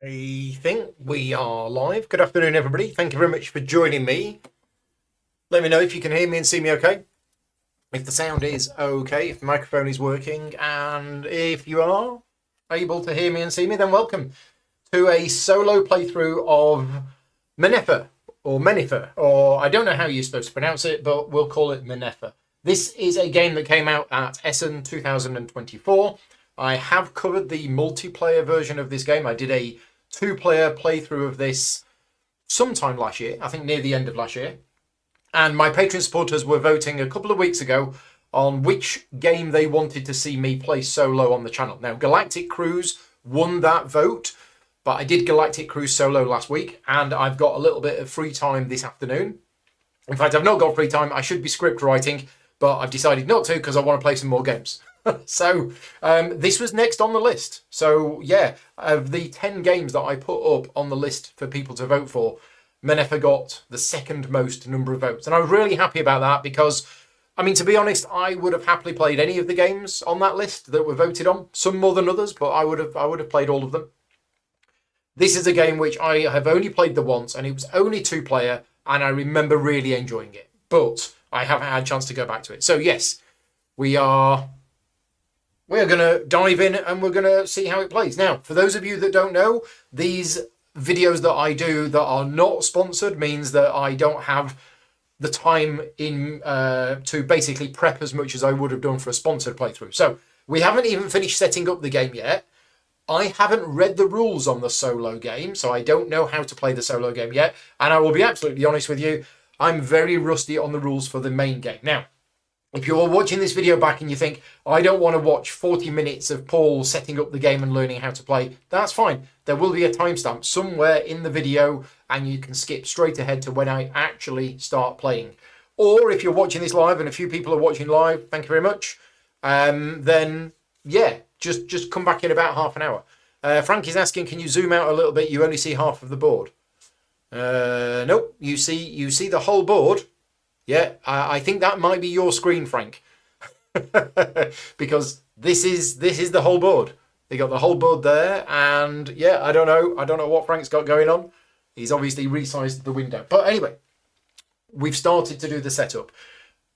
I think we are live. Good afternoon, everybody. Thank you very much for joining me. Let me know if you can hear me and see me okay. If the sound is okay, if the microphone is working, and if you are able to hear me and see me, then welcome to a solo playthrough of Men-Nefer, or I don't know how you're supposed to pronounce it, but we'll call it Men-Nefer. This is a game that came out at Essen 2024. I have covered the multiplayer version of this game. I did a two-player playthrough of this sometime last year, I think near the end of last year. And my Patreon supporters were voting a couple of weeks ago on which game they wanted to see me play solo on the channel. Now, Galactic Cruise won that vote, but I did Galactic Cruise solo last week, and I've got a little bit of free time this afternoon. In fact, I've not got free time. I should be script writing, but I've decided not to because I want to play some more games. So this was next on the list. So yeah, of the 10 games that I put up on the list for people to vote for, Men-Nefer got the second most number of votes. And I was really happy about that because, I mean, to be honest, I would have happily played any of the games on that list that were voted on. Some more than others, but I would have played all of them. This is a game which I have only played the once, and it was only two-player, and I remember really enjoying it. But I haven't had a chance to go back to it. So yes, we're going to dive in and we're going to see how it plays. Now, for those of you that don't know, these videos that I do that are not sponsored means that I don't have the time in to basically prep as much as I would have done for a sponsored playthrough. So we haven't even finished setting up the game yet. I haven't read the rules on the solo game, so I don't know how to play the solo game yet. And I will be absolutely honest with you, I'm very rusty on the rules for the main game. Now, if you're watching this video back and you think, I don't want to watch 40 minutes of Paul setting up the game and learning how to play, that's fine. There will be a timestamp somewhere in the video and you can skip straight ahead to when I actually start playing. Or if you're watching this live, and a few people are watching live, thank you very much, then yeah, just come back in about half an hour. Frank is asking, can you zoom out a little bit? You only see half of the board. Nope, you see the whole board. Yeah, I think that might be your screen, Frank, because this is the whole board. They got the whole board there, and yeah, I don't know what Frank's got going on. He's obviously resized the window, but anyway, we've started to do the setup.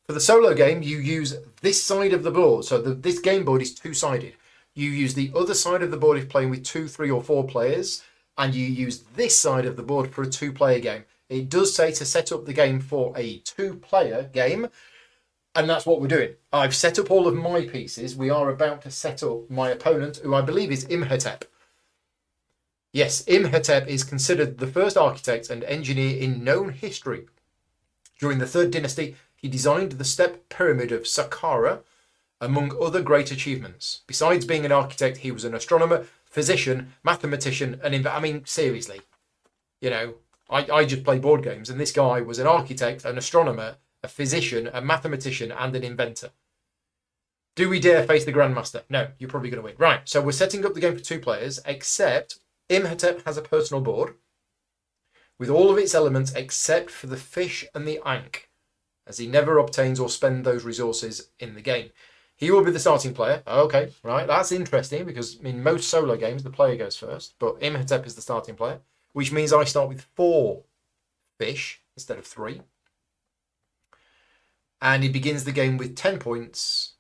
For the solo game, you use this side of the board. So this game board is two-sided. You use the other side of the board if playing with 2, 3, or 4 players, and you use this side of the board for a two-player game. It does say to set up the game for a two-player game, and that's what we're doing. I've set up all of my pieces. We are about to set up my opponent, who I believe is Imhotep. Yes, Imhotep is considered the first architect and engineer in known history. During the Third Dynasty, he designed the step pyramid of Saqqara, among other great achievements. Besides being an architect, he was an astronomer, physician, mathematician, and I mean, seriously, you know, I just play board games, and this guy was an architect, an astronomer, a physician, a mathematician, and an inventor. Do we dare face the Grandmaster? No, you're probably going to win. Right, so we're setting up the game for 2 players, except Imhotep has a personal board with all of its elements except for the fish and the ankh, as he never obtains or spends those resources in the game. He will be the starting player. Okay, right, that's interesting because in most solo games, the player goes first, but Imhotep is the starting player, which means I start with 4 fish instead of 3. And he begins the game with 10 points.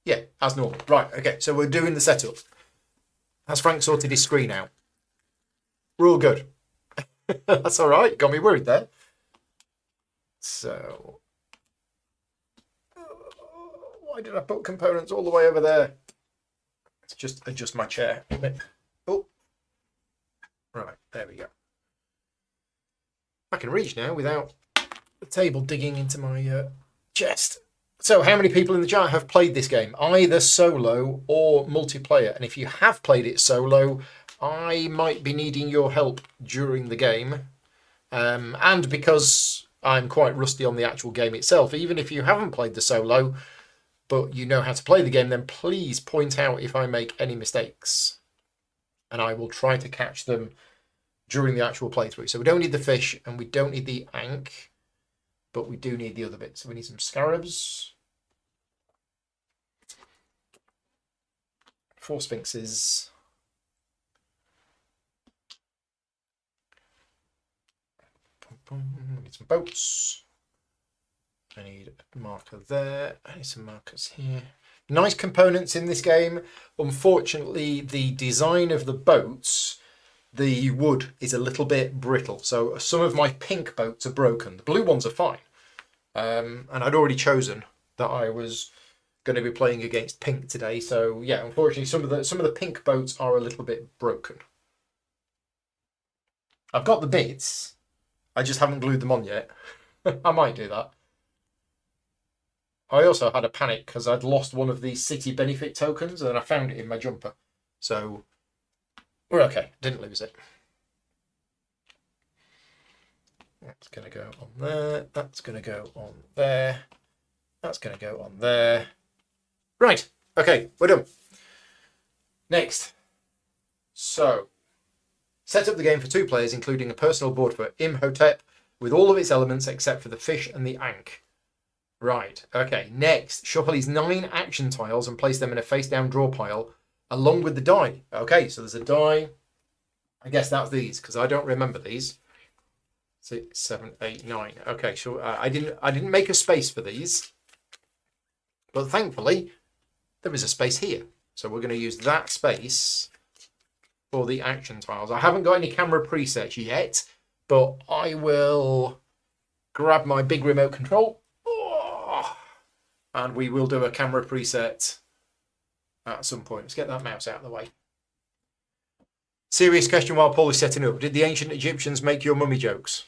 Yeah, as normal. Right, okay, so we're doing the setup. Has Frank sorted his screen out? We're all good. That's all right, got me worried there. So, why did I put components all the way over there? Let's just adjust my chair a bit. Oh, right, there we go. I can reach now without the table digging into my chest. So how many people in the chat have played this game, either solo or multiplayer? And if you have played it solo, I might be needing your help during the game. And because I'm quite rusty on the actual game itself, even if you haven't played the solo, but you know how to play the game, then please point out if I make any mistakes. And I will try to catch them during the actual playthrough. So we don't need the fish and we don't need the ankh, but we do need the other bits. So we need some scarabs, 4 sphinxes, Need some boats. I need a marker there. I need some markers here. Nice components in this game. Unfortunately, the design of the boats, the wood is a little bit brittle. So some of my pink boats are broken. The blue ones are fine. And I'd already chosen that I was going to be playing against pink today. So yeah, unfortunately, some of the pink boats are a little bit broken. I've got the bits. I just haven't glued them on yet. I might do that. I also had a panic because I'd lost one of these city benefit tokens and I found it in my jumper. So we're okay. Didn't lose it. That's going to go on there. That's going to go on there. That's going to go on there. Right. Okay. We're done. Next. So set up the game for 2 players, including a personal board for Imhotep with all of its elements except for the fish and the ankh. Right, okay. Next, shuffle these 9 action tiles and place them in a face-down draw pile along with the die. Okay, so there's a die. I guess that's these, because I don't remember these. 6, 7, 8, 9. Okay, so I didn't make a space for these. But thankfully, there is a space here. So we're going to use that space for the action tiles. I haven't got any camera presets yet, but I will grab my big remote control and we will do a camera preset at some point. Let's get that mouse out of the way. Serious question while Paul is setting up. Did the ancient Egyptians make your mummy jokes?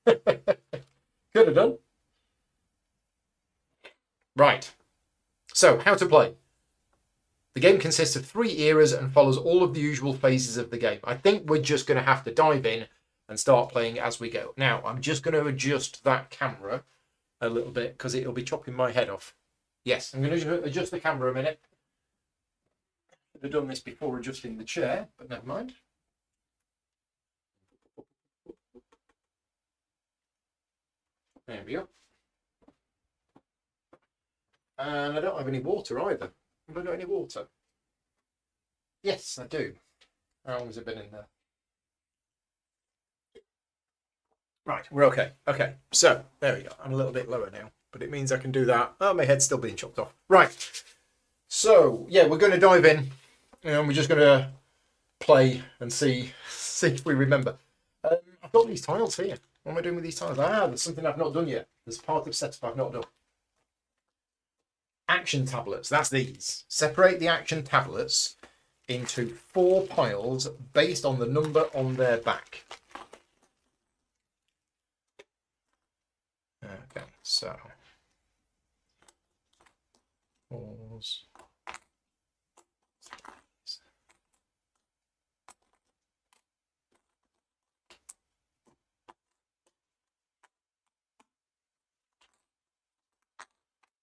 Could have done. Right. So, how to play. The game consists of 3 eras and follows all of the usual phases of the game. I think we're just going to have to dive in and start playing as we go. Now, I'm just going to adjust that camera a little bit because it'll be chopping my head off. Yes, I'm going to adjust the camera a minute. I should have done this before adjusting the chair, but never mind. There we go. And I don't have any water either. Have I got any water? Yes, I do. How long has it been in there? Right, we're okay. Okay, so there we go. I'm a little bit lower now, but it means I can do that. Oh, my head's still being chopped off. Right. So, yeah, we're going to dive in and we're just going to play and see if we remember. I've got these tiles here. What am I doing with these tiles? There's something I've not done yet. There's part of setup I've not done. Action tablets, that's these. Separate the action tablets into 4 piles based on the number on their back. Okay, so pause.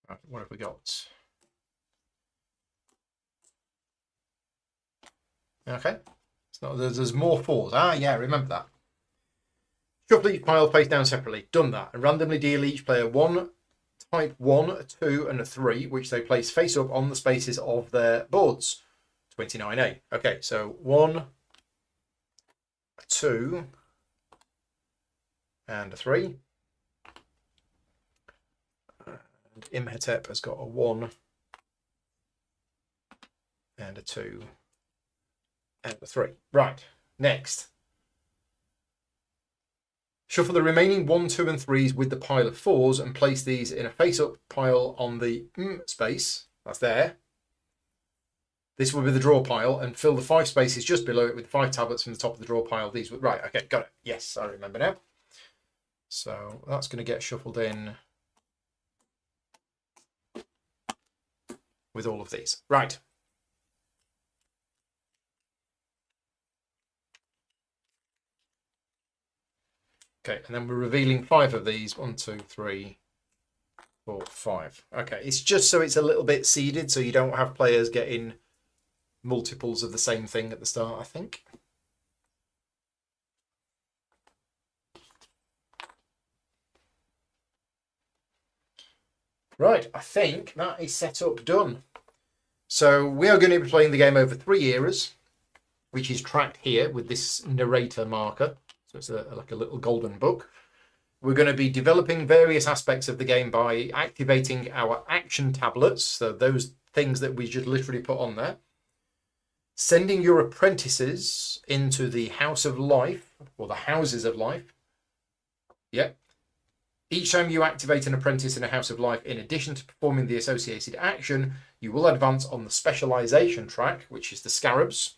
Right, what have we got? Okay, it's not, there's more 4s. Yeah, remember that. Shuffle each pile face down separately. Done that. And randomly deal each player 1 type 1, a 2, and a 3, which they place face up on the spaces of their boards. 29A. Okay, so 1, a 2, and a 3. And Imhotep has got a 1, and a 2, and a 3. Right, next. Shuffle the remaining 1, 2, and 3s with the pile of 4s and place these in a face-up pile on the space. That's there. This will be the draw pile and fill the 5 spaces just below it with 5 tablets from the top of the draw pile. These right, okay, got it. Yes, I remember now. So that's going to get shuffled in with all of these. Right. Okay, and then we're revealing 5 of these. 1, 2, 3, 4, 5. Okay, it's just so it's a little bit seeded, so you don't have players getting multiples of the same thing at the start, I think. Right, I think that is set up done. So we are going to be playing the game over 3 eras, which is tracked here with this narrator marker. So it's like a little golden book. We're going to be developing various aspects of the game by activating our action tablets, so those things that we just literally put on there. Sending your apprentices into the House of Life, or the Houses of Life. Yep. Each time you activate an apprentice in a House of Life, in addition to performing the associated action, you will advance on the specialization track, which is the Scarabs,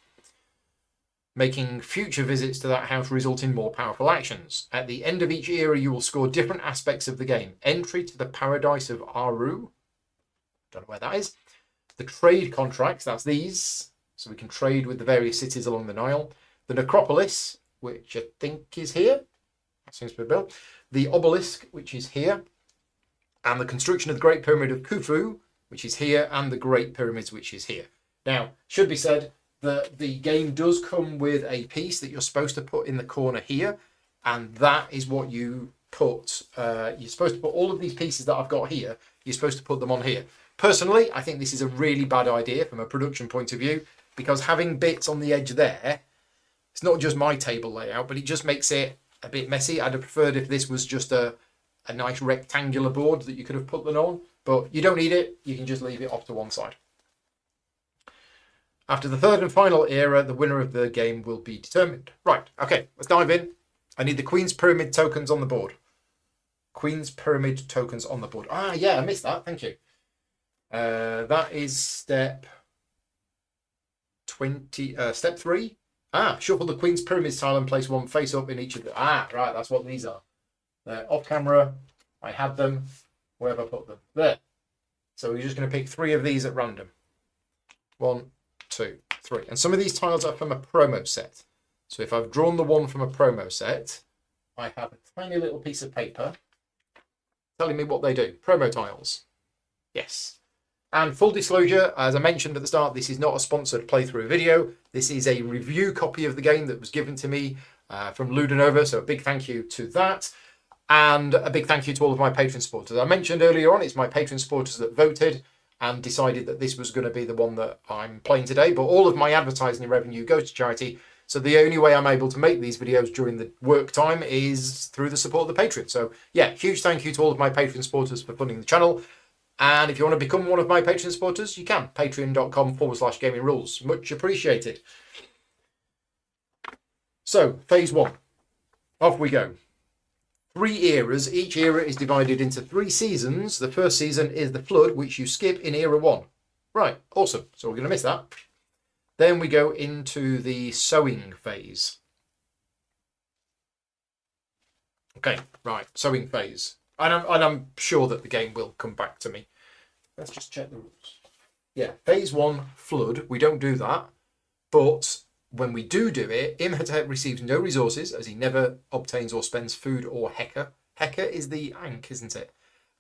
making future visits to that house result in more powerful actions. At the end of each era, you will score different aspects of the game. Entry to the Paradise of Aru. Don't know where that is. The trade contracts, that's these. So we can trade with the various cities along the Nile. The Necropolis, which I think is here. That seems to be built. The Obelisk, which is here. And the construction of the Great Pyramid of Khufu, which is here. And the Great Pyramids, which is here. Now, should be said, the game does come with a piece that you're supposed to put in the corner here, and that is what you put. You're supposed to put all of these pieces that I've got here, you're supposed to put them on here. Personally, I think this is a really bad idea from a production point of view, because having bits on the edge there, it's not just my table layout, but it just makes it a bit messy. I'd have preferred if this was just a nice rectangular board that you could have put them on, but you don't need it. You can just leave it off to one side. After the third and final era, the winner of the game will be determined. Right, okay, let's dive in. I need the Queen's Pyramid tokens on the board. Queen's Pyramid tokens on the board. Ah, yeah, I missed that. Thank you. That is step 20. Step 3. Shuffle the Queen's Pyramid tile and place one face up in each of the... right, that's what these are. They're off camera. I had them. Where have I put them? There. So we're just going to pick 3 of these at random. 1, 2, 3. And some of these tiles are from a promo set. So if I've drawn the one from a promo set, I have a tiny little piece of paper telling me what they do. Promo tiles. Yes. And full disclosure, as I mentioned at the start, this is not a sponsored playthrough video. This is a review copy of the game that was given to me from Ludonova. So a big thank you to that. And a big thank you to all of my Patreon supporters. I mentioned earlier on, it's my Patreon supporters that voted and decided that this was going to be the one that I'm playing today. But all of my advertising revenue goes to charity. So the only way I'm able to make these videos during the work time is through the support of the Patreon. So yeah, huge thank you to all of my Patreon supporters for funding the channel. And if you want to become one of my Patreon supporters, you can. Patreon.com/gaming rules. Much appreciated. So, phase 1. Off we go. 3 eras. Each era is divided into 3 seasons. The first season is the Flood, which you skip in era 1. Right, awesome. So we're going to miss that. Then we go into the sowing phase. Okay, right, sowing phase. And I'm sure that the game will come back to me. Let's just check the rules. Yeah, phase 1, Flood. We don't do that. But when we do it, Imhotep receives no resources as he never obtains or spends food or Heka. Heka is the Ankh, isn't it?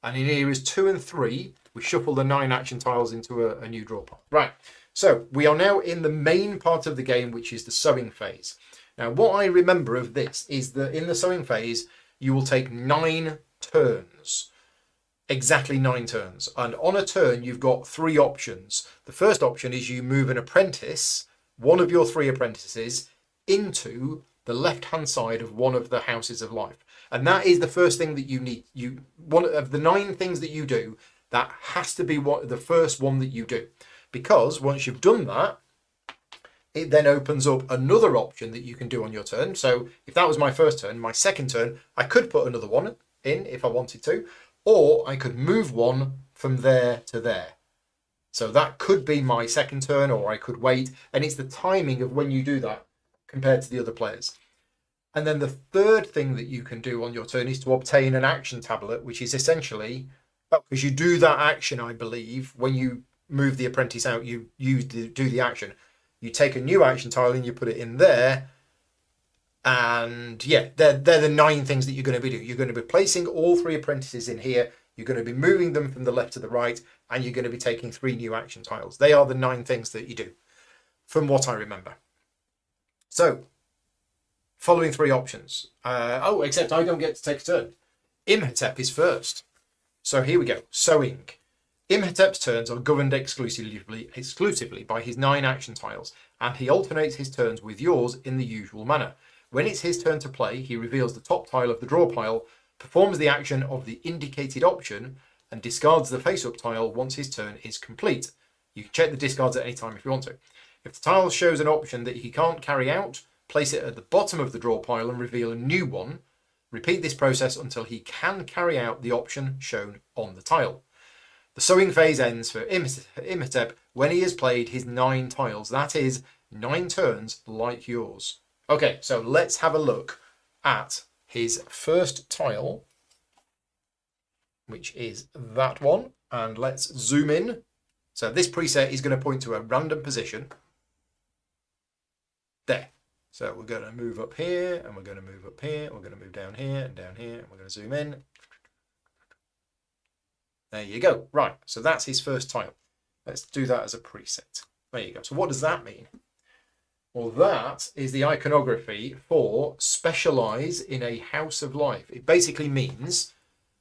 And in eras 2 and 3, we shuffle the 9 action tiles into a new draw pile. Right, so we are now in the main part of the game, which is the sowing phase. Now, what I remember of this is that in the sowing phase, you will take 9 turns. Exactly 9 turns. And on a turn, you've got 3 options. The first option is you move an apprentice, one of your 3 apprentices, into the left-hand side of one of the houses of life. And that is the first thing that you need. One of the 9 things that you do, that has to be the first one that you do. Because once you've done that, it then opens up another option that you can do on your turn. So if that was my first turn, my second turn, I could put another one in if I wanted to, or I could move one from there to there. So that could be my second turn, or I could wait. And it's the timing of when you do that compared to the other players. And then the third thing that you can do on your turn is to obtain an action tablet, which is essentially, because you do that action, I believe, when you move the apprentice out, you do the action. You take a new action tile and you put it in there. And yeah, they're the 9 things that you're going to be doing. You're going to be placing all 3 apprentices in here. You're going to be moving them from the left to the right, and you're going to be taking 3 new action tiles. They are the 9 things that you do, from what I remember. So, following 3 options. Except I don't get to take a turn. Imhotep is first. So here we go. Sowing. Imhotep's turns are governed exclusively by his 9 action tiles, and he alternates his turns with yours in the usual manner. When it's his turn to play, he reveals the top tile of the draw pile, performs the action of the indicated option, and discards the face-up tile once his turn is complete. You can check the discards at any time if you want to. If the tile shows an option that he can't carry out, place it at the bottom of the draw pile and reveal a new one. Repeat this process until he can carry out the option shown on the tile. The sowing phase ends for Imhotep when he has played his 9 tiles. That is 9 turns like yours. Okay, so let's have a look at his first tile, which is that one. And let's zoom in. So this preset is going to point to a random position. There. So we're going to move up here, and we're going to move up here, we're going to move down here, and down here, and we're going to zoom in. There you go. Right, so that's his first tile. Let's do that as a preset. There you go. So what does that mean? Well, that is the iconography for specialize in a house of life. It basically means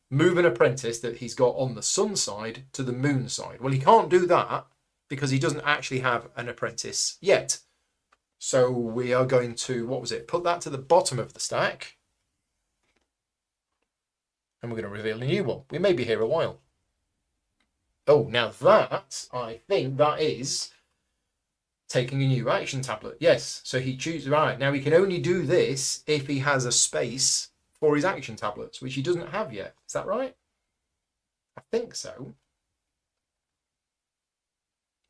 move an apprentice that he's got on the sun side to the moon side. Well, he can't do that because he doesn't actually have an apprentice yet. So we are going to, what was it? Put that to the bottom of the stack. And we're going to reveal a new one. We may be here a while. Oh, now that, I think that is taking a new action tablet. Yes, so he chooses, right, now he can only do this if he has a space for his action tablets, which he doesn't have yet. Is that right? I think so.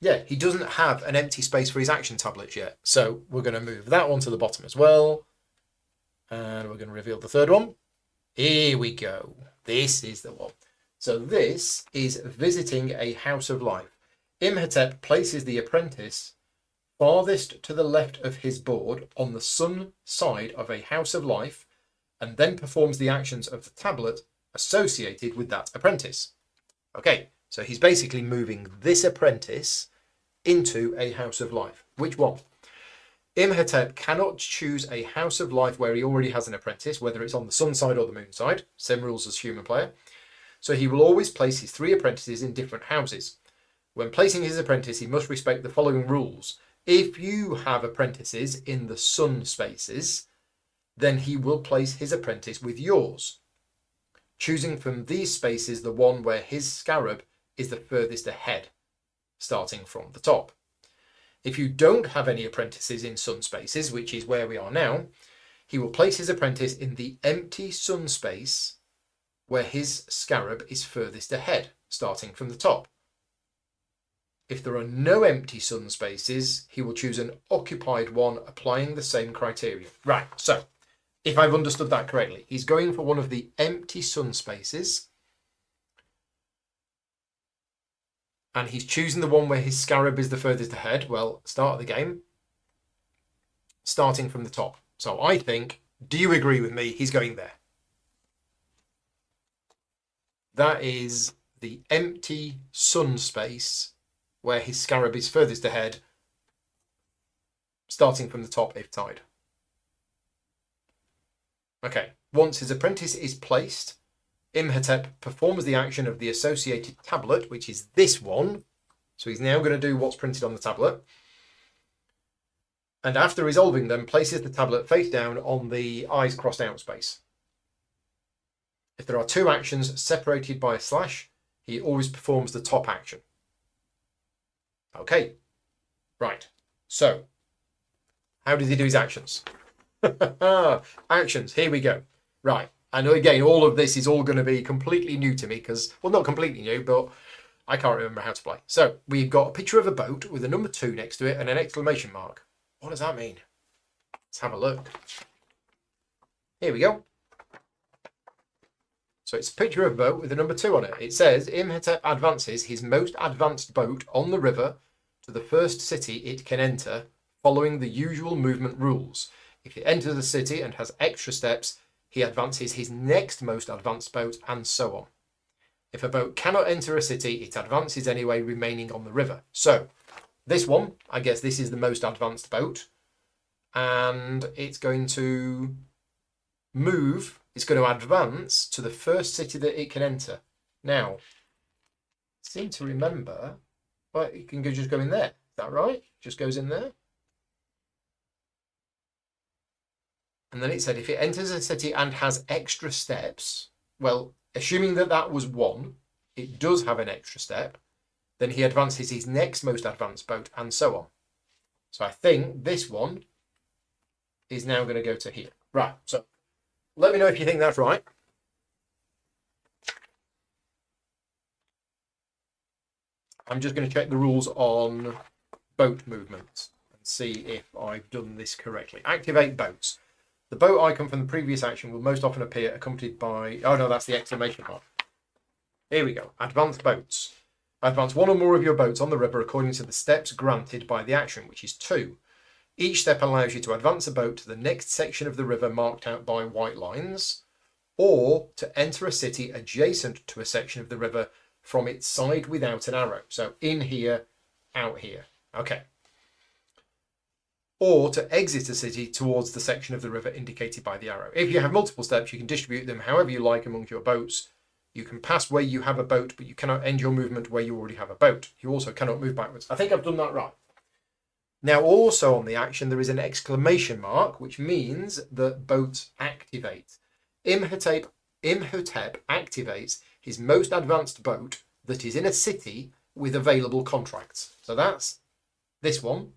Yeah, he doesn't have an empty space for his action tablets yet. So we're going to move that one to the bottom as well. And we're going to reveal the third one. Here we go. This is the one. So this is visiting a house of life. Imhotep places the apprentice farthest to the left of his board on the sun side of a house of life, and then performs the actions of the tablet associated with that apprentice. Okay, so he's basically moving this apprentice into a house of life. Which one? Imhotep cannot choose a house of life where he already has an apprentice, whether it's on the sun side or the moon side. Same rules as human player. So he will always place his 3 apprentices in different houses. When placing his apprentice, he must respect the following rules. If you have apprentices in the sun spaces, then he will place his apprentice with yours, choosing from these spaces the one where his scarab is the furthest ahead, starting from the top. If you don't have any apprentices in sun spaces, which is where we are now, he will place his apprentice in the empty sun space where his scarab is furthest ahead, starting from the top. If there are no empty sun spaces, he will choose an occupied one, applying the same criteria. Right, so if I've understood that correctly, he's going for one of the empty sun spaces, and he's choosing the one where his scarab is the furthest ahead. Well, start of the game, starting from the top. So I think, do you agree with me? He's going there. That is the empty sun space where his scarab is furthest ahead, starting from the top if tied. Okay, once his apprentice is placed, Imhotep performs the action of the associated tablet, which is this one. So he's now going to do what's printed on the tablet. And after resolving them, places the tablet face down on the eyes crossed out space. If there are 2 actions separated by a slash, he always performs the top action. Okay, right. So, how does he do his actions? Actions, here we go. Right, I know again, all of this is all going to be completely new to me because, well, not completely new, but I can't remember how to play. So, we've got a picture of a boat with a number 2 next to it and an exclamation mark. What does that mean? Let's have a look. Here we go. So it's a picture of a boat with a number 2 on it. It says, Imhotep advances his most advanced boat on the river to the first city it can enter, following the usual movement rules. If it enters the city and has extra steps, he advances his next most advanced boat, and so on. If a boat cannot enter a city, it advances anyway, remaining on the river. So this one, I guess this is the most advanced boat, and it's going to move. It's going to advance to the first city that it can enter. Now, I seem to remember, well, it can just go in there. Is that right? Just goes in there. And then it said if it enters a city and has extra steps, well, assuming that that was 1, it does have an extra step, then he advances his next most advanced boat, and so on. So I think this one is now going to go to here. Right, so let me know if you think that's right. I'm just going to check the rules on boat movements and see if I've done this correctly. Activate boats. The boat icon from the previous action will most often appear accompanied by... Oh no, that's the exclamation mark. Here we go. Advanced boats. Advance 1 or more of your boats on the river according to the steps granted by the action, which is 2. Each step allows you to advance a boat to the next section of the river marked out by white lines, or to enter a city adjacent to a section of the river from its side without an arrow. So in here, out here. Okay. Or to exit a city towards the section of the river indicated by the arrow. If you have multiple steps, you can distribute them however you like among your boats. You can pass where you have a boat, but you cannot end your movement where you already have a boat. You also cannot move backwards. I think I've done that right. Now, also on the action, there is an exclamation mark, which means that boats activate. Imhotep activates his most advanced boat that is in a city with available contracts. So that's this one.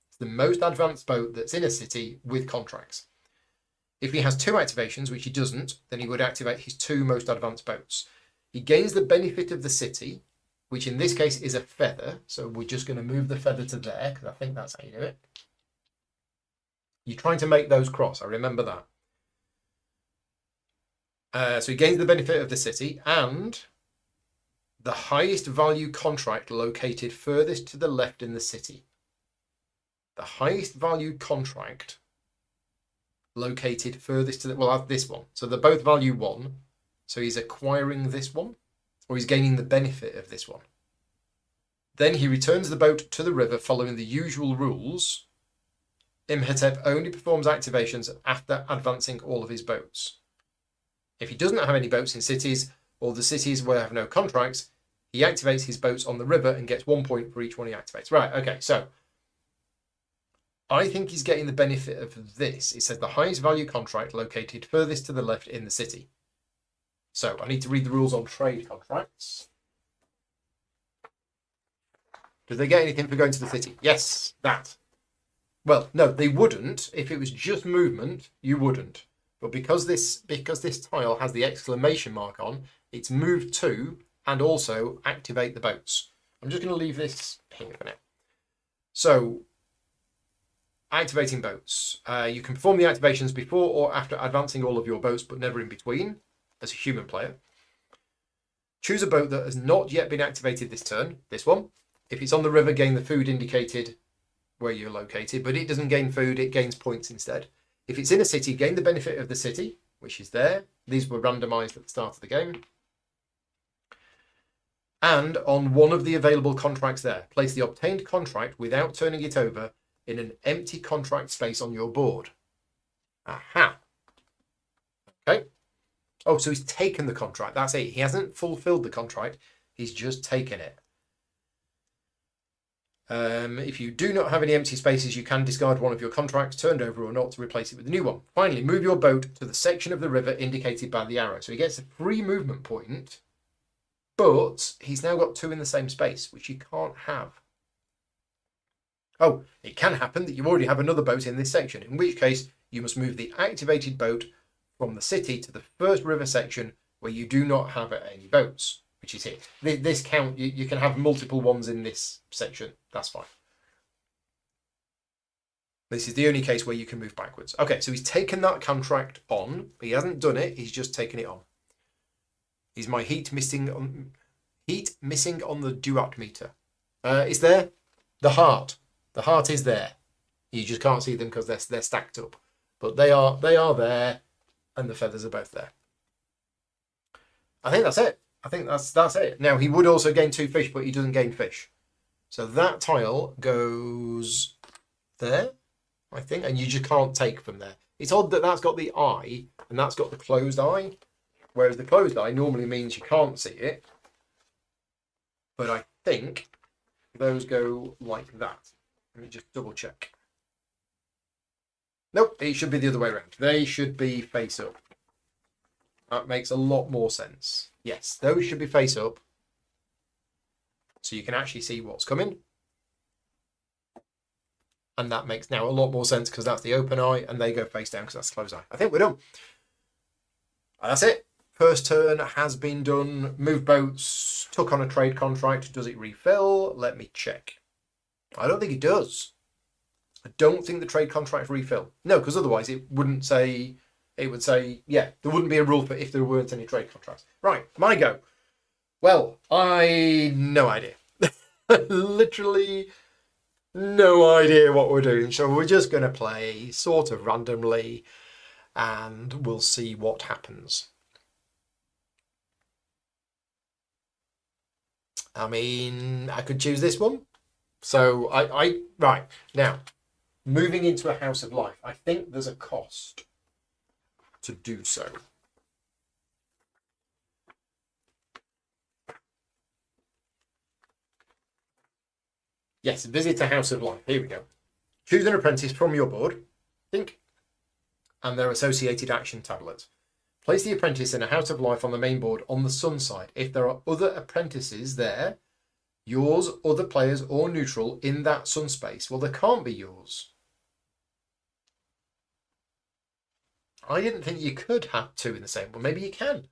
It's the most advanced boat that's in a city with contracts. If he has 2 activations, which he doesn't, then he would activate his 2 most advanced boats. He gains the benefit of the city, which in this case is a feather. So we're just going to move the feather to there, because I think that's how you do it. You're trying to make those cross, I remember that. So he gains the benefit of the city and the highest value contract located furthest to the left in the city. The highest value contract located furthest to the... Well, I have this one. So they're both value 1. So he's acquiring this one, or he's gaining the benefit of this one. Then he returns the boat to the river following the usual rules. Imhotep only performs activations after advancing all of his boats. If he doesn't have any boats in cities, or the cities where have no contracts, he activates his boats on the river and gets 1 point for each one he activates. Right, okay, so I think he's getting the benefit of this. It says the highest value contract located furthest to the left in the city. So I need to read the rules on trade contracts. Do they get anything for going to the city? Yes, that. Well, no, they wouldn't. If it was just movement, you wouldn't. But because this tile has the exclamation mark on, it's move to and also activate the boats. I'm just going to leave this here for now. So, activating boats. You can perform the activations before or after advancing all of your boats, but never in between, as a human player. Choose a boat that has not yet been activated this turn, this one. If it's on the river, gain the food indicated where you're located, but it doesn't gain food, it gains points instead. If it's in a city, gain the benefit of the city, which is there. These were randomized at the start of the game. And on one of the available contracts there, place the obtained contract without turning it over in an empty contract space on your board. Aha. Okay. Oh, so he's taken the contract. That's it. He hasn't fulfilled the contract. He's just taken it. If you do not have any empty spaces, you can discard one of your contracts, turned over or not, to replace it with a new one. Finally, move your boat to the section of the river indicated by the arrow. So he gets a free movement point, but he's now got 2 in the same space, which you can't have. Oh, it can happen that you already have another boat in this section, in which case you must move the activated boat from the city to the first river section where you do not have any boats, which is here. This count, you can have multiple ones in this section. That's fine. This is the only case where you can move backwards. Okay, so he's taken that contract on. He hasn't done it. He's just taken it on. Is my heat missing on the duat meter? Is there? The heart. The heart is there. You just can't see them because they're stacked up. But they are there, and the feathers are both there. I think that's it. I think that's it. Now, he would also gain 2 fish, but he doesn't gain fish. So that tile goes there, I think, and you just can't take from there. It's odd that that's got the eye, and that's got the closed eye, whereas the closed eye normally means you can't see it. But I think those go like that. Let me just double check. Nope, it should be the other way around. They should be face up. That makes a lot more sense. Yes, those should be face up. So you can actually see what's coming. And that makes now a lot more sense because that's the open eye and they go face down because that's the closed eye. I think we're done. And that's it. First turn has been done. Moved boats, took on a trade contract. Does it refill? Let me check. I don't think it does. I don't think the trade contracts refill. No, because otherwise it wouldn't say, it would say, yeah, there wouldn't be a rule for if there weren't any trade contracts. Right, my go. Well, no idea. Literally no idea what we're doing. So we're just going to play sort of randomly and we'll see what happens. I mean, I could choose this one. So right, now, moving into a house of life, I think there's a cost to do so. Yes, visit a house of life. Here we go. Choose an apprentice from your board, think, and their associated action tablet. Place the apprentice in a house of life on the main board on the sun side. If there are other apprentices there, yours, other players, or neutral in that sun space, well, there can't be yours. I didn't think you could have two in the same one. Maybe you can.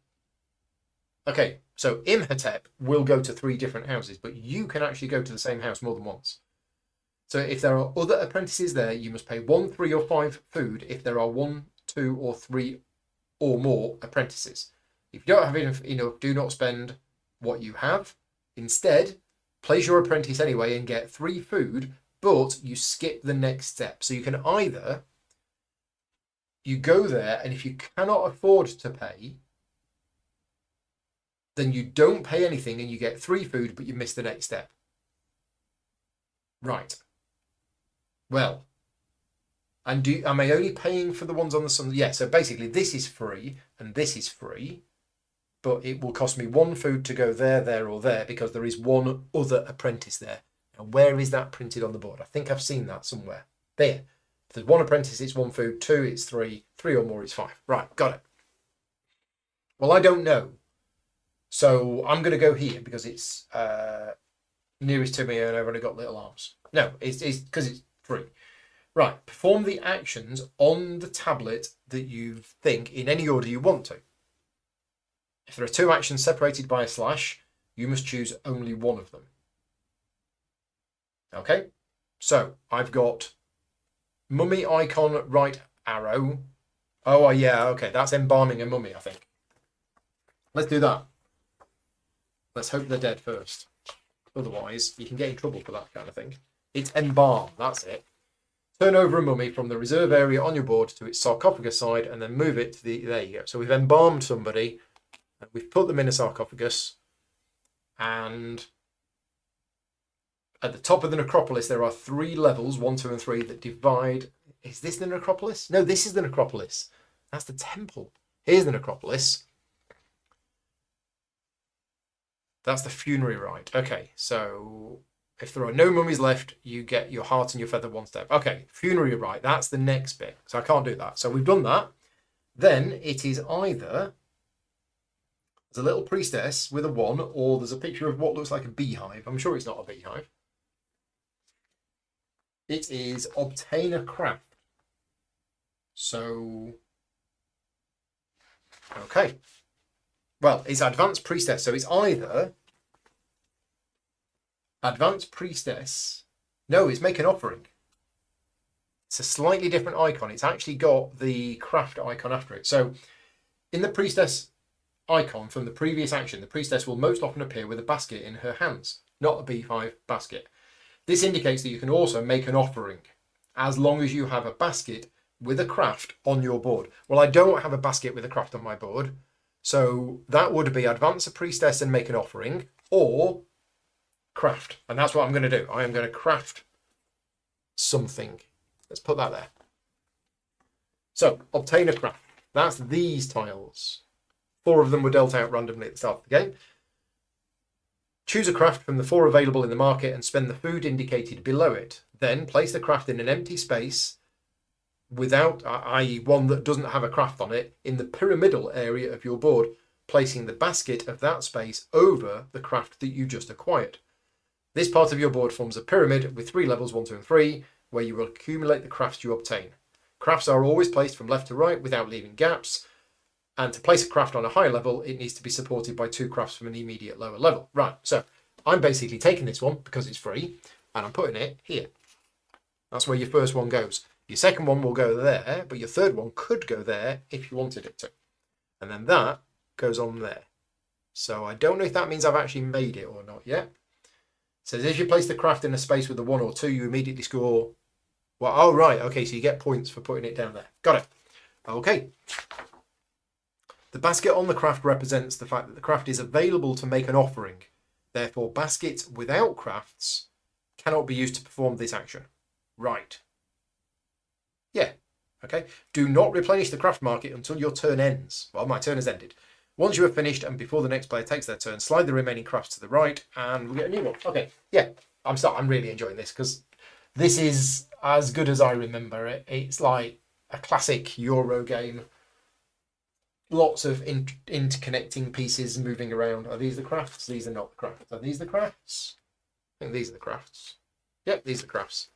Okay, so Imhotep will go to 3 different houses, but you can actually go to the same house more than once. So if there are other apprentices there, you must pay 1, 3, or 5 food if there are 1, 2, or 3 or more apprentices. If you don't have enough, do not spend what you have. Instead, place your apprentice anyway and get 3 food, but you skip the next step. So you can either, you go there, and if you cannot afford to pay, then you don't pay anything and you get 3 food, but you miss the next step. Right. Well, and am I only paying for the ones on the sun? Yeah, so basically this is free and this is free, but it will cost me 1 food to go there, there, or there because there is 1 other apprentice there. Now, where is that printed on the board? I think I've seen that somewhere. There. If there's 1 apprentice, it's 1 food. 2, it's 3. 3 or more, it's 5. Right, got it. Well, I don't know. So I'm going to go here because it's nearest to me and I've only got little arms. No, it's because it's free. Right, perform the actions on the tablet that you think in any order you want to. If there are 2 actions separated by a slash, you must choose only one of them. Okay, so I've got mummy icon right arrow. Oh, yeah, okay, that's embalming a mummy, I think. Let's do that. Let's hope they're dead first. Otherwise, you can get in trouble for that kind of thing. It's embalm, that's it. Turn over a mummy from the reserve area on your board to its sarcophagus side and then move it to the... There you go. So we've embalmed somebody. And we've put them in a sarcophagus. And at the top of the necropolis, there are 3 levels, 1, 2, and 3, that divide... Is this the necropolis? No, this is the necropolis. That's the temple. Here's the necropolis. That's the funerary rite. Okay, so... If there are no mummies left, you get your heart and your feather 1 step. Okay, funerary rite, that's the next bit. So I can't do that. So we've done that. Then it is either there's a little priestess with a 1, or there's a picture of what looks like a beehive. I'm sure it's not a beehive. It is obtain a craft. So, okay. Well, it's advanced priestess. So it's either... Advanced priestess. No, it's make an offering. It's a slightly different icon. It's actually got the craft icon after it. So in the priestess icon from the previous action, the priestess will most often appear with a basket in her hands, not a B5 basket. This indicates that you can also make an offering as long as you have a basket with a craft on your board. Well, I don't have a basket with a craft on my board. So that would be advance a priestess and make an offering, or craft. And that's what I'm going to do. I am going to craft something. Let's put that there. So obtain a craft. That's these tiles. 4 of them were dealt out randomly at the start of the game. Choose a craft from the 4 available in the market and spend the food indicated below it. Then place the craft in an empty space without, i.e. one that doesn't have a craft on it, in the pyramidal area of your board, placing the basket of that space over the craft that you just acquired. This part of your board forms a pyramid with 3 levels, 1, 2, and 3, where you will accumulate the crafts you obtain. Crafts are always placed from left to right without leaving gaps, and to place a craft on a high level, it needs to be supported by 2 crafts from an immediate lower level. Right, so I'm basically taking this one because it's free, and I'm putting it here. That's where your first one goes. Your second one will go there, but your third one could go there if you wanted it to. And then that goes on there. So I don't know if that means I've actually made it or not yet. It says if you place the craft in a space with a 1 or 2, you immediately score. Well, oh, right. Okay, so you get points for putting it down there. Got it. Okay. The basket on the craft represents the fact that the craft is available to make an offering. Therefore, baskets without crafts cannot be used to perform this action. Right. Yeah. Okay. Do not replenish the craft market until your turn ends. Well, my turn has ended. Once you have finished and before the next player takes their turn, slide the remaining crafts to the right and we'll get a new one. Okay. Yeah. I'm really enjoying this because this is as good as I remember it. It's like a classic Euro game. Lots of interconnecting pieces moving around. Are these the crafts? These are not the crafts. Are these the crafts? I think these are the crafts. Yep, these are the crafts.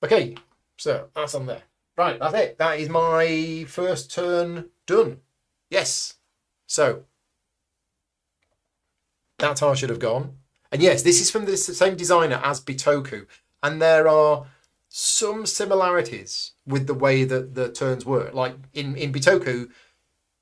Okay, so that's on there. Right, that's it. That is my first turn done. Yes. So that's how I should have gone. And yes, this is from the same designer as Bitoku. And there are some similarities with the way that the turns work. Like in Bitoku,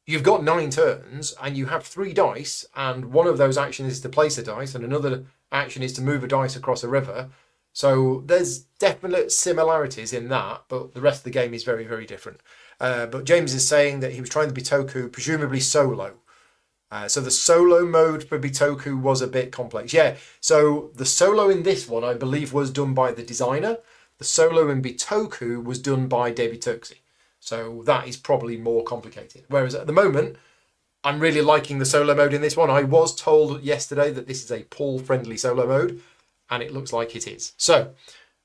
you've got 9 turns and you have 3 dice, and one of those actions is to place a dice and another action is to move a dice across a river. So there's definite similarities in that, but the rest of the game is very, very different. But James is saying that he was trying the Bitoku, presumably solo. So the solo mode for Bitoku was a bit complex. Yeah, so the solo in this one, I believe, was done by the designer. The solo in Bitoku was done by David Turksey. So that is probably more complicated. Whereas at the moment, I'm really liking the solo mode in this one. I was told yesterday that this is a pull-friendly solo mode, and it looks like it is. So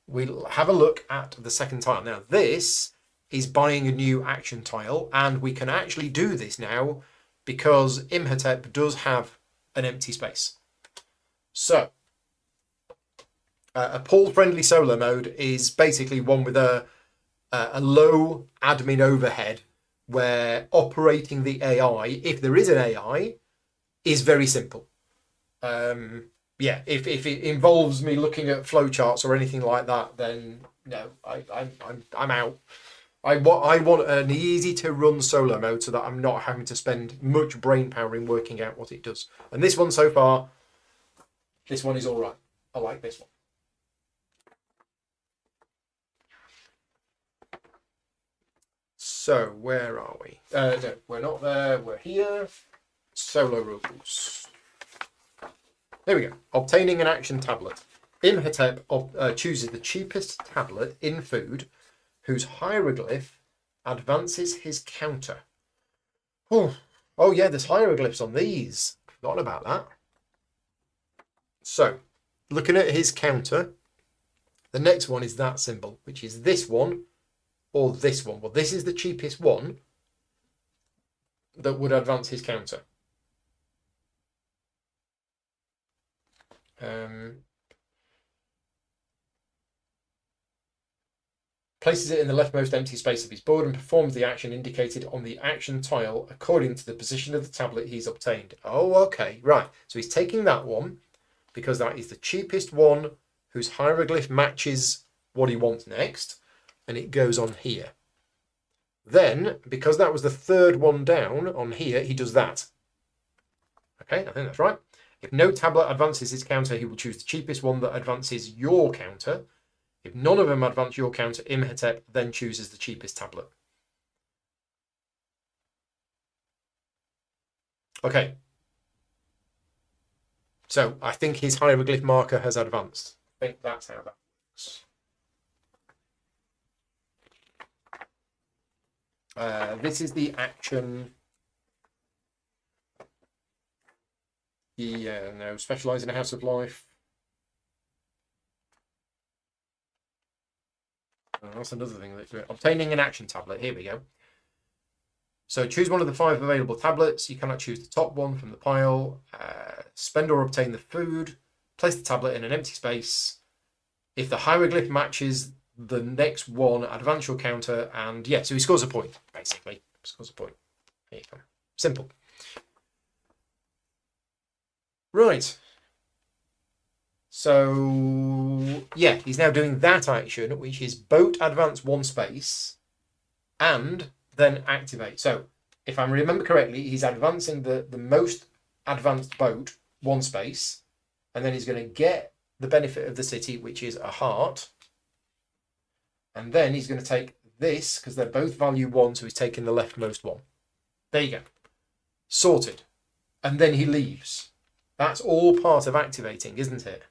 we'll have a look at the second tile. Now, this is buying a new action tile, and we can actually do this now because Imhotep does have an empty space. So a pull-friendly solo mode is basically one with a low admin overhead where operating the AI, if there is an AI, is very simple. Yeah, if it involves me looking at flowcharts or anything like that, then no, I'm out. I want an easy to run solo mode so that I'm not having to spend much brain power in working out what it does. And this one so far, this one is all right. I like this one. So where are we? No, we're not there. We're here. Solo rules. There we go. Obtaining an action tablet. Imhotep chooses the cheapest tablet in food whose hieroglyph advances his counter. Oh yeah, there's hieroglyphs on these. Forgot about that. So, looking at his counter, the next one is that symbol, which is this one or this one. Well, this is the cheapest one that would advance his counter. Places it in the leftmost empty space of his board and performs the action indicated on the action tile according to the position of the tablet he's obtained. Oh, okay, right. So he's taking that one because that is the cheapest one whose hieroglyph matches what he wants next, and it goes on here. Then, because that was the third one down on here, he does that. Okay, I think that's right. If no tablet advances his counter, he will choose the cheapest one that advances your counter. If none of them advance your counter, Imhotep then chooses the cheapest tablet. Okay. So I think his hieroglyph marker has advanced. I think that's how that works. This is the action. Yeah, no, specialise in a house of life. Oh, that's another thing. Obtaining an action tablet. Here we go. So choose one of the 5 available tablets. You cannot choose the top one from the pile. Spend or obtain the food. Place the tablet in an empty space. If the hieroglyph matches the next one, advance your counter. And yeah, so he scores a point, basically. Scores a point. There you go. Simple. Right. So yeah, he's now doing that action, which is boat advance 1 space and then activate. So if I remember correctly, he's advancing the most advanced boat 1 space, and then he's going to get the benefit of the city, which is a heart. And then he's going to take this, because they're both value 1, so he's taking the leftmost one. There you go. Sorted. And then he leaves. That's all part of activating, isn't it?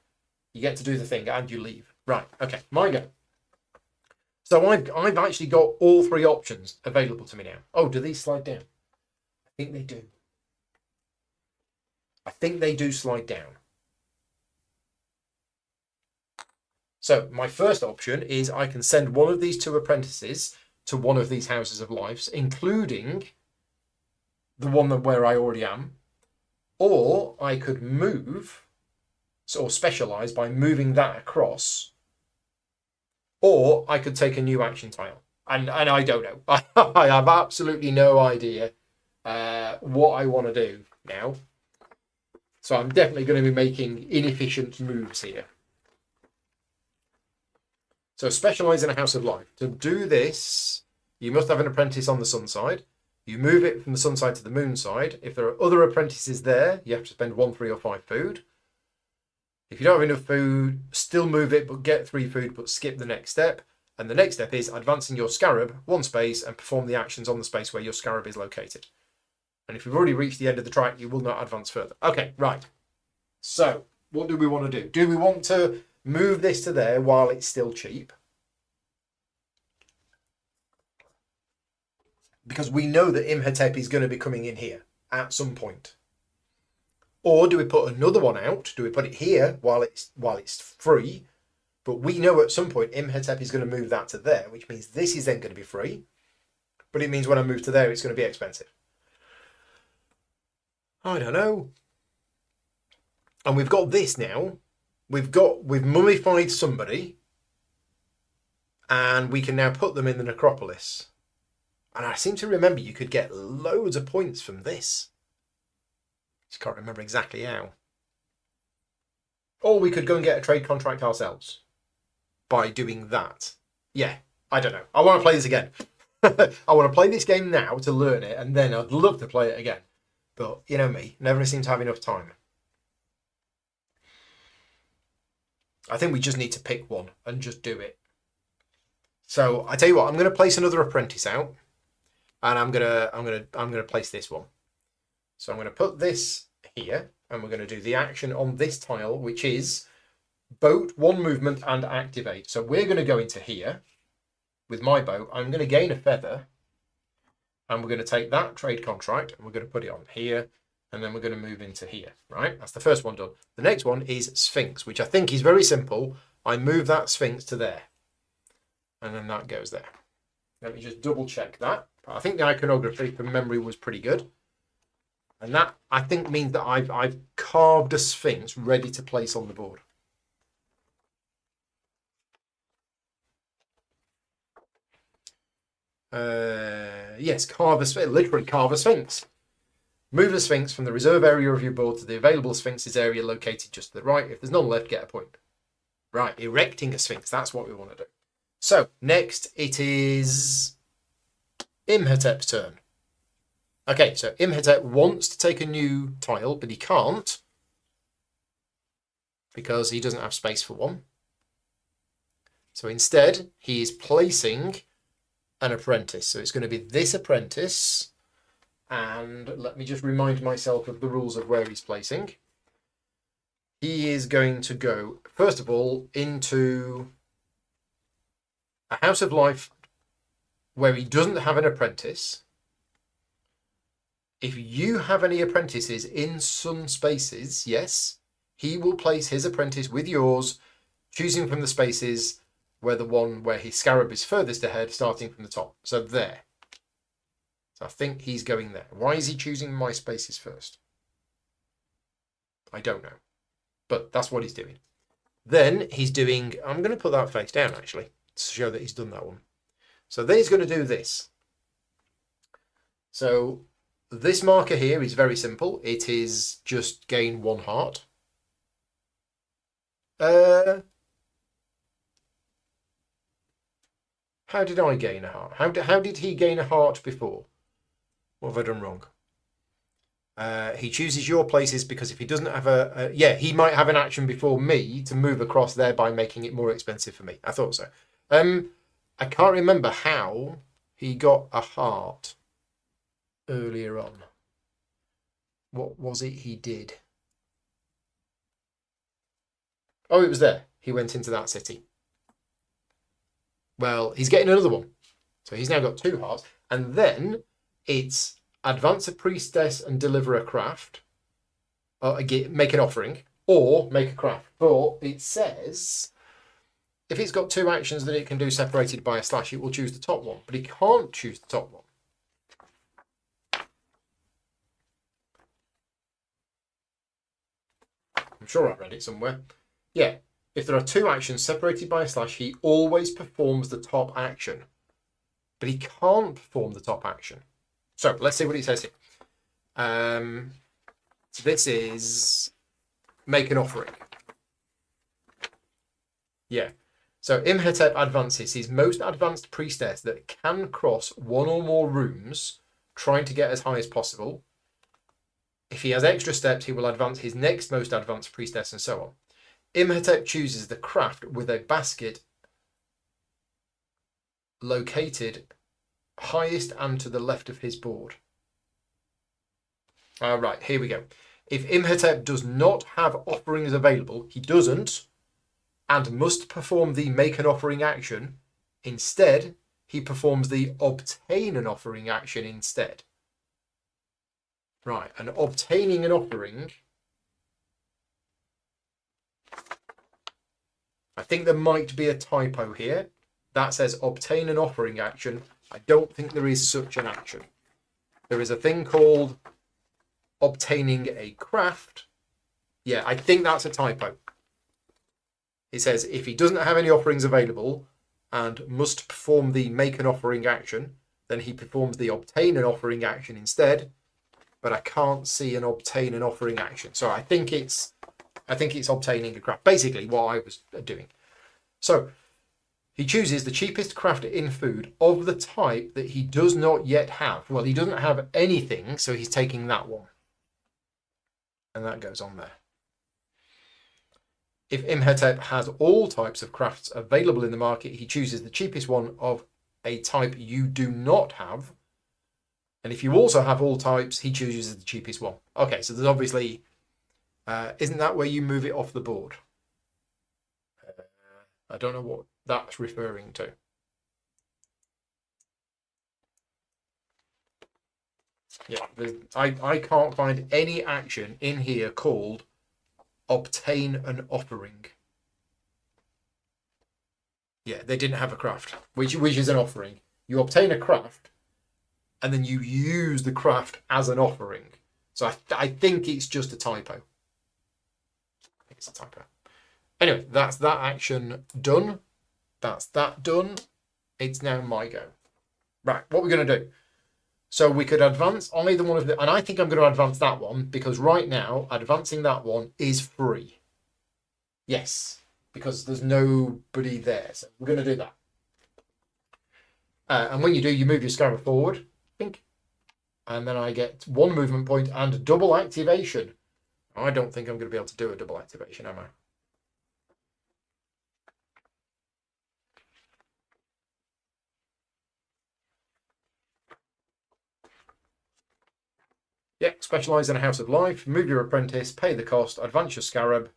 You get to do the thing and you leave. Right, okay, my go. So I've actually got all 3 options available to me now. Oh, do these slide down? I think they do. I think they do slide down. So my first option is I can send one of these 2 apprentices to one of these houses of lives, including the one where I already am. Or I could move, or specialise by moving that across. Or I could take a new action tile. And I don't know. I have absolutely no idea what I want to do now. So I'm definitely going to be making inefficient moves here. So specialise in a house of life. To do this, you must have an apprentice on the sun side. You move it from the sun side to the moon side. If there are other apprentices there, you have to spend 1, 3, or 5 food. If you don't have enough food, still move it, but get 3 food, but skip the next step. And the next step is advancing your scarab 1 space and perform the actions on the space where your scarab is located. And if you've already reached the end of the track, you will not advance further. Okay, right. So what do we want to do? Do we want to move this to there while it's still cheap? Because we know that Imhotep is going to be coming in here at some point. Or do we put another one out? Do we put it here while it's free? But we know at some point Imhotep is going to move that to there, which means this is then going to be free. But it means when I move to there, it's going to be expensive. I don't know. And we've got this now. We've mummified somebody. And we can now put them in the necropolis. And I seem to remember you could get loads of points from this. Just can't remember exactly how. Or we could go and get a trade contract ourselves by doing that. Yeah, I don't know. I want to play this again. I want to play this game now to learn it, and then I'd love to play it again. But you know me, never seem to have enough time. I think we just need to pick one and just do it. So I tell you what, I'm going to place another apprentice out. And I'm gonna place this one. So I'm gonna put this here, and we're gonna do the action on this tile, which is boat 1 movement and activate. So we're gonna go into here with my boat. I'm gonna gain a feather, and we're gonna take that trade contract and we're gonna put it on here, and then we're gonna move into here. Right? That's the first one done. The next one is Sphinx, which I think is very simple. I move that Sphinx to there, and then that goes there. Let me just double check that. I think the iconography from memory was pretty good. And that, I think, means that I've carved a Sphinx ready to place on the board. Yes, carve a Sphinx, literally carve a Sphinx. Move a Sphinx from the reserve area of your board to the available Sphinx's area located just to the right. If there's none left, get a point. Right, erecting a Sphinx, that's what we want to do. So, next it is Imhotep's turn. Okay, so Imhotep wants to take a new tile, but he can't because he doesn't have space for one. So instead, he is placing an apprentice. So it's going to be this apprentice. And let me just remind myself of the rules of where he's placing. He is going to go, first of all, into a house of life where he doesn't have an apprentice. If you have any apprentices in sun spaces, yes, he will place his apprentice with yours, choosing from the spaces where the one where his scarab is furthest ahead, starting from the top. So there. So I think he's going there. Why is he choosing my spaces first? I don't know. But that's what he's doing. Then he's doing, I'm going to put that face down actually, to show that he's done that one. So then he's going to do this. So this marker here is very simple. It is just gain 1 heart. How did I gain a heart? How did he gain a heart before? What have I done wrong? He chooses your places because if he doesn't have yeah, he might have an action before me to move across there by making it more expensive for me. I thought so. I can't remember how he got a heart earlier on. What was it he did? Oh, it was there. He went into that city. Well, he's getting another one. So he's now got 2 hearts. And then it's advance a priestess and deliver a craft. Make an offering. Or make a craft. But it says if it's got 2 actions that it can do separated by a slash, it will choose the top one. But it can't choose the top one. I'm sure I read it somewhere. Yeah. If there are 2 actions separated by a slash, he always performs the top action. But he can't perform the top action. So let's see what it says here. So this is make an offering. Yeah. So Imhotep advances his most advanced priestess that can cross 1 or more rooms, trying to get as high as possible. If he has extra steps, he will advance his next most advanced priestess and so on. Imhotep chooses the craft with a basket located highest and to the left of his board. All right, here we go. If Imhotep does not have offerings available, he doesn't, and must perform the make an offering action. Instead, he performs the obtain an offering action instead. Right, and obtaining an offering, I think there might be a typo here. That says obtain an offering action. I don't think there is such an action. There is a thing called obtaining a craft. Yeah, I think that's a typo. It says if he doesn't have any offerings available and must perform the make an offering action, then he performs the obtain an offering action instead. But I can't see an obtain an offering action. So I think it's obtaining a craft. Basically what I was doing. So he chooses the cheapest craft in food of the type that he does not yet have. Well, he doesn't have anything, so he's taking that one. And that goes on there. If Imhotep has all types of crafts available in the market, he chooses the cheapest one of a type you do not have. And if you also have all types, he chooses the cheapest one. Okay, so there's obviously... isn't that where you move it off the board? I don't know what that's referring to. Yeah, I can't find any action in here called obtain an offering. Yeah, they didn't have a craft, which is an offering. You obtain a craft, and then you use the craft as an offering. So I think it's just a typo. I think it's a typo. Anyway, that's that action done. That's that done. It's now my go. Right, what we're going to do. So we could advance on either one of the... And I think I'm going to advance that one because right now, advancing that one is free. Yes, because there's nobody there. So we're going to do that. And when you do, you move your scarab forward. Think. And then I get 1 movement point and double activation. I don't think I'm going to be able to do a double activation, am I? Yeah, specialise in a house of life, move your apprentice, pay the cost, advance your scarab,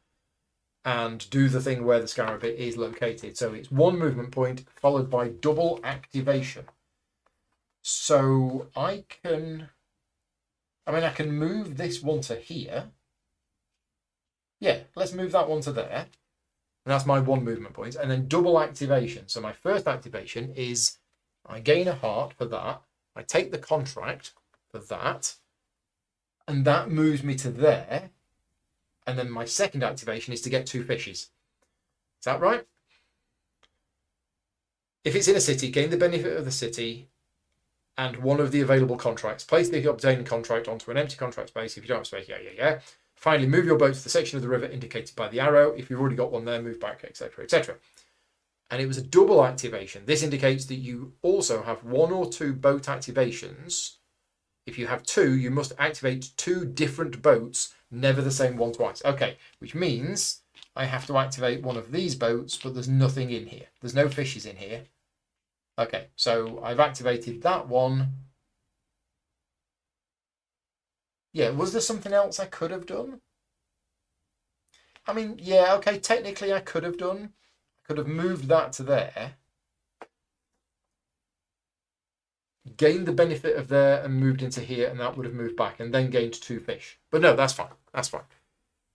and do the thing where the scarab is located. So it's 1 movement point followed by double activation. So I can move this one to here. Yeah, let's move that one to there. And that's my one movement point. And then double activation. So my first activation is I gain a heart for that. I take the contract for that. And that moves me to there. And then my second activation is to get 2 fishes. Is that right? If it's in a city, gain the benefit of the city and one of the available contracts. Place the obtained contract onto an empty contract space. If you don't have space, yeah. Finally, move your boat to the section of the river indicated by the arrow. If you've already got one there, move back, etc., etc. And it was a double activation. This indicates that you also have 1 or 2 boat activations. If you have 2, you must activate 2 different boats, never the same one twice. Okay, which means I have to activate one of these boats, but there's nothing in here. There's no fishes in here. Okay, so I've activated that one. Yeah, was there something else I could have done? I mean, yeah, okay, technically I could have done. I could have moved that to there. Gained the benefit of there and moved into here, and that would have moved back and then gained 2 fish. But no, that's fine. That's fine.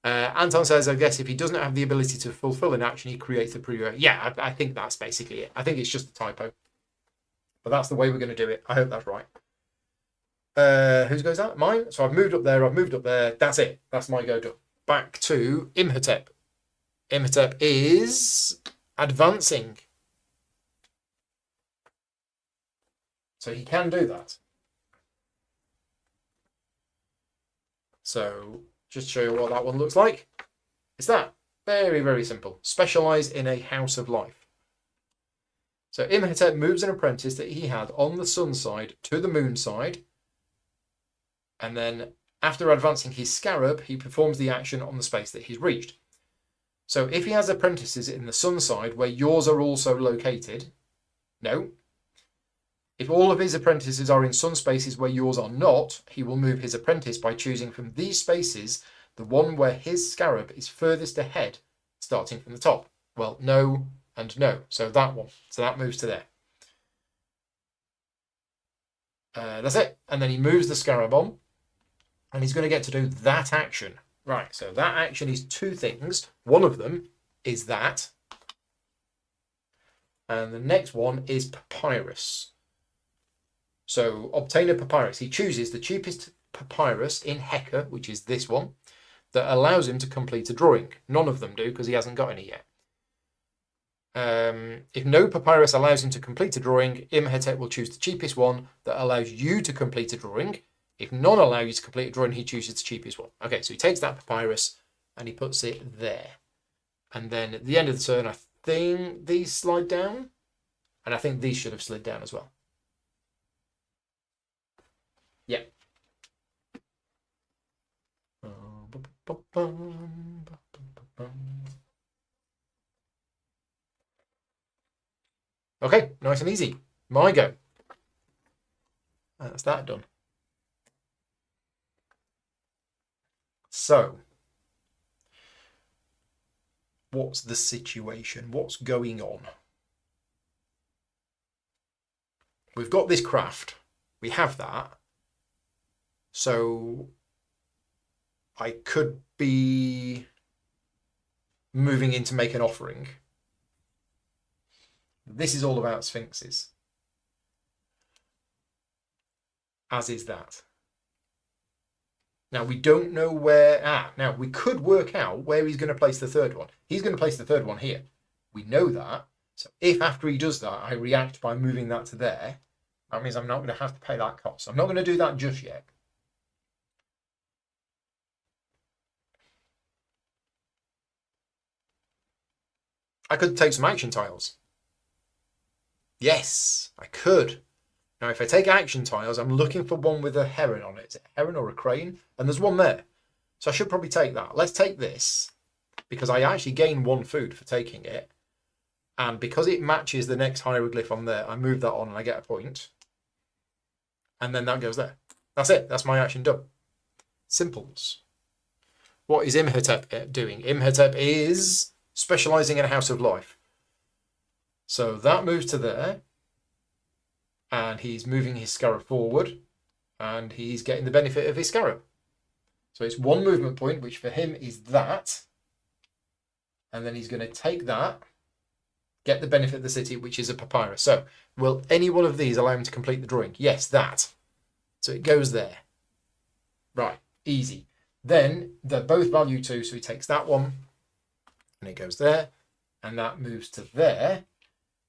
Anton says, I guess if he doesn't have the ability to fulfill an action, he creates a pre-roll. Yeah, I think that's basically it. I think it's just a typo. But that's the way we're going to do it. I hope that's right. Whose goes that? Mine. So I've moved up there. I've moved up there. That's it. That's my go done. Back to Imhotep. Imhotep is advancing. So he can do that. So just to show you what that one looks like. It's that. Very, very simple. Specialize in a house of life. So Imhotep moves an apprentice that he had on the sun side to the moon side. And then after advancing his scarab, he performs the action on the space that he's reached. So if he has apprentices in the sun side where yours are also located, no. If all of his apprentices are in sun spaces where yours are not, he will move his apprentice by choosing from these spaces the one where his scarab is furthest ahead, starting from the top. Well, no and no. So that one. So that moves to there. That's it. And then he moves the scarab on, and he's going to get to do that action. Right, so that action is 2 things. One of them is that. And the next one is papyrus. So obtain a papyrus. He chooses the cheapest papyrus in Heka, which is this one, that allows him to complete a drawing. None of them do because he hasn't got any yet. If no papyrus allows him to complete a drawing, Imhotep will choose the cheapest one that allows you to complete a drawing. If none allow you to complete a drawing, he chooses the cheapest one. Okay, so he takes that papyrus and he puts it there. And then at the end of the turn, I think these slide down. And I think these should have slid down as well. Yeah. Okay, nice and easy. My go. That's that done. So, what's the situation? What's going on? We've got this craft. We have that. So, I could be moving in to make an offering. This is all about sphinxes. As is that. Now, we don't know where... now, we could work out where he's going to place the third one. He's going to place the third one here. We know that. So if after he does that, I react by moving that to there, that means I'm not going to have to pay that cost. I'm not going to do that just yet. I could take some action tiles. Yes, I could. Now, if I take action tiles, I'm looking for one with a heron on it. Is it a heron or a crane? And there's one there. So I should probably take that. Let's take this, because I actually gain 1 food for taking it. And because it matches the next hieroglyph on there, I move that on and I get a point. And then that goes there. That's it. That's my action done. Simples. What is Imhotep doing? Imhotep is specializing in a house of life. So that moves to there. And he's moving his scarab forward. And he's getting the benefit of his scarab. So it's 1 movement point, which for him is that. And then he's going to take that, get the benefit of the city, which is a papyrus. So will any one of these allow him to complete the drawing? Yes, that. So it goes there. Right, easy. Then they're both value 2, so he takes that one, and it goes there, and that moves to there.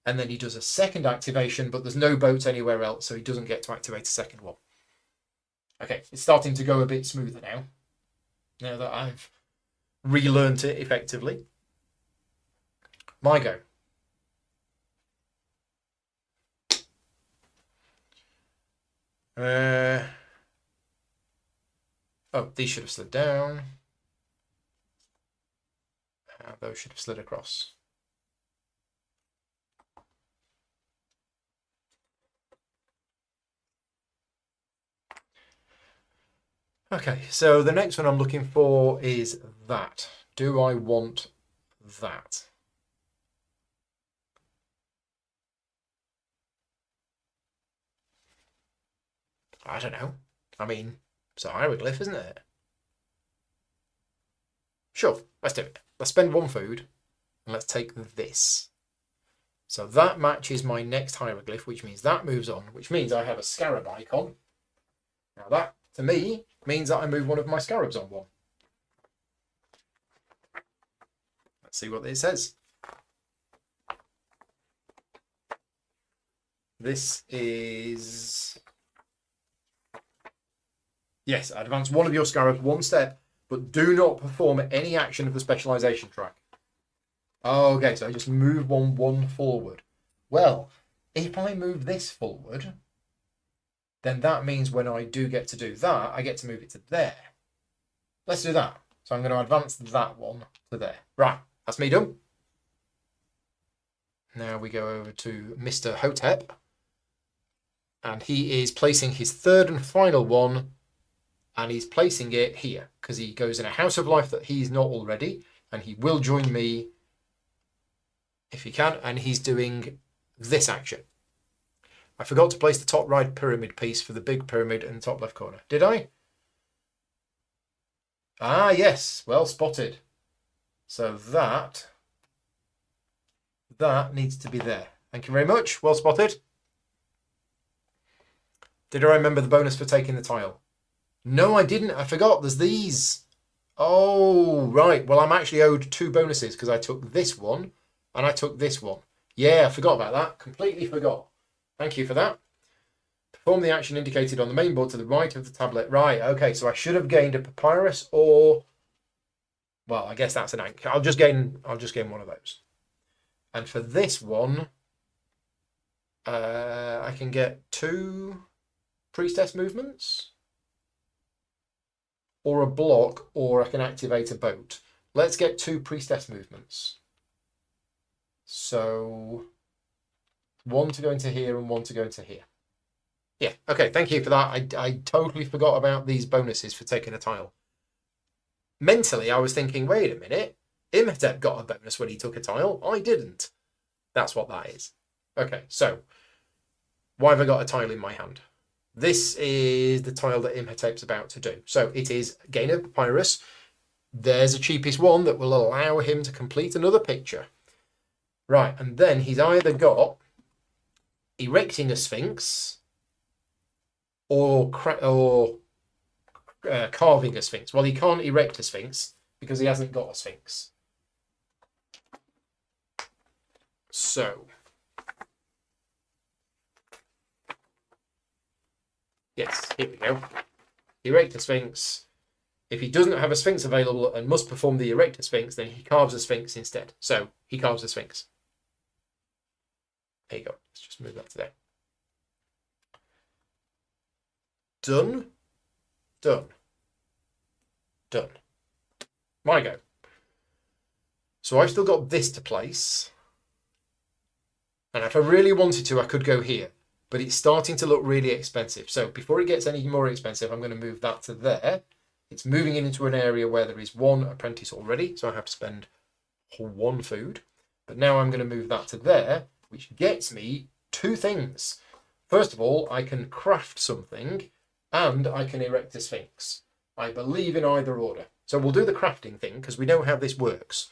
And then he does a second activation, but there's no boats anywhere else, so he doesn't get to activate a second one. Okay, it's starting to go a bit smoother now that I've relearnt it effectively. My go. Oh, these should have slid down. Those should have slid across. Okay, so the next one I'm looking for is that. Do I want that? I don't know. I mean, it's a hieroglyph, isn't it? Sure, let's do it. Let's spend 1 food and let's take this. So that matches my next hieroglyph, which means that moves on, which means I have a scarab icon. Now that, to me, means that I move one of my scarabs on 1. Let's see what it says. This is... Yes, advance one of your scarabs 1 step, but do not perform any action of the specialization track. Okay, so I just move one forward. Well, if I move this forward, then that means when I do get to do that, I get to move it to there. Let's do that. So I'm going to advance that one to there. Right, that's me done. Now we go over to Mr. Hotep. And he is placing his 3rd and final one. And he's placing it here because he goes in a house of life that he's not already. And he will join me if he can. And he's doing this action. I forgot to place the top right pyramid piece for the big pyramid in the top left corner. Did I? Ah, yes. Well spotted. So that needs to be there. Thank you very much. Well spotted. Did I remember the bonus for taking the tile? No, I didn't. I forgot. There's these. Oh, right. Well, I'm actually owed 2 bonuses because I took this one and I took this one. Yeah, I forgot about that. Completely forgot. Thank you for that. Perform the action indicated on the main board to the right of the tablet. Right, okay, so I should have gained a papyrus or... Well, I guess that's an anchor. I'll just gain one of those. And for this one, I can get 2 priestess movements or a block, or I can activate a boat. Let's get 2 priestess movements. So 1 to go into here and 1 to go into here. Yeah, okay, thank you for that. I totally forgot about these bonuses for taking a tile. Mentally, I was thinking, wait a minute, Imhotep got a bonus when he took a tile. I didn't. That's what that is. Okay, so why have I got a tile in my hand? This is the tile that Imhotep's about to do. So it is gain a papyrus. There's a cheapest one that will allow him to complete another picture. Right, and then he's either got erecting a sphinx or carving a sphinx. Well, he can't erect a sphinx because he hasn't got a sphinx. So, yes, here we go. Erect a sphinx. If he doesn't have a sphinx available and must perform the erect a sphinx, then he carves a sphinx instead. So, he carves a sphinx. There you go. Let's just move that to there. Done. Done. Done. My go. So I've still got this to place. And if I really wanted to, I could go here. But it's starting to look really expensive. So before it gets any more expensive, I'm going to move that to there. It's moving into an area where there is 1 apprentice already. So I have to spend 1 food. But now I'm going to move that to there, which gets me 2 things. First of all, I can craft something and I can erect a sphinx. I believe in either order. So we'll do the crafting thing because we know how this works.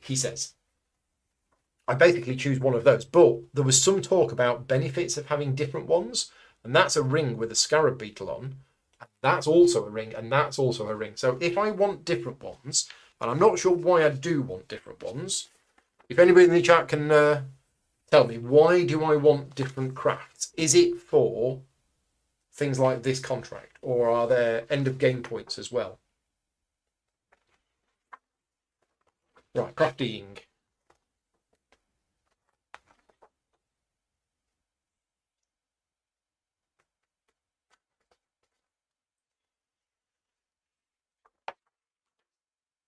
he says. I basically choose one of those, but there was some talk about benefits of having different ones, and that's a ring with a scarab beetle on, and that's also a ring, and that's also a ring. So if I want different ones, and I'm not sure why I do want different ones, if anybody in the chat can tell me, why do I want different crafts? Is it for things like this contract, or are there end of game points as well? Right, crafting.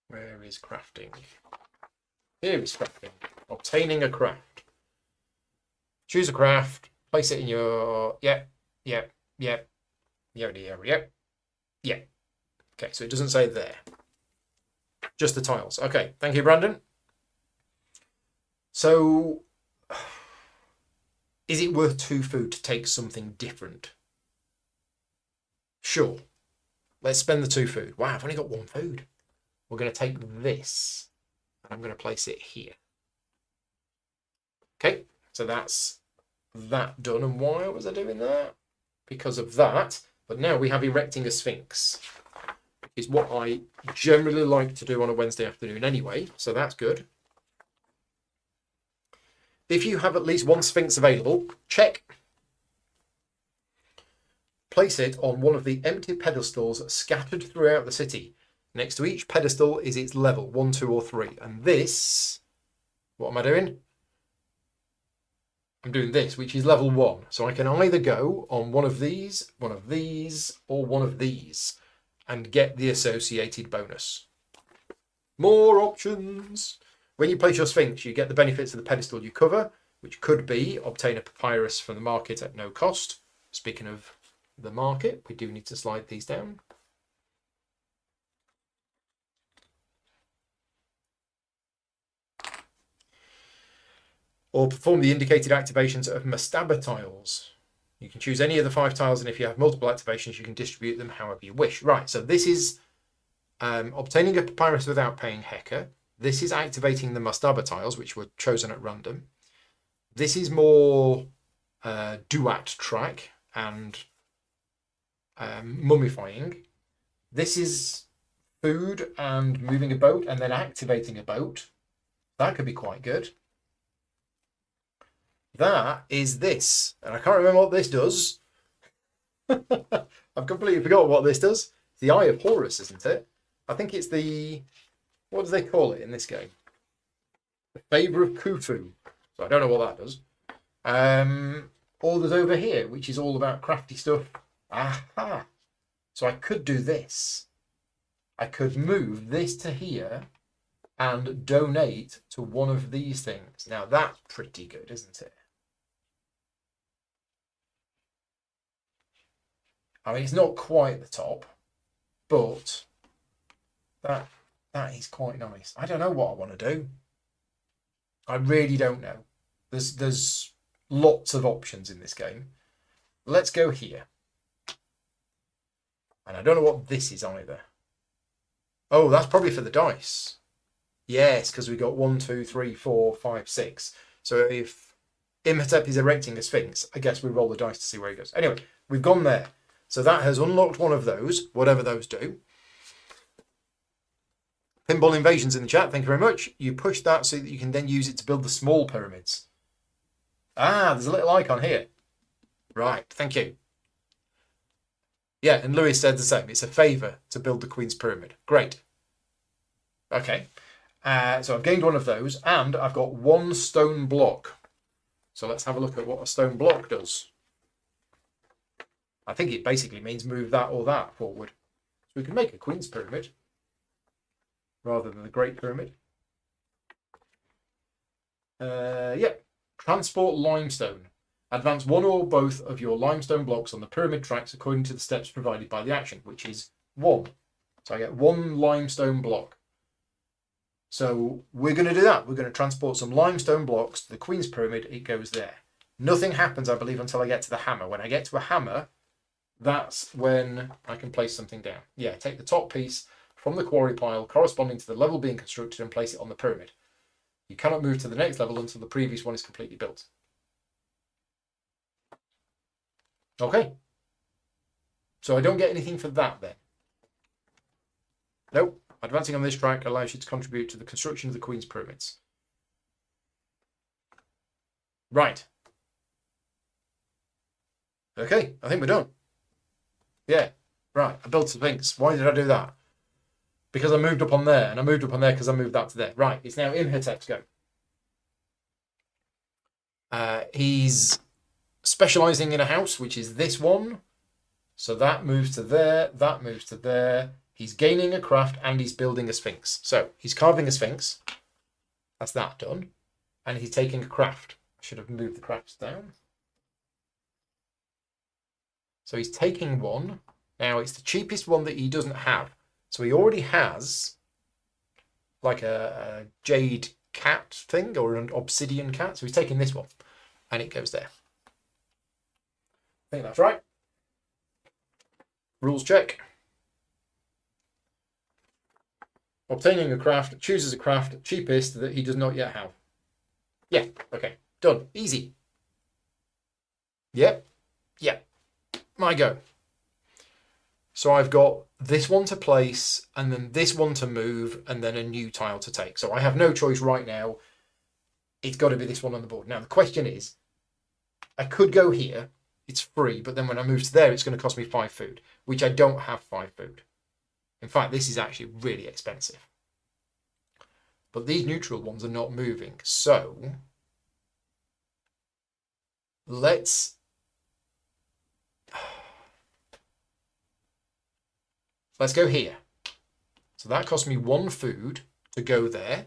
Where is crafting? Here is crafting. Obtaining a craft. Choose a craft. Place it in your... Yep. Okay, so it doesn't say there. Just the tiles. Okay, thank you, Brandon. So, is it worth 2 food to take something different? Sure. Let's spend the 2 food. Wow, I've only got 1 food. We're going to take this, and I'm going to place it here. Okay, so that's that done. And why was I doing that? Because of that. But now we have erecting a sphinx, which is what I generally like to do on a Wednesday afternoon anyway. So that's good. If you have at least 1 sphinx available, check. Place it on one of the empty pedestals scattered throughout the city. Next to each pedestal is its level, 1, 2, or 3. And this, what am I doing? I'm doing this, which is level 1. So I can either go on one of these, or one of these, and get the associated bonus. More options. When you place your sphinx, you get the benefits of the pedestal you cover, which could be obtain a papyrus from the market at no cost. Speaking of the market, we do need to slide these down. Or perform the indicated activations of mastaba tiles. You can choose any of the 5 tiles, and if you have multiple activations, you can distribute them however you wish. Right, so this is obtaining a papyrus without paying Heka. This is activating the mastaba tiles, which were chosen at random. This is more duat track and mummifying. This is food and moving a boat and then activating a boat. That could be quite good. That is this, and I can't remember what this does. I've completely forgotten what this does. It's the Eye of Horus, isn't it? I think it's the, what do they call it in this game? The Favour of Khufu. So I don't know what that does. Or there's over here, which is all about crafty stuff. Aha! So I could do this. I could move this to here and donate to one of these things. Now that's pretty good, isn't it? I mean, it's not quite the top, but that is quite nice. I don't know what I want to do. I really don't know. There's lots of options in this game. Let's go here. And I don't know what this is either. Oh, that's probably for the dice. Yes, because we got 1, 2, 3, 4, 5, 6. So if Imhotep is erecting a sphinx, I guess we roll the dice to see where he goes. Anyway, we've gone there. So that has unlocked one of those, whatever those do. Pinball Invasion's in the chat, thank you very much. You push that so that you can then use it to build the small pyramids. Ah, there's a little icon here. Right, thank you. Yeah, and Lewis said the same. It's a favour to build the Queen's Pyramid. Great. Okay. So I've gained one of those, and I've got 1 stone block. So let's have a look at what a stone block does. I think it basically means move that or that forward. So we can make a Queen's Pyramid rather than the Great Pyramid. Yeah. Transport limestone. Advance 1 or both of your limestone blocks on the pyramid tracks according to the steps provided by the action, which is 1. So I get 1 limestone block. So we're going to do that. We're going to transport some limestone blocks to the Queen's Pyramid. It goes there. Nothing happens, I believe, until I get to the hammer. When I get to a hammer, that's when I can place something down. Yeah, take the top piece from the quarry pile corresponding to the level being constructed and place it on the pyramid. You cannot move to the next level until the previous one is completely built. Okay. So I don't get anything for that then. Nope. Advancing on this track allows you to contribute to the construction of the Queen's Pyramids. Right. Okay, I think we're done. Yeah, right. I built Sphinx. Why did I do that? Because I moved up on there, and I moved up on there because I moved that to there. Right, it's now Imhotep's go. He's specialising in a house, which is this one. So that moves to there, that moves to there. He's gaining a craft, and he's building a Sphinx. So he's carving a Sphinx. That's that done. And he's taking a craft. I should have moved the crafts down. So he's taking one. Now, it's the cheapest one that he doesn't have. So he already has like a jade cat thing or an obsidian cat. So he's taking this one and it goes there. I think that's right. Rules check. Obtaining a craft, chooses a craft cheapest that he does not yet have. Yeah, okay, done. Easy. Yep, yep. My go. So I've got this one to place, and then this one to move, and then a new tile to take. So I have no choice right now. It's got to be this one on the board. Now, the question is, I could go here. It's free, but then when I move to there, it's going to cost me 5 food, which I don't have 5 food. In fact, this is actually really expensive. But these neutral ones are not moving. So let's go here. So that cost me 1 food to go there.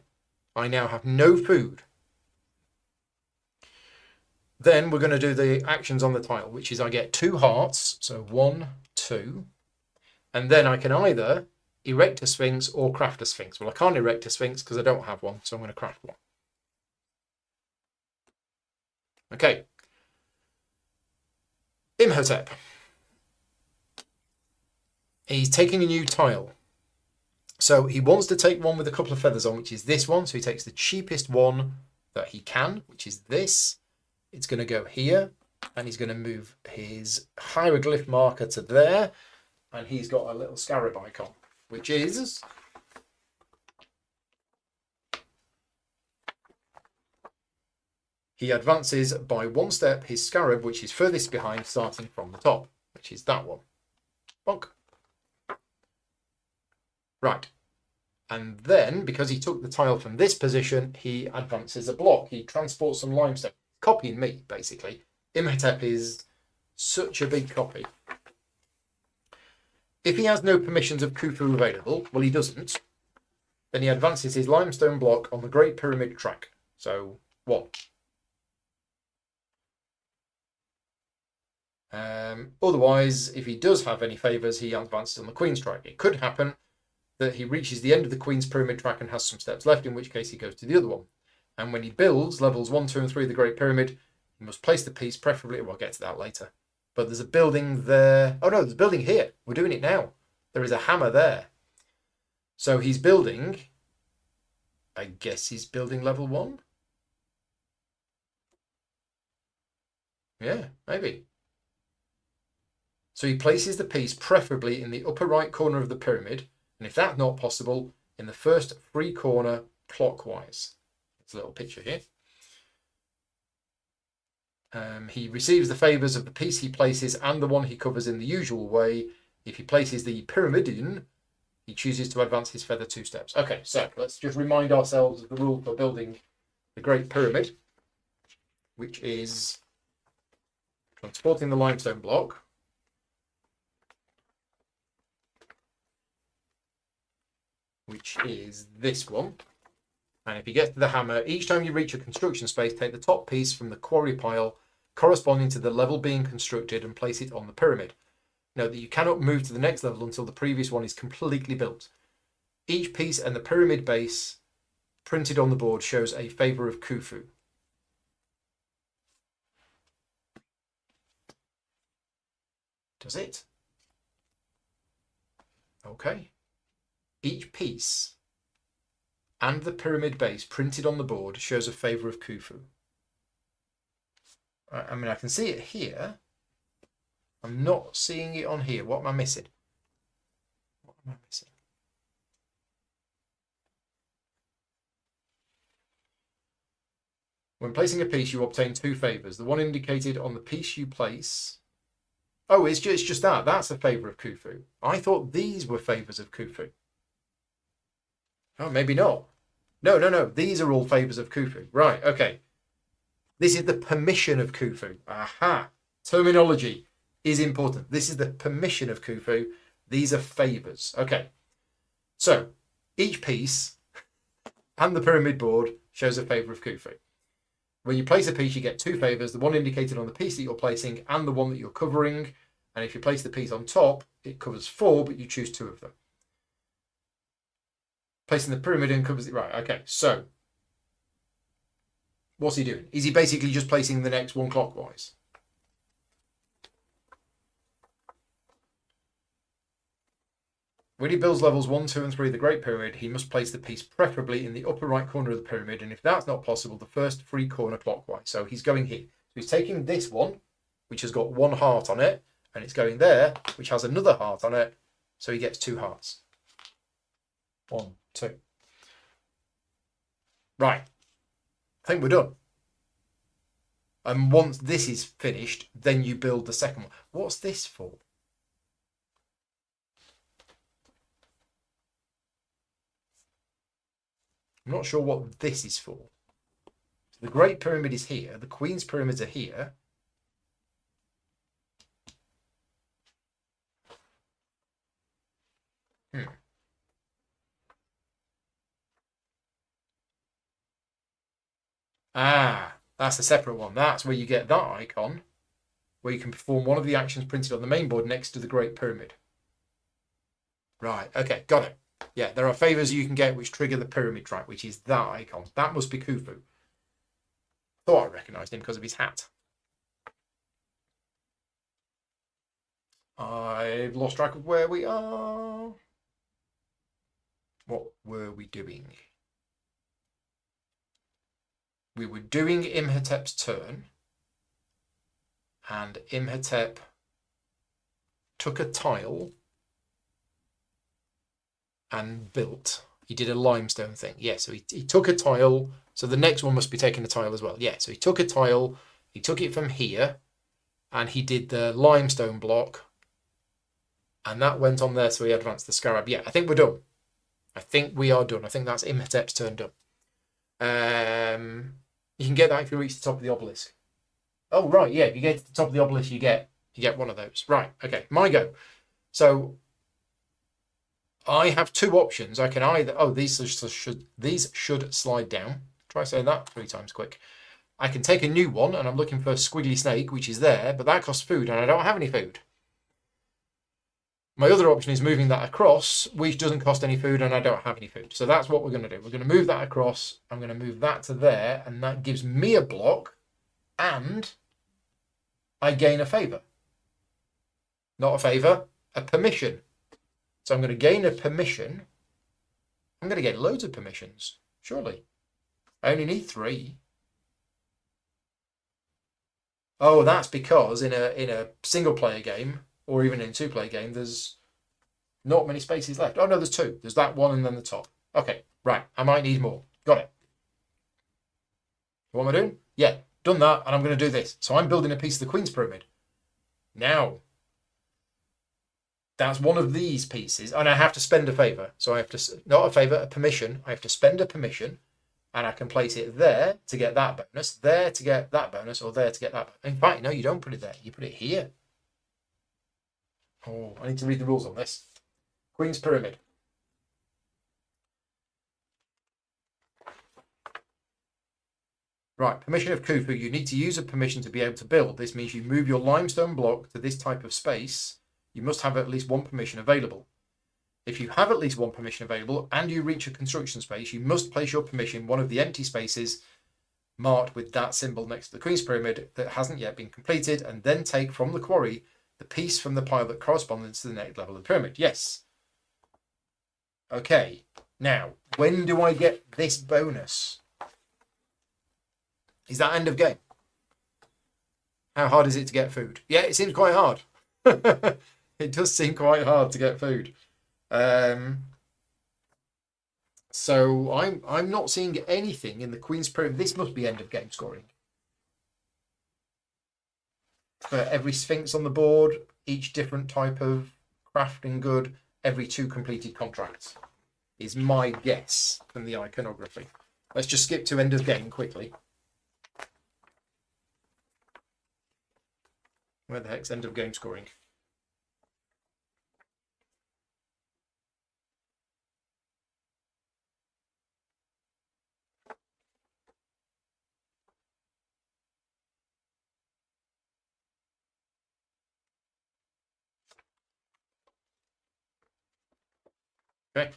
I now have no food. Then we're going to do the actions on the tile, which is I get 2 hearts. So 1, 2. And then I can either erect a Sphinx or craft a Sphinx. Well, I can't erect a Sphinx because I don't have one. So I'm going to craft one. Okay. Imhotep. He's taking a new tile. So he wants to take one with a couple of feathers on, which is this one. So he takes the cheapest one that he can, which is this. It's going to go here. And he's going to move his hieroglyph marker to there. And he's got a little scarab icon, which is he advances by 1 step his scarab, which is furthest behind, starting from the top, which is that one. Bonk. Right. And then, because he took the tile from this position, he advances a block. He transports some limestone. Copying me, basically. Imhotep is such a big copy. If he has no permissions of Khufu available, well, he doesn't, then he advances his limestone block on the Great Pyramid track. So, 1. Otherwise, if he does have any favours, he advances on the Queen's track. It could happen that he reaches the end of the Queen's Pyramid track and has some steps left, in which case he goes to the other one. And when he builds levels 1, 2, and 3 of the Great Pyramid, he must place the piece, preferably, we'll get to that later. But there's a building there. Oh no, there's a building here. We're doing it now. There is a hammer there. So he's building, I guess he's building level 1? Yeah, maybe. So he places the piece preferably in the upper right corner of the pyramid, and if that's not possible, in the first free corner clockwise. It's a little picture here. He receives the favours of the piece he places and the one he covers in the usual way. If he places the pyramidion, he chooses to advance his feather 2 steps. Okay, so let's just remind ourselves of the rule for building the Great Pyramid, which is transporting the limestone block, which is this one. And if you get to the hammer, each time you reach a construction space, take the top piece from the quarry pile corresponding to the level being constructed and place it on the pyramid. Note that you cannot move to the next level until the previous one is completely built. Each piece and the pyramid base printed on the board shows a favour of Khufu. Does it? Okay. Each piece and the pyramid base printed on the board shows a favour of Khufu. I mean, I can see it here. I'm not seeing it on here. What am I missing? What am I missing? When placing a piece, you obtain 2 favours. The one indicated on the piece you place... Oh, it's just that. That's a favour of Khufu. I thought these were favours of Khufu. Oh, maybe not. No. These are all favours of Khufu. Right, okay. This is the permission of Khufu. Aha. Terminology is important. This is the permission of Khufu. These are favours. Okay. So, each piece and the pyramid board shows a favour of Khufu. When you place a piece, you get 2 favours, the one indicated on the piece that you're placing and the one that you're covering. And if you place the piece on top, it covers 4, but you choose 2 of them. Placing the pyramid in covers it. Right, okay. So, what's he doing? Is he basically just placing the next one clockwise? When he builds levels 1, 2, and 3 of the Great Pyramid, he must place the piece preferably in the upper right corner of the pyramid, and if that's not possible, the first 3 corner clockwise. So he's going here. So he's taking this one, which has got 1 heart on it, and it's going there, which has another heart on it, so he gets 2 hearts. 1, 2. Right. I think we're done. And once this is finished, then you build the second one. What's this for? I'm not sure what this is for. So the Great Pyramid is here. The Queen's Pyramids are here. Ah, that's a separate one. That's where you get that icon, where you can perform one of the actions printed on the main board next to the Great Pyramid. Right, okay, got it. Yeah, there are favours you can get which trigger the pyramid track, which is that icon. That must be Khufu. Thought I recognised him because of his hat. I've lost track of where we are. What were we doing? We were doing Imhotep's turn, and Imhotep took a tile and built. He did a limestone thing. Yeah, so he took a tile. So the next one must be taking a tile as well. Yeah, so he took a tile. He took it from here, and he did the limestone block. And that went on there, so he advanced the scarab. Yeah, I think we're done. I think we are done. I think that's Imhotep's turn done. You can get that if you reach the top of the obelisk. Oh, right, yeah. If you get to the top of the obelisk, you get one of those. Right, okay. My go. So I have 2 options. I can either... Oh, these should slide down. Try saying that 3 times quick. I can take a new one, and I'm looking for Squiggly Snake, which is there, but that costs food, and I don't have any food. My other option is moving that across, which doesn't cost any food, and I don't have any food. So that's what we're going to do. We're going to move that across. I'm going to move that to there, and that gives me a block, and I gain a favour. Not a favour, a permission. So I'm going to gain a permission. I'm going to get loads of permissions, surely. I only need 3. Oh, that's because in a single-player game, or even in a 2-player game, there's not many spaces left. Oh, no, there's 2. There's that one and then the top. Okay, right. I might need more. Got it. What am I doing? Yeah, done that, and I'm going to do this. So I'm building a piece of the Queen's Pyramid. Now, that's one of these pieces, and I have to spend a favour. So I have to, not a favour, a permission. I have to spend a permission, and I can place it there to get that bonus, there to get that bonus, or there to get that bonus. In fact, no, you don't put it there. You put it here. Oh, I need to read the rules on this. Queen's Pyramid. Right, permission of Khufu. You need to use a permission to be able to build. This means you move your limestone block to this type of space. You must have at least 1 permission available. If you have at least 1 permission available and you reach a construction space, you must place your permission in one of the empty spaces marked with that symbol next to the Queen's Pyramid that hasn't yet been completed, and then take from the quarry the piece from the pile that corresponds to the next level of the pyramid. Yes. Okay. Now, When do I get this bonus? Is that end of game? How hard is it to get food? Yeah, it seems quite hard. It does seem quite hard to get food. So I'm not seeing anything in the Queen's Pyramid. This must be end of game scoring. For every Sphinx on the board, each different type of crafting good, every 2 completed contracts is my guess from the iconography. Let's just skip to end of game quickly. Where the heck's end of game scoring? Okay.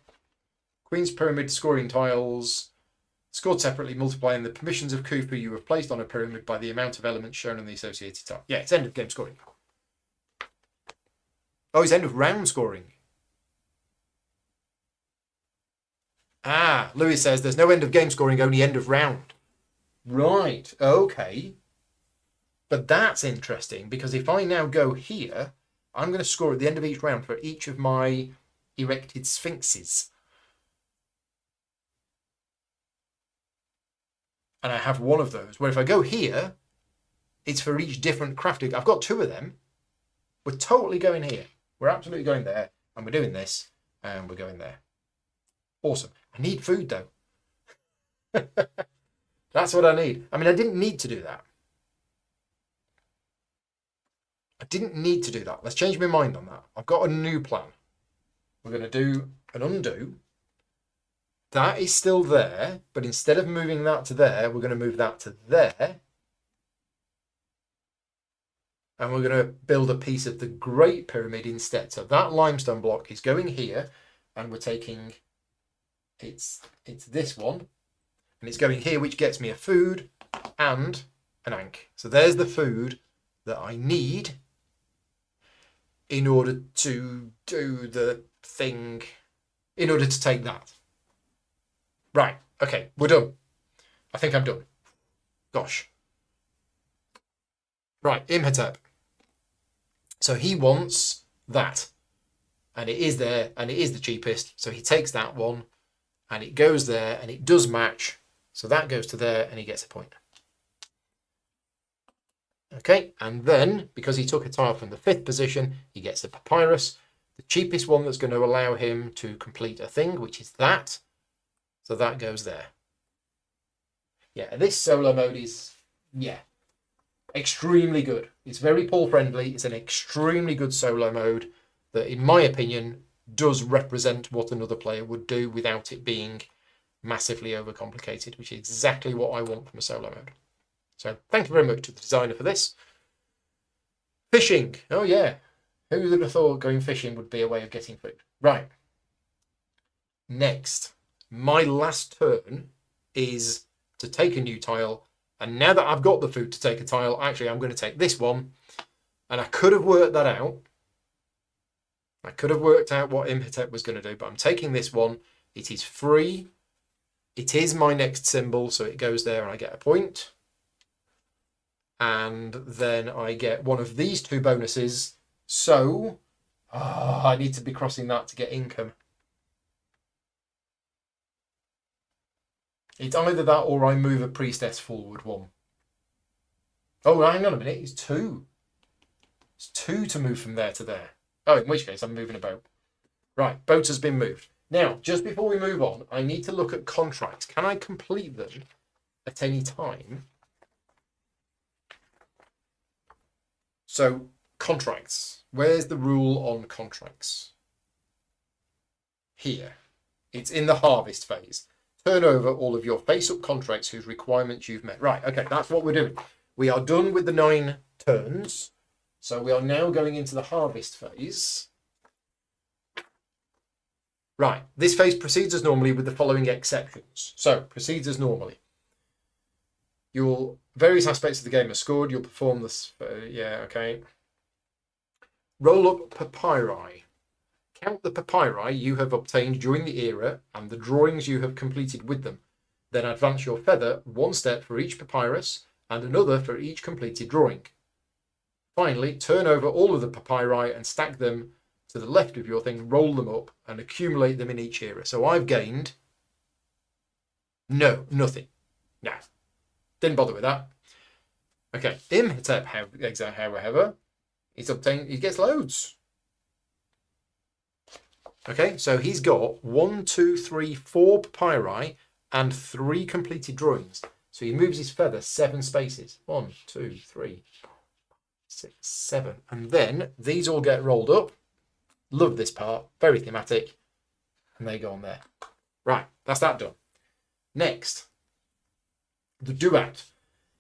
Queen's Pyramid scoring tiles. Scored separately, multiplying the permissions of Khufu you have placed on a pyramid by the amount of elements shown on the associated tile. Yeah, it's end of game scoring. Oh, it's end of round scoring. Ah, Lewis says there's no end of game scoring, only end of round. Right, okay. But that's interesting, because if I now go here, I'm going to score at the end of each round for each of my erected sphinxes. And I have one of those, where if I go here, it's for each different crafting. I've got 2 of them. We're totally going here. We're absolutely going there. And we're doing this. And we're going there. Awesome. I need food, though. That's what I need. I mean, I didn't need to do that. I didn't need to do that. Let's change my mind on that. I've got a new plan. We're going to do an undo. That is still there, but instead of moving that to there, we're going to move that to there. And we're going to build a piece of the Great Pyramid instead. So that limestone block is going here, and we're taking, it's this one, and it's going here, which gets me a food and an ankh. So there's the food that I need in order to do the thing, in order to take that. Right, okay, we're done. I think I'm done. Gosh. Right, Imhotep. So he wants that. And it is there, and it is the cheapest. So he takes that one, and it goes there, and it does match. So that goes to there, and he gets a point. Okay, and then, because he took a tile from the 5th position, he gets a papyrus. The cheapest one that's going to allow him to complete a thing, which is that. So that goes there. Yeah, this solo mode is, yeah, extremely good. It's very pull friendly. It's an extremely good solo mode that, in my opinion, does represent what another player would do without it being massively overcomplicated, which is exactly what I want from a solo mode. So thank you very much to the designer for this. Fishing. Oh, yeah. Who would have thought going fishing would be a way of getting food? Right. Next. My last turn is to take a new tile. And now that I've got the food to take a tile, actually, I'm going to take this one. And I could have worked that out. I could have worked out what Imhotep was going to do, but I'm taking this one. It is free. It is my next symbol, so it goes there and I get a point. And then I get one of these 2 bonuses. So I need to be crossing that to get income. It's either that or I move a priestess forward 1. Oh, hang on a minute. It's 2. It's 2 to move from there to there. Oh, in which case I'm moving a boat. Right, boat has been moved. Now, just before we move on, I need to look at contracts. Can I complete them at any time? So, contracts. Where's the rule on contracts? Here. It's in the harvest phase. Turn over all of your face-up contracts whose requirements you've met. Right, okay, that's what we're doing. We are done with the 9 turns. So we are now going into the harvest phase. Right, this phase proceeds as normally with the following exceptions. So, proceeds as normally. Your various aspects of the game are scored. You'll perform this. Yeah, okay. Roll up papyri. Count the papyri you have obtained during the era and the drawings you have completed with them. Then advance your feather one step for each papyrus and another for each completed drawing. Finally, turn over all of the papyri and stack them to the left of your thing, roll them up and accumulate them in each era. So I've gained nothing. No, didn't bother with that. Okay, Imhotep, however, he gets loads. Okay, so he's got 1, 2, 3, 4 papyri and 3 completed drawings. So he moves his feather 7 spaces. 1, 2, 3, 6, 7. And then these all get rolled up. Love this part. Very thematic. And they go on there. Right, that's that done. Next, the duat.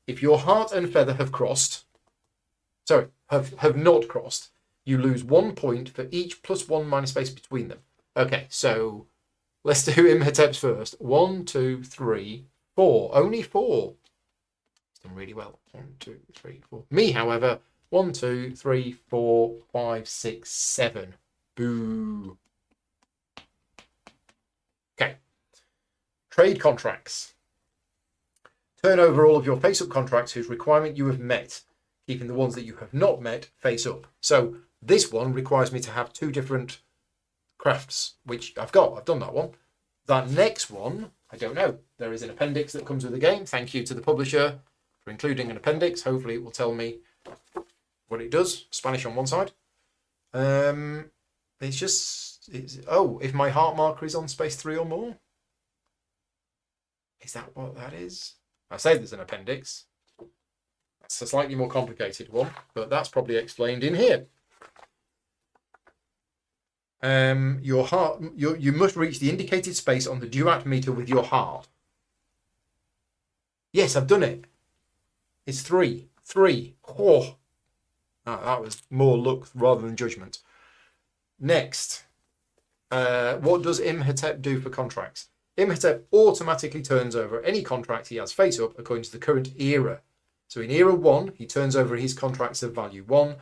If your heart and feather have crossed, have not crossed, you lose 1 point for each +1 minus space between them. Okay, so let's do Imhotep's first. 1, 2, 3, 4. Only 4. It's done really well. 1, 2, 3, 4. Me, however, 1, 2, 3, 4, 5, 6, 7. Boo. Okay. Trade contracts. Turn over all of your face-up contracts whose requirement you have met, keeping the ones that you have not met face up. So this one requires me to have 2 different crafts, which I've got. I've done that one. That next one, I don't know. There is an appendix that comes with the game. Thank you to the publisher for including an appendix. Hopefully it will tell me what it does. Spanish on one side. If my heart marker is on space 3 or more. Is that what that is? I say there's an appendix. That's a slightly more complicated one, but that's probably explained in here. You must reach the indicated space on the duat meter with your heart. Yes, I've done it. It's 3. 3. Oh. That was more luck rather than judgment. Next, what does Imhotep do for contracts? Imhotep automatically turns over any contract he has face up according to the current era. So in era 1, he turns over his contracts of value 1.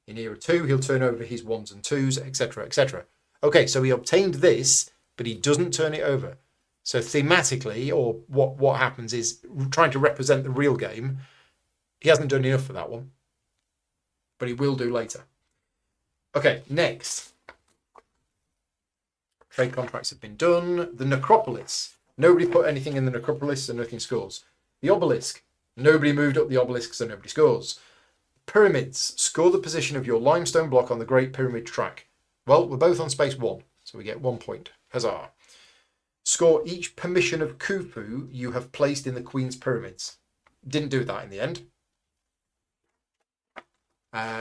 In era 2, he'll turn over his 1s and 2s, etc., etc. Okay, so he obtained this, but he doesn't turn it over. So thematically, or what happens is, trying to represent the real game, he hasn't done enough for that one. But he will do later. Okay, next. Trade contracts have been done. The necropolis. Nobody put anything in the necropolis, so nothing scores. The obelisk. Nobody moved up the obelisk, so nobody scores. Pyramids. Score the position of your limestone block on the Great Pyramid track. Well, we're both on space 1, so we get 1 point. Huzzah. Score each permission of Khufu you have placed in the Queen's pyramids. Didn't do that in the end.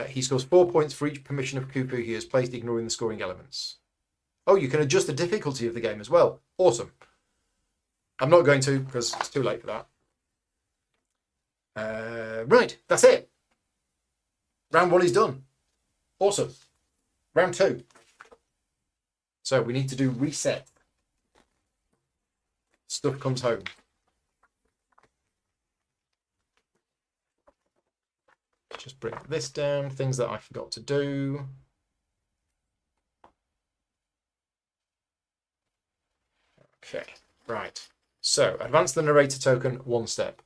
He scores 4 points for each permission of Khufu he has placed, ignoring the scoring elements. Oh, you can adjust the difficulty of the game as well. Awesome. I'm not going to because it's too late for that. Right, that's it. Round 1 is done. Awesome. Round 2. So we need to do reset. Stuff comes home. Just bring this down. Things that I forgot to do. Okay, right. So advance the narrator token 1 step.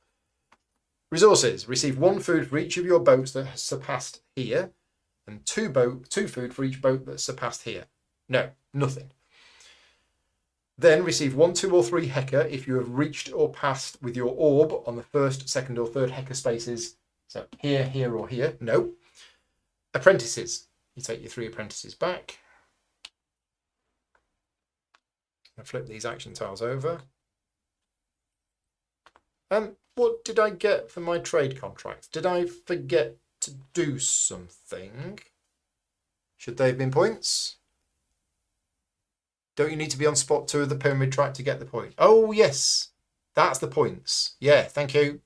Resources. Receive 1 food for each of your boats that has surpassed here, and 2 food for each boat that's surpassed here. No, nothing. Then receive 1, 2, or 3 Heka if you have reached or passed with your orb on the 1st, 2nd, or 3rd Heka spaces. So here, here, or here. No. Apprentices. You take your 3 apprentices back. I'll flip these action tiles over. What did I get for my trade contract? Did I forget to do something? Should they have been points? Don't you need to be on spot 2 of the pyramid track to get the point? Oh, yes. That's the points. Yeah, thank you.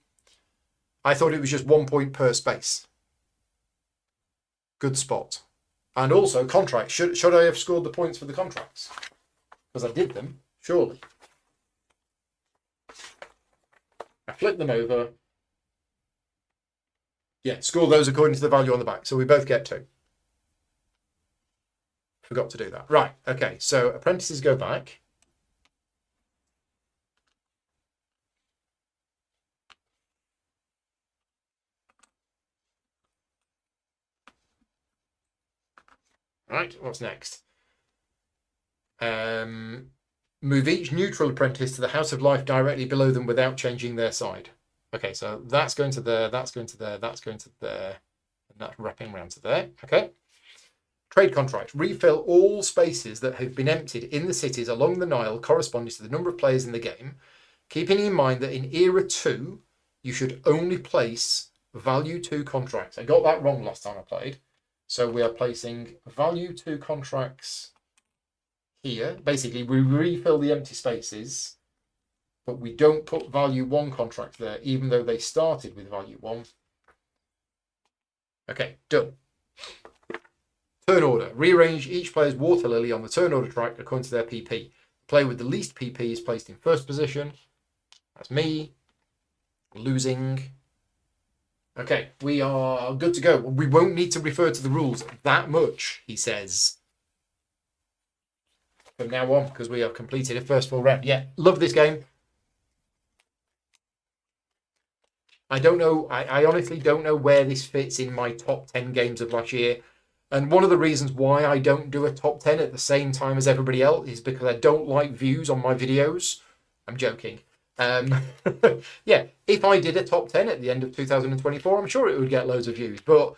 I thought it was just 1 point per space. Good spot. And also, contracts. Should I have scored the points for the contracts? Because I did them, surely. I flip them over. Yeah, score those according to the value on the back. So we both get 2. Forgot to do that. Right, okay, so apprentices go back. Right, what's next? Move each neutral apprentice to the House of Life directly below them without changing their side. Okay, so that's going to there, that's going to there, that's going to there, and that's wrapping around to there. Okay. Trade contract. Refill all spaces that have been emptied in the cities along the Nile corresponding to the number of players in the game, keeping in mind that in Era 2, you should only place Value 2 contracts. I got that wrong last time I played. So we are placing Value 2 contracts here. Basically, we refill the empty spaces, but we don't put Value 1 contract there, even though they started with Value 1. Okay, done. Turn order. Rearrange each player's water lily on the turn order track according to their PP. The player with the least PP is placed in first position. That's me. Losing. Okay, we are good to go. We won't need to refer to the rules that much, he says, from now on, because we have completed a first full round. Yeah, love this game. I don't know. I honestly don't know where this fits in my top 10 games of last year. And one of the reasons why I don't do a top 10 at the same time as everybody else is because I don't like views on my videos. I'm joking. Yeah, if I did a top 10 at the end of 2024, I'm sure it would get loads of views. But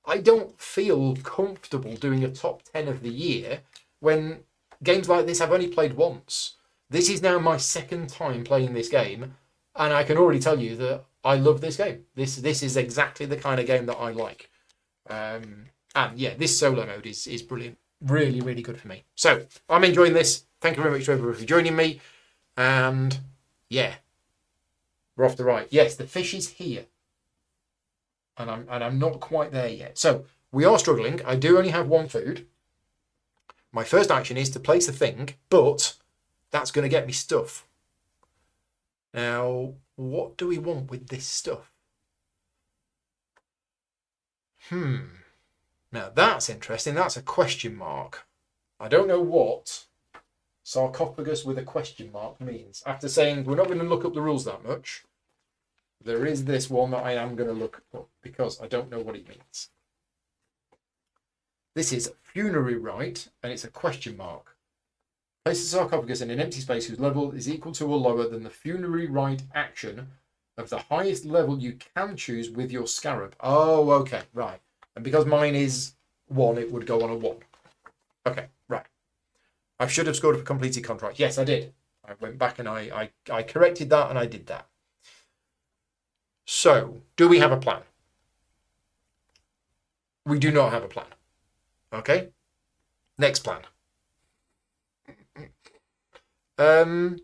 I don't feel comfortable doing a top 10 of the year when games like this I've only played once. This is now my second time playing this game, and I can already tell you that I love this game. This is exactly the kind of game that I like. And yeah, this solo mode is brilliant. Really, really good for me. So I'm enjoying this. Thank you very much to everyone for joining me. And yeah, we're off the right. Yes, the fish is here. And I'm not quite there yet. So we are struggling. I do only have one food. My first action is to place a thing, but that's going to get me stuff. Now, what do we want with this stuff? Now that's interesting. That's a question mark. I don't know what sarcophagus with a question mark means. After saying we're not going to look up the rules that much, there is this one that I am going to look up because I don't know what it means. This is funerary rite, and it's a question mark. Place the sarcophagus in an empty space whose level is equal to or lower than the funerary rite action of the highest level you can choose with your scarab. Oh, okay, right. And because mine is 1, it would go on a 1. Okay, right. I should have scored for completed contract. Yes, I did. I went back and I corrected that and I did that. So, do we have a plan? We do not have a plan. Okay. Next plan. Yeah,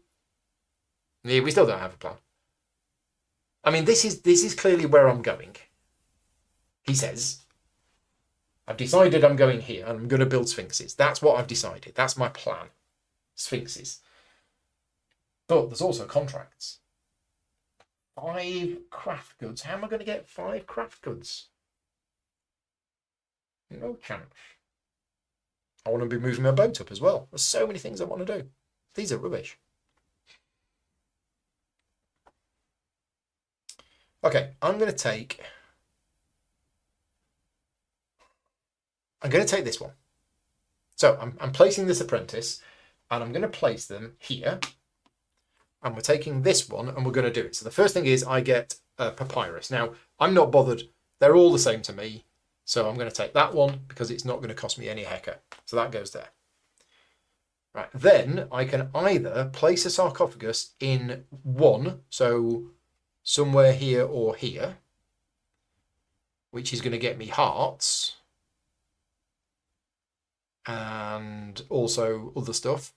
we still don't have a plan. I mean, this is clearly where I'm going. He says, I've decided I'm going here and I'm going to build sphinxes. That's what I've decided. That's my plan. Sphinxes. But there's also contracts. 5 craft goods. How am I going to get 5 craft goods? No chance. I want to be moving my boat up as well. There's so many things I want to do. These are rubbish. Okay, I'm going to take this one. So I'm placing this apprentice, and I'm going to place them here. And we're taking this one, and we're going to do it. So the first thing is I get a papyrus. Now, I'm not bothered. They're all the same to me. So I'm going to take that one because it's not going to cost me any hecker. So that goes there. Right, then I can either place a sarcophagus in 1, so somewhere here or here, which is going to get me hearts and also other stuff.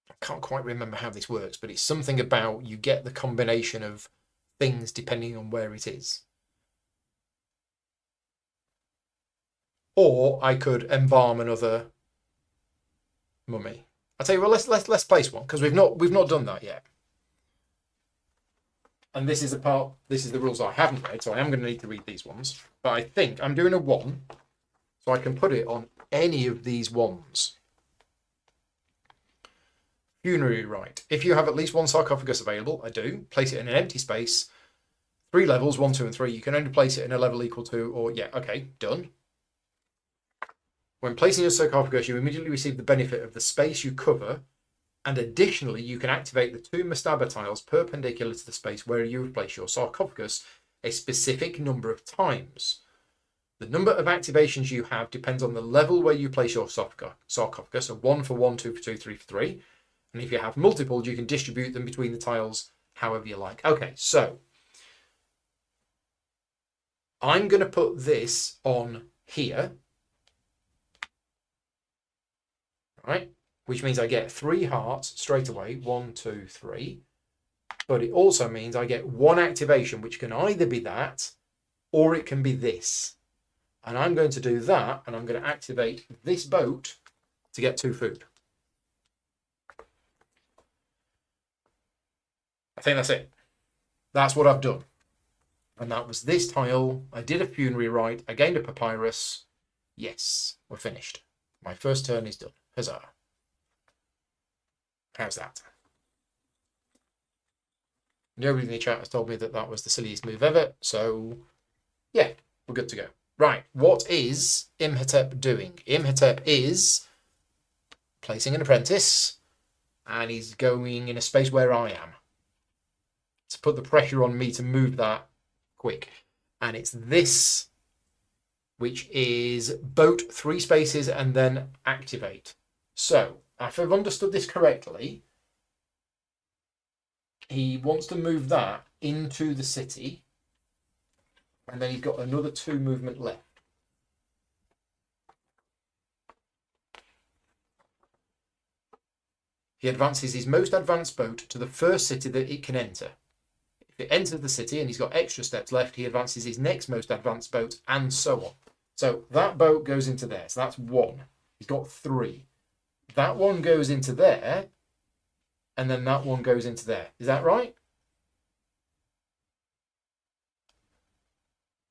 I can't quite remember how this works, but it's something about you get the combination of things depending on where it is. Or I could embalm another mummy. I'll tell you what, let's place one because we've not done that yet. And this is the rules I haven't read, so I am going to need to read these ones. But I think I'm doing a 1. So I can put it on any of these ones. Funerary rite. If you have at least one sarcophagus available, I do, place it in an empty space. 3 levels, 1, 2, and 3. You can only place it in a level equal to, or yeah, okay, done. When placing a sarcophagus, you immediately receive the benefit of the space you cover, and additionally, you can activate the 2 mastaba tiles perpendicular to the space where you would place your sarcophagus a specific number of times. The number of activations you have depends on the level where you place your sarcophagus, so 1 for 1, 2 for 2, 3 for 3. And if you have multiple, you can distribute them between the tiles however you like. Okay, so I'm going to put this on here, right? Which means I get 3 hearts straight away, 1, 2, 3. But it also means I get 1 activation, which can either be that or it can be this. And I'm going to do that, and I'm going to activate this boat to get 2 food. I think that's it. That's what I've done. And that was this tile. I did a funerary rite. I gained a papyrus. Yes, we're finished. My first turn is done. Huzzah. How's that? Nobody in the chat has told me that that was the silliest move ever. So, yeah, we're good to go. Right, what is Imhotep doing? Imhotep is placing an apprentice, and he's going in a space where I am to put the pressure on me to move that quick. And it's this, which is boat 3 spaces and then activate. So, if I've understood this correctly, he wants to move that into the city, and then he's got another 2 movement left. He advances his most advanced boat to the first city that it can enter. If it enters the city and he's got extra steps left, he advances his next most advanced boat, and so on. So that boat goes into there. So that's 1. He's got 3. That one goes into there, and then that one goes into there. Is that right?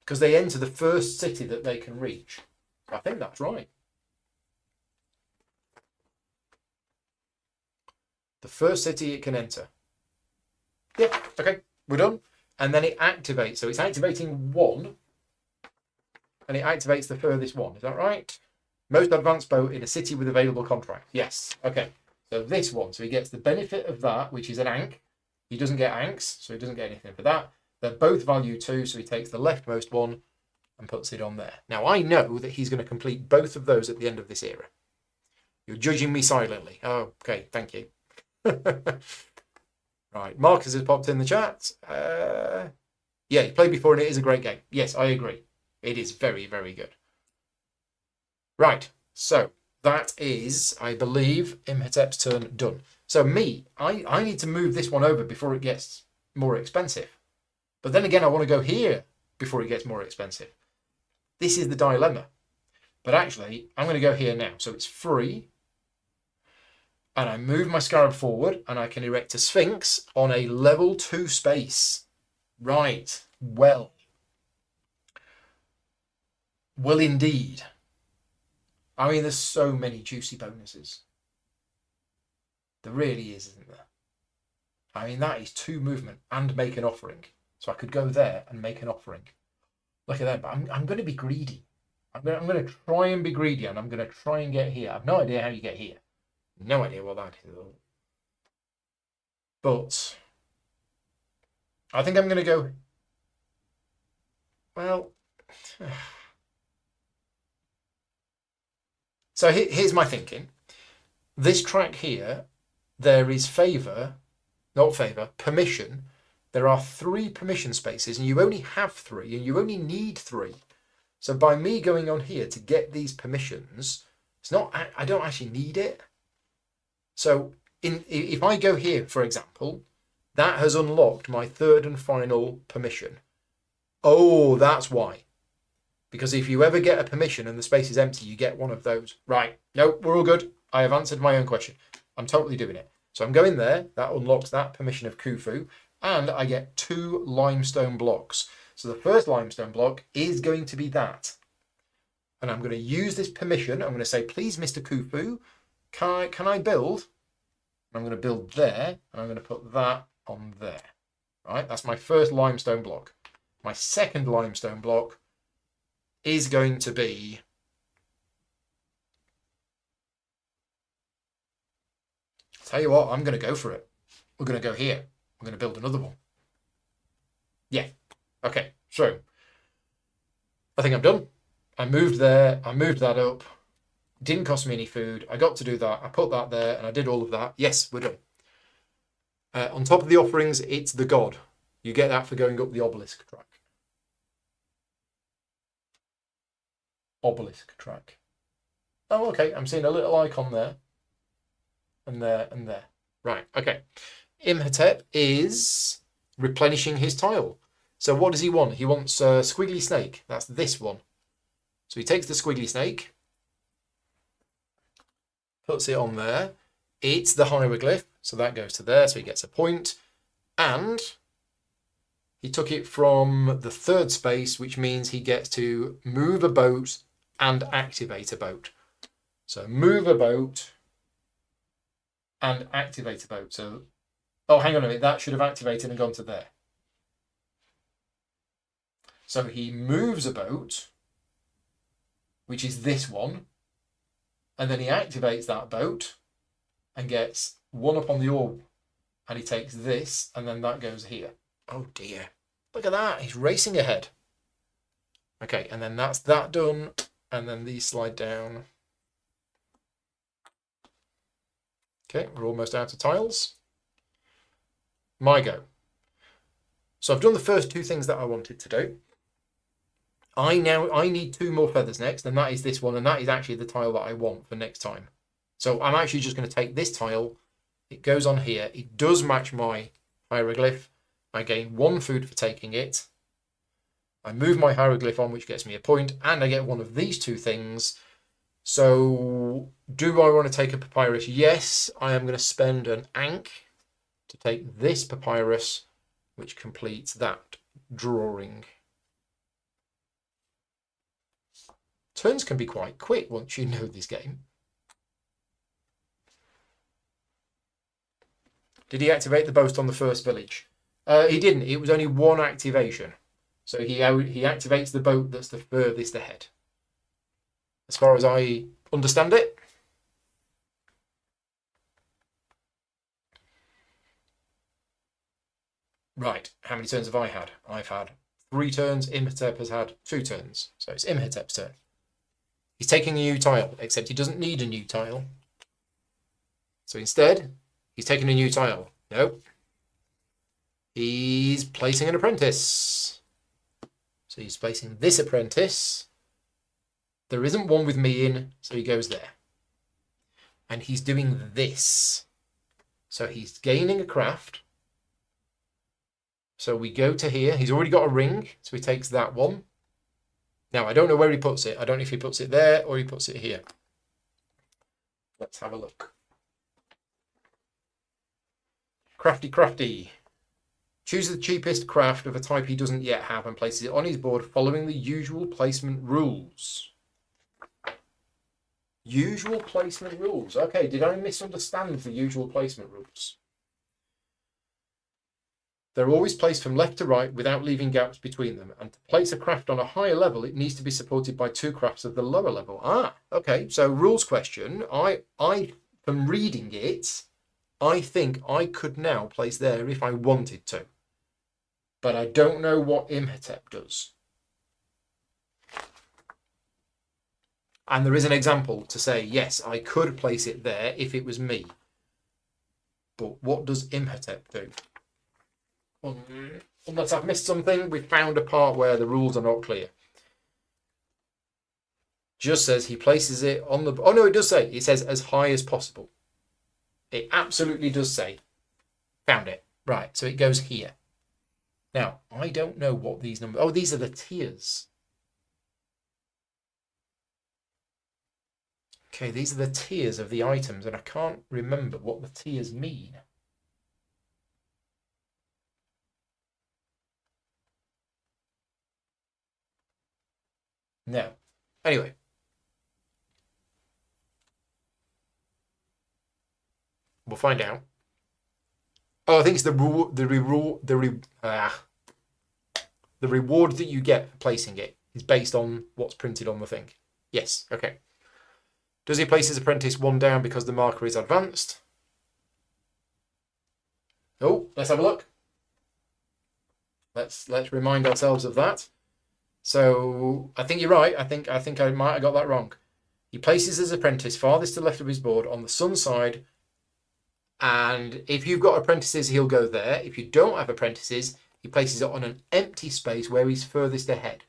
Because they enter the first city that they can reach. I think that's right. The first city it can enter. Yeah, okay, we're done. And then it activates. So it's activating 1, and it activates the furthest one. Is that right? Most advanced boat in a city with available contract. Yes, okay. So this one, so he gets the benefit of that, which is an Ankh. He doesn't get Ankhs, so he doesn't get anything for that. They're both value 2, so he takes the leftmost one and puts it on there. Now, I know that he's going to complete both of those at the end of this era. You're judging me silently. Oh, okay, thank you. Right, Marcus has popped in the chat. Yeah, he played before and it is a great game. Yes, I agree. It is very, very good. Right, so that is, I believe, Imhotep's turn done. So me, I need to move this one over before it gets more expensive. But then again, I want to go here before it gets more expensive. This is the dilemma. But actually, I'm going to go here now. So it's free. And I move my scarab forward, and I can erect a sphinx on a level 2 space. Right, well. Well, indeed. I mean, there's so many juicy bonuses. There really is, isn't there? I mean, that is 2 movement and make an offering. So I could go there and make an offering. Look at that. But I'm going to be greedy. I'm going to try and be greedy, and I'm going to try and get here. I have no idea how you get here. No idea what that is at all. But I think I'm going to go... Well... So here's my thinking. This track here, there is permission. There are 3 permission spaces, and you only have 3, and you only need 3. So by me going on here to get these permissions, it's not, I don't actually need it. So if I go here, for example, that has unlocked my 3rd and final permission. Oh, that's why. Because if you ever get a permission and the space is empty, you get one of those. Right. No, we're all good. I have answered my own question. I'm totally doing it. So I'm going there. That unlocks that permission of Khufu. And I get 2 limestone blocks. So the first limestone block is going to be that. And I'm going to use this permission. I'm going to say, please, Mr. Khufu, can I build? I'm going to build there, and I'm going to put that on there. Right, that's my first limestone block. My second limestone block is going to be tell you what, I'm going to go for it. We're going to go here. I'm going to build another one. Yeah. Okay, so I think I'm done. I moved there. I moved that up. Didn't cost me any food. I got to do that. I put that there and I did all of that. Yes, we're done. On top of the offerings, it's the god. You get that for going up the obelisk track. Obelisk track. Oh, okay. I'm seeing a little icon there. And there and there. Right, okay. Imhotep is replenishing his tile. So what does he want? He wants a squiggly snake. That's this one. So he takes the squiggly snake, puts it on there. It's the hieroglyph, so that goes to there, so he gets a point. And he took it from the third space, which means he gets to move a boat and activate a boat. So move a boat and activate a boat. So, oh, hang on a minute, that should have activated and gone to there. So he moves a boat, which is this one, and then he activates that boat and gets one up on the orb, and he takes this, and then that goes here. Oh dear. Look at that, he's racing ahead. Okay, and then that's that done, and then these slide down. Okay, we're almost out of tiles. My go. So I've done the first two things that I wanted to do. I need two more feathers next, and that is this one, and that is actually the tile that I want for next time. So I'm actually just going to take this tile. It goes on here. It does match my hieroglyph. I gain 1 food for taking it. I move my hieroglyph on, which gets me a point, and I get one of these two things. So do I want to take a papyrus? Yes, I am going to spend an ankh to take this papyrus, which completes that drawing. Turns can be quite quick once you know this game. Did he activate the boat on the first village? He didn't. It was only one activation. So he activates the boat that's the furthest ahead. As far as I understand it. Right, how many turns have I had? I've had 3 turns. Imhotep has had 2 turns. So it's Imhotep's turn. He's taking a new tile, except he doesn't need a new tile. So instead, he's taking a new tile. Nope. He's placing an apprentice. So he's placing this apprentice. There isn't one with me in, so he goes there. And he's doing this. So he's gaining a craft. So we go to here. He's already got a ring, so he takes that one. Now, I don't know where he puts it. I don't know if he puts it there or he puts it here. Let's have a look. Crafty, crafty. Chooses the cheapest craft of a type he doesn't yet have and places it on his board following the usual placement rules. Usual placement rules. Okay, did I misunderstand the usual placement rules? They're always placed from left to right without leaving gaps between them. And to place a craft on a higher level, it needs to be supported by 2 crafts of the lower level. Ah, okay. So rules question. I from reading it, I think I could now place there if I wanted to. But I don't know what Imhotep does. And there is an example to say, yes, I could place it there if it was me. But what does Imhotep do? Unless I've missed something, we've found a part where the rules are not clear. Just says he places it on the... Oh, no, it does say. It says as high as possible. It absolutely does say. Found it. Right, so it goes here. Now, I don't know what these numbers... Oh, these are the tiers. Okay, these are the tiers of the items, and I can't remember what the tiers mean. No. Anyway, We'll find out. Oh, I think it's the reward that you get for placing it is based on what's printed on the thing. Yes, okay. Does he place his apprentice one down because the marker is advanced? Oh, let's have a look. Let's remind ourselves of that. So I think you're right. I think I might have got that wrong. He places his apprentice farthest to the left of his board on the sun side. And if you've got apprentices, he'll go there. If you don't have apprentices, he places it on an empty space where he's furthest ahead.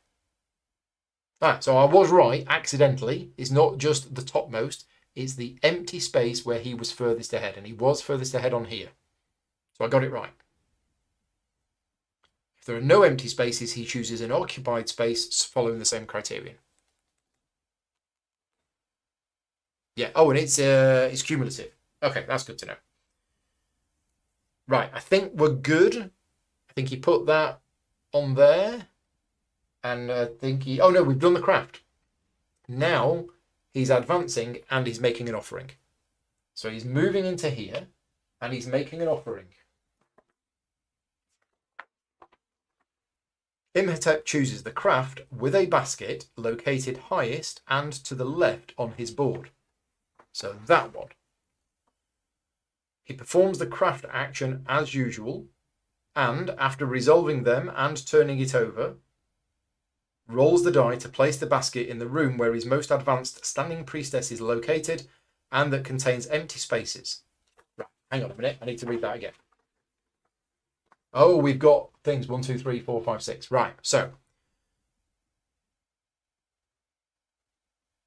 So I was right, accidentally. It's not just the topmost. It's the empty space where he was furthest ahead. And he was furthest ahead on here. So I got it right. If there are no empty spaces, he chooses an occupied space following the same criterion. Yeah. Oh, and it's cumulative. Okay, that's good to know. Right, I think we're good. I think he put that on there. And I think he... Oh, no, we've done the craft. Now he's advancing and he's making an offering. So he's moving into here and he's making an offering. Imhotep chooses the craft with a basket located highest and to the left on his board. So that one. He performs the craft action as usual, and after resolving them and turning it over, rolls the die to place the basket in the room where his most advanced standing priestess is located and that contains empty spaces. Right, hang on a minute, I need to read that again. Oh, we've got things 1, 2, 3, 4, 5, 6. Right, so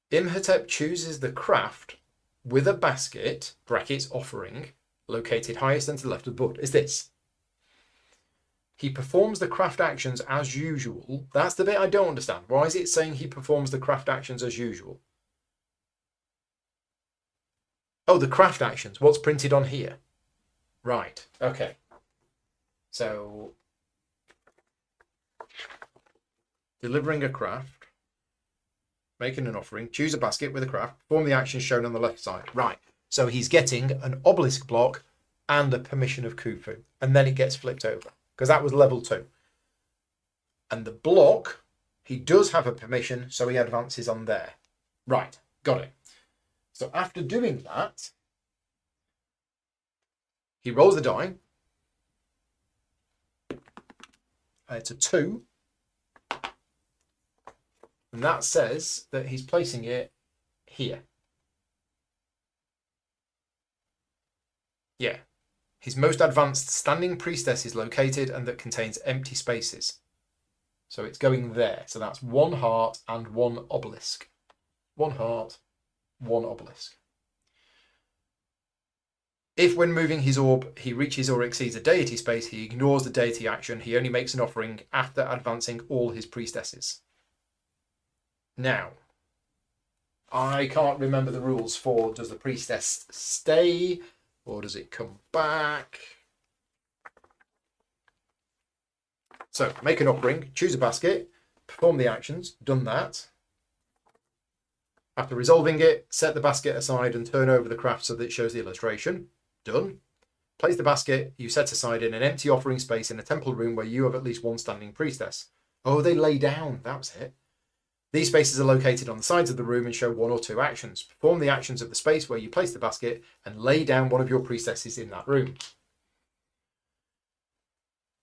Imhotep chooses the craft with a basket, brackets offering, located highest and to the left of the board. Is this? He performs the craft actions as usual. That's the bit I don't understand. Why is it saying he performs the craft actions as usual? Oh, the craft actions. What's printed on here? Right, okay. So, delivering a craft, making an offering, choose a basket with a craft, perform the actions shown on the left side. Right, so he's getting an obelisk block and a permission of Khufu, and then it gets flipped over, because that was level 2. And the block, he does have a permission, so he advances on there. Right, got it. So after doing that, he rolls the die. It's a 2. And that says that he's placing it here. Yeah. His most advanced standing priestess is located and that contains empty spaces. So it's going there. So that's 1 heart and 1 obelisk. 1 heart, 1 obelisk. If when moving his orb he reaches or exceeds a deity space, he ignores the deity action. He only makes an offering after advancing all his priestesses. Now, I can't remember the rules for does the priestess stay or does it come back? So, make an offering, choose a basket, perform the actions, done that. After resolving it, set the basket aside and turn over the craft so that it shows the illustration. Done. Place the basket you set aside in an empty offering space in a temple room where you have at least 1 standing priestess. Oh, they lay down. That was it. These spaces are located on the sides of the room and show 1 or 2 actions. Perform the actions of the space where you place the basket and lay down one of your priestesses in that room.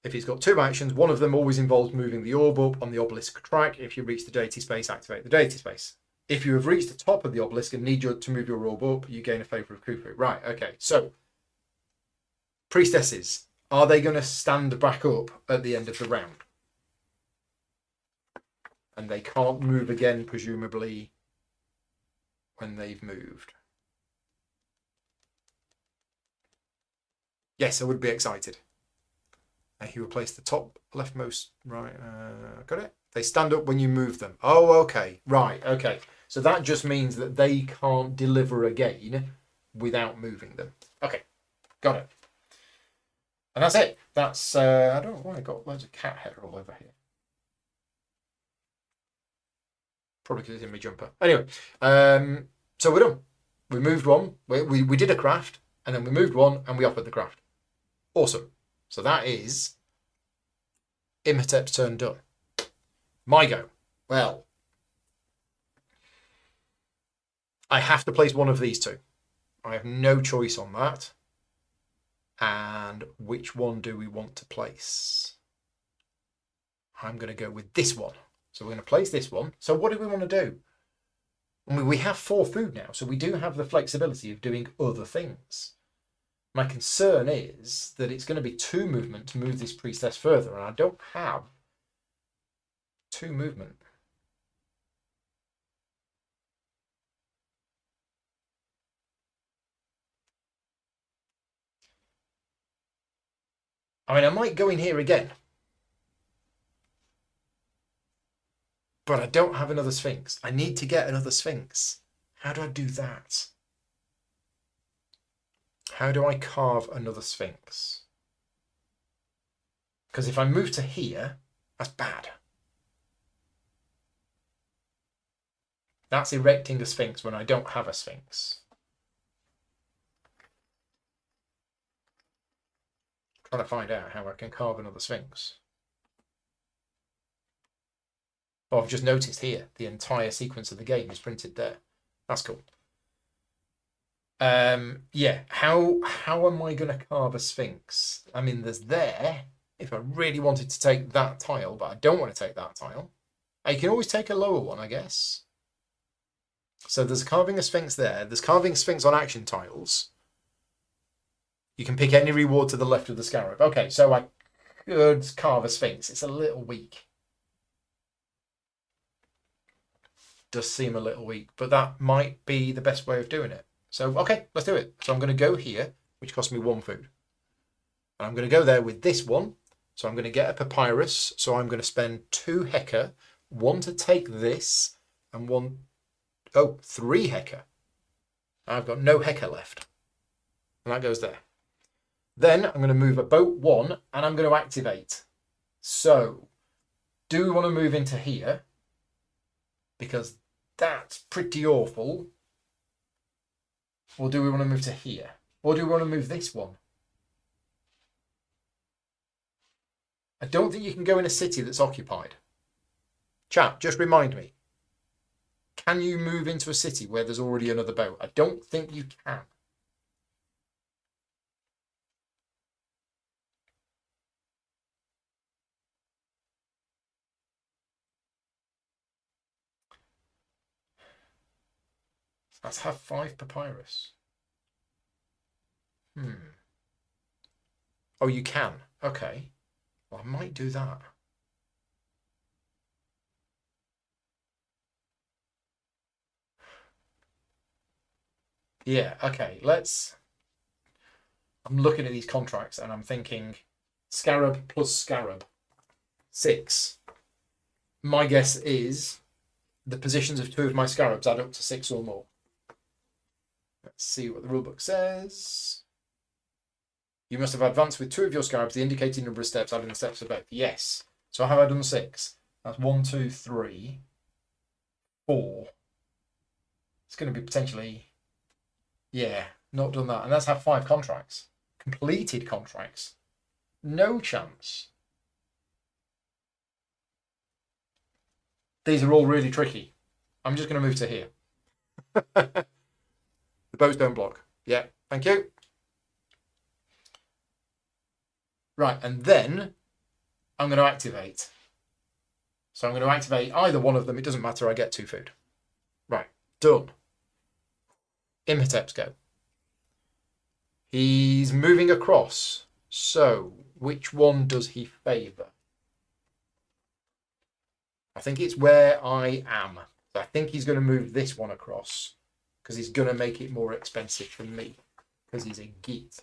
If he's got 2 actions, one of them always involves moving the orb up on the obelisk track. If you reach the deity space, activate the deity space. If you have reached the top of the obelisk and need to move your orb up, you gain a favour of Khufu. Right, okay, so priestesses, are they going to stand back up at the end of the round? And they can't move again, presumably, when they've moved. Yes, I would be excited. He will place the top leftmost, right, got it? They stand up when you move them. Oh, okay, right, okay. So that just means that they can't deliver again without moving them. Okay, got it. And that's it. That's, I don't know why I got loads of cat hair all over here. Probably because it's in my jumper. Anyway, so we're done. We moved one. We did a craft. and then we moved one and we offered the craft. Awesome. So that is Imhotep's turn done. My go. Well, I have to place one of these two. I have no choice on that. And which one do we want to place? I'm going to go with this one. So we're going to place this one. So what do we want to do? I mean, we have 4 food now, so we do have the flexibility of doing other things. My concern is that it's going to be 2 movement to move this priestess further, and I don't have 2 movement. I mean, I might go in here again. But I don't have another Sphinx. I need to get another Sphinx. How do I do that? How do I carve another Sphinx? Because if I move to here, that's bad. That's erecting a Sphinx when I don't have a Sphinx. I'm trying to find out how I can carve another Sphinx. Oh, I've just noticed here the entire sequence of the game is printed there. That's cool. Yeah, how am I going to carve a Sphinx? I mean, there's there, if I really wanted to take that tile, but I don't want to take that tile. You can always take a lower one, I guess. So there's carving a Sphinx there. There's carving Sphinx on action tiles. You can pick any reward to the left of the scarab. Okay, so I could carve a Sphinx. It's a little weak. Does seem a little weak, but that might be the best way of doing it. So, okay, let's do it. So I'm going to go here, which costs me 1 food. And I'm going to go there with this one. So I'm going to get a papyrus. So I'm going to spend 2 Heka, 1 to take this, and 3 Heka. I've got no Heka left. And that goes there. Then I'm going to move a boat 1, and I'm going to activate. So, do we want to move into here? Because that's pretty awful. Or do we want to move to here? Or do we want to move this one? I don't think you can go in a city that's occupied. Chat, just remind me. Can you move into a city where there's already another boat? I don't think you can. Let's have 5 papyrus. Oh, you can. Okay. Well, I might do that. Yeah, okay. I'm looking at these contracts and I'm thinking scarab plus scarab. 6. My guess is the positions of 2 of my scarabs add up to 6 or more. Let's see what the rulebook says. You must have advanced with 2 of your scarabs, the indicated number of steps, adding the steps for both. Yes. So have I done 6? That's 1, 2, 3, 4. It's going to be potentially, yeah, not done that. And let's have 5 contracts. Completed contracts. No chance. These are all really tricky. I'm just going to move to here. The boats don't block. Yeah, thank you. Right, and then I'm going to activate. So I'm going to activate either one of them. It doesn't matter. I get 2 food. Right, done. Imhotep's go. He's moving across. So which one does he favour? I think it's where I am. So I think he's going to move this one across because he's going to make it more expensive for me because he's a Git.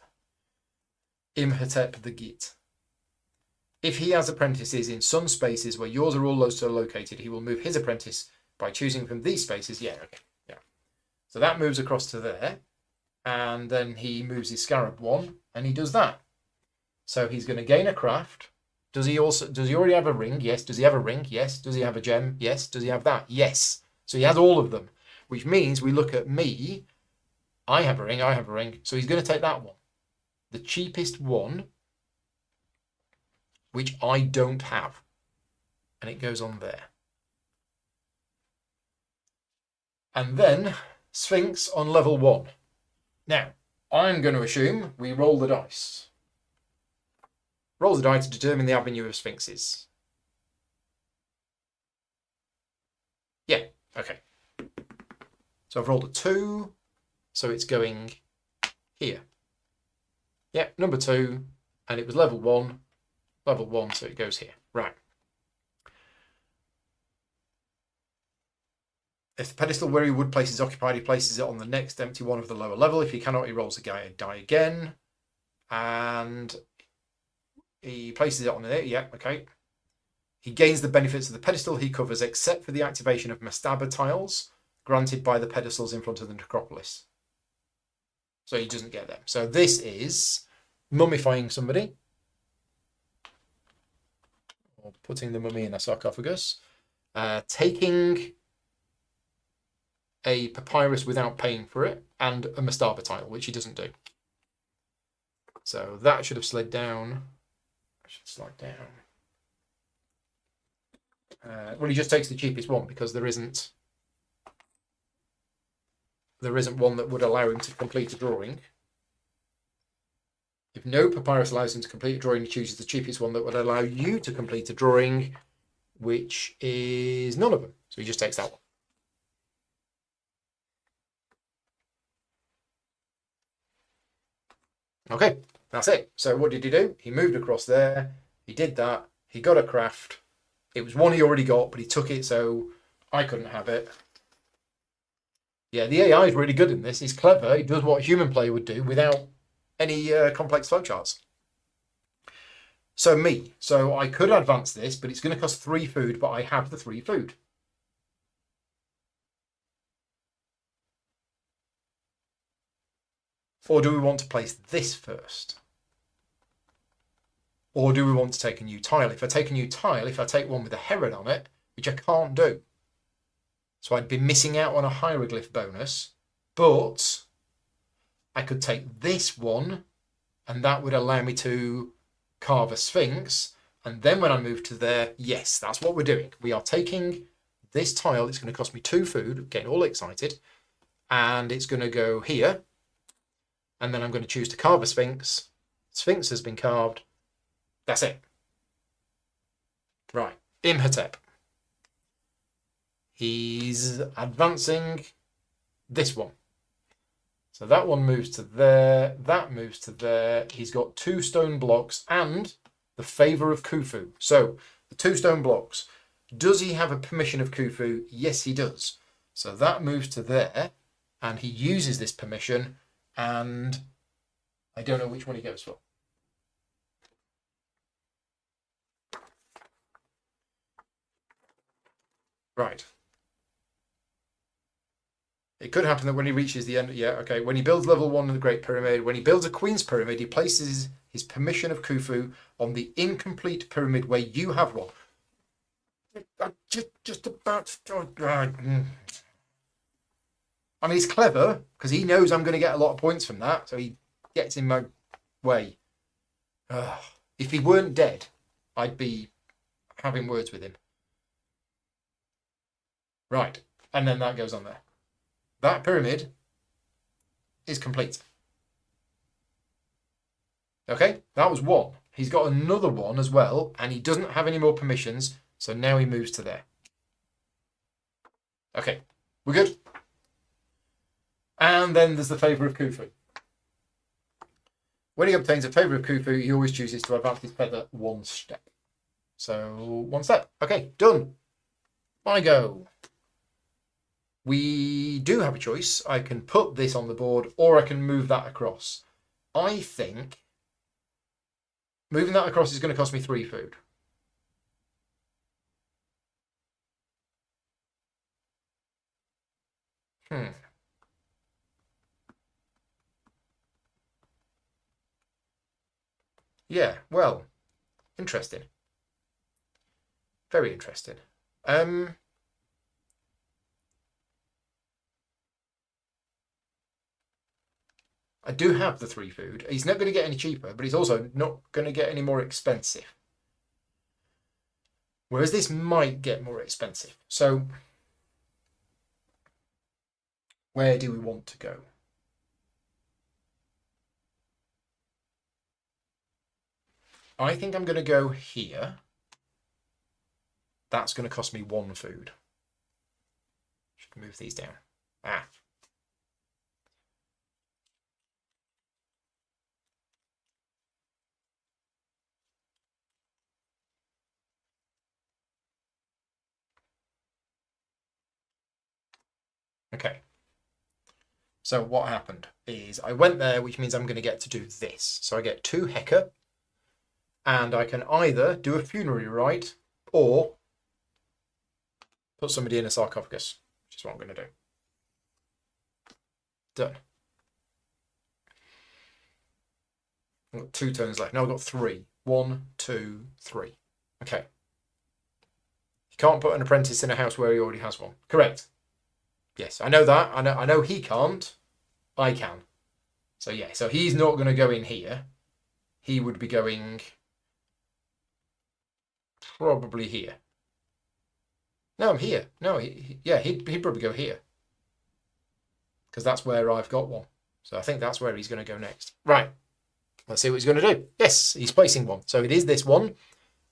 Imhotep the Git. If he has apprentices in some spaces where yours are also located, he will move his apprentice by choosing from these spaces. Yeah, okay. Yeah. So that moves across to there. And then he moves his scarab 1 and he does that. So he's going to gain a craft. Does he already have a ring? Yes. Does he have a ring? Yes. Does he have a gem? Yes. Does he have that? Yes. So he has all of them, which means we look at me. I have a ring, I have a ring. So he's going to take that one. The cheapest one, which I don't have. And it goes on there. And then Sphinx on level 1. Now, I'm going to assume we roll the dice. Roll the die to determine the avenue of Sphinxes. Yeah, okay. So I've rolled a 2, so it's going here. Yeah, number 2, and it was level 1, so it goes here. Right. If the pedestal where he would place is occupied, he places it on the next empty one of the lower level. If he cannot, he rolls a die again. And he places it on there. Yeah, okay. He gains the benefits of the pedestal he covers, except for the activation of mastaba tiles granted by the pedestals in front of the necropolis. So he doesn't get them. So this is mummifying somebody, or putting the mummy in a sarcophagus, taking a papyrus without paying for it, and a mastaba tile, which he doesn't do. So that should have slid down. I should slide down. Well, he just takes the cheapest one because there isn't one that would allow him to complete a drawing. If no papyrus allows him to complete a drawing, he chooses the cheapest one that would allow you to complete a drawing, which is none of them. So he just takes that one. Okay, that's it. So what did he do? He moved across there. He did that. He got a craft. It was one he already got, but he took it, so I couldn't have it. Yeah, the AI is really good in this. He's clever. He does what a human player would do without any complex flowcharts. So me. So I could advance this, but it's going to cost 3 food, but I have the 3 food. Or do we want to place this first? Or do we want to take a new tile? If I take a new tile, if I take one with a heron on it, which I can't do. So I'd be missing out on a hieroglyph bonus, but I could take this one, and that would allow me to carve a sphinx. And then when I move to there, yes, that's what we're doing. We are taking this tile. It's going to cost me 2 food, getting all excited. And it's going to go here. And then I'm going to choose to carve a sphinx. Sphinx has been carved. That's it. Right, Imhotep. He's advancing this one. So that one moves to there, that moves to there. He's got 2 stone blocks and the favour of Khufu. So the 2 stone blocks. Does he have a permission of Khufu? Yes, he does. So that moves to there, and he uses this permission, and I don't know which one he goes for. Right. It could happen that when he reaches the end, yeah, okay. When he builds level 1 of the Great Pyramid, when he builds a Queen's Pyramid, he places his permission of Khufu on the incomplete pyramid where you have one. Just about. I mean, he's clever because he knows I'm going to get a lot of points from that, so he gets in my way. If he weren't dead, I'd be having words with him. Right, and then that goes on there. That pyramid is complete. Okay, that was one. He's got another one as well, and he doesn't have any more permissions, so now he moves to there. Okay, we're good. And then there's the favour of Khufu. When he obtains a favour of Khufu, he always chooses to advance his feather 1 step. So 1 step. Okay, done. I go. We do have a choice. I can put this on the board, or I can move that across. I think moving that across is going to cost me 3 food. Yeah, well, interesting. Very interesting. I do have the 3 food. He's not going to get any cheaper, but he's also not going to get any more expensive. Whereas this might get more expensive. So where do we want to go? I think I'm going to go here. That's going to cost me 1 food. Should move these down. Okay. So what happened is I went there, which means I'm going to get to do this. So I get 2 Hecker, and I can either do a funerary rite or put somebody in a sarcophagus, which is what I'm going to do. Done. I've got 2 turns left. Now I've got 3. 1, 2, 3. Okay. You can't put an apprentice in a house where he already has one. Correct. Yes, I know that. I know he can't. I can. So yeah, so he's not going to go in here. He would be going probably here. No, I'm here. No, he'd probably go here. Because that's where I've got one. So I think that's where he's going to go next. Right. Let's see what he's going to do. Yes, he's placing one. So it is this one.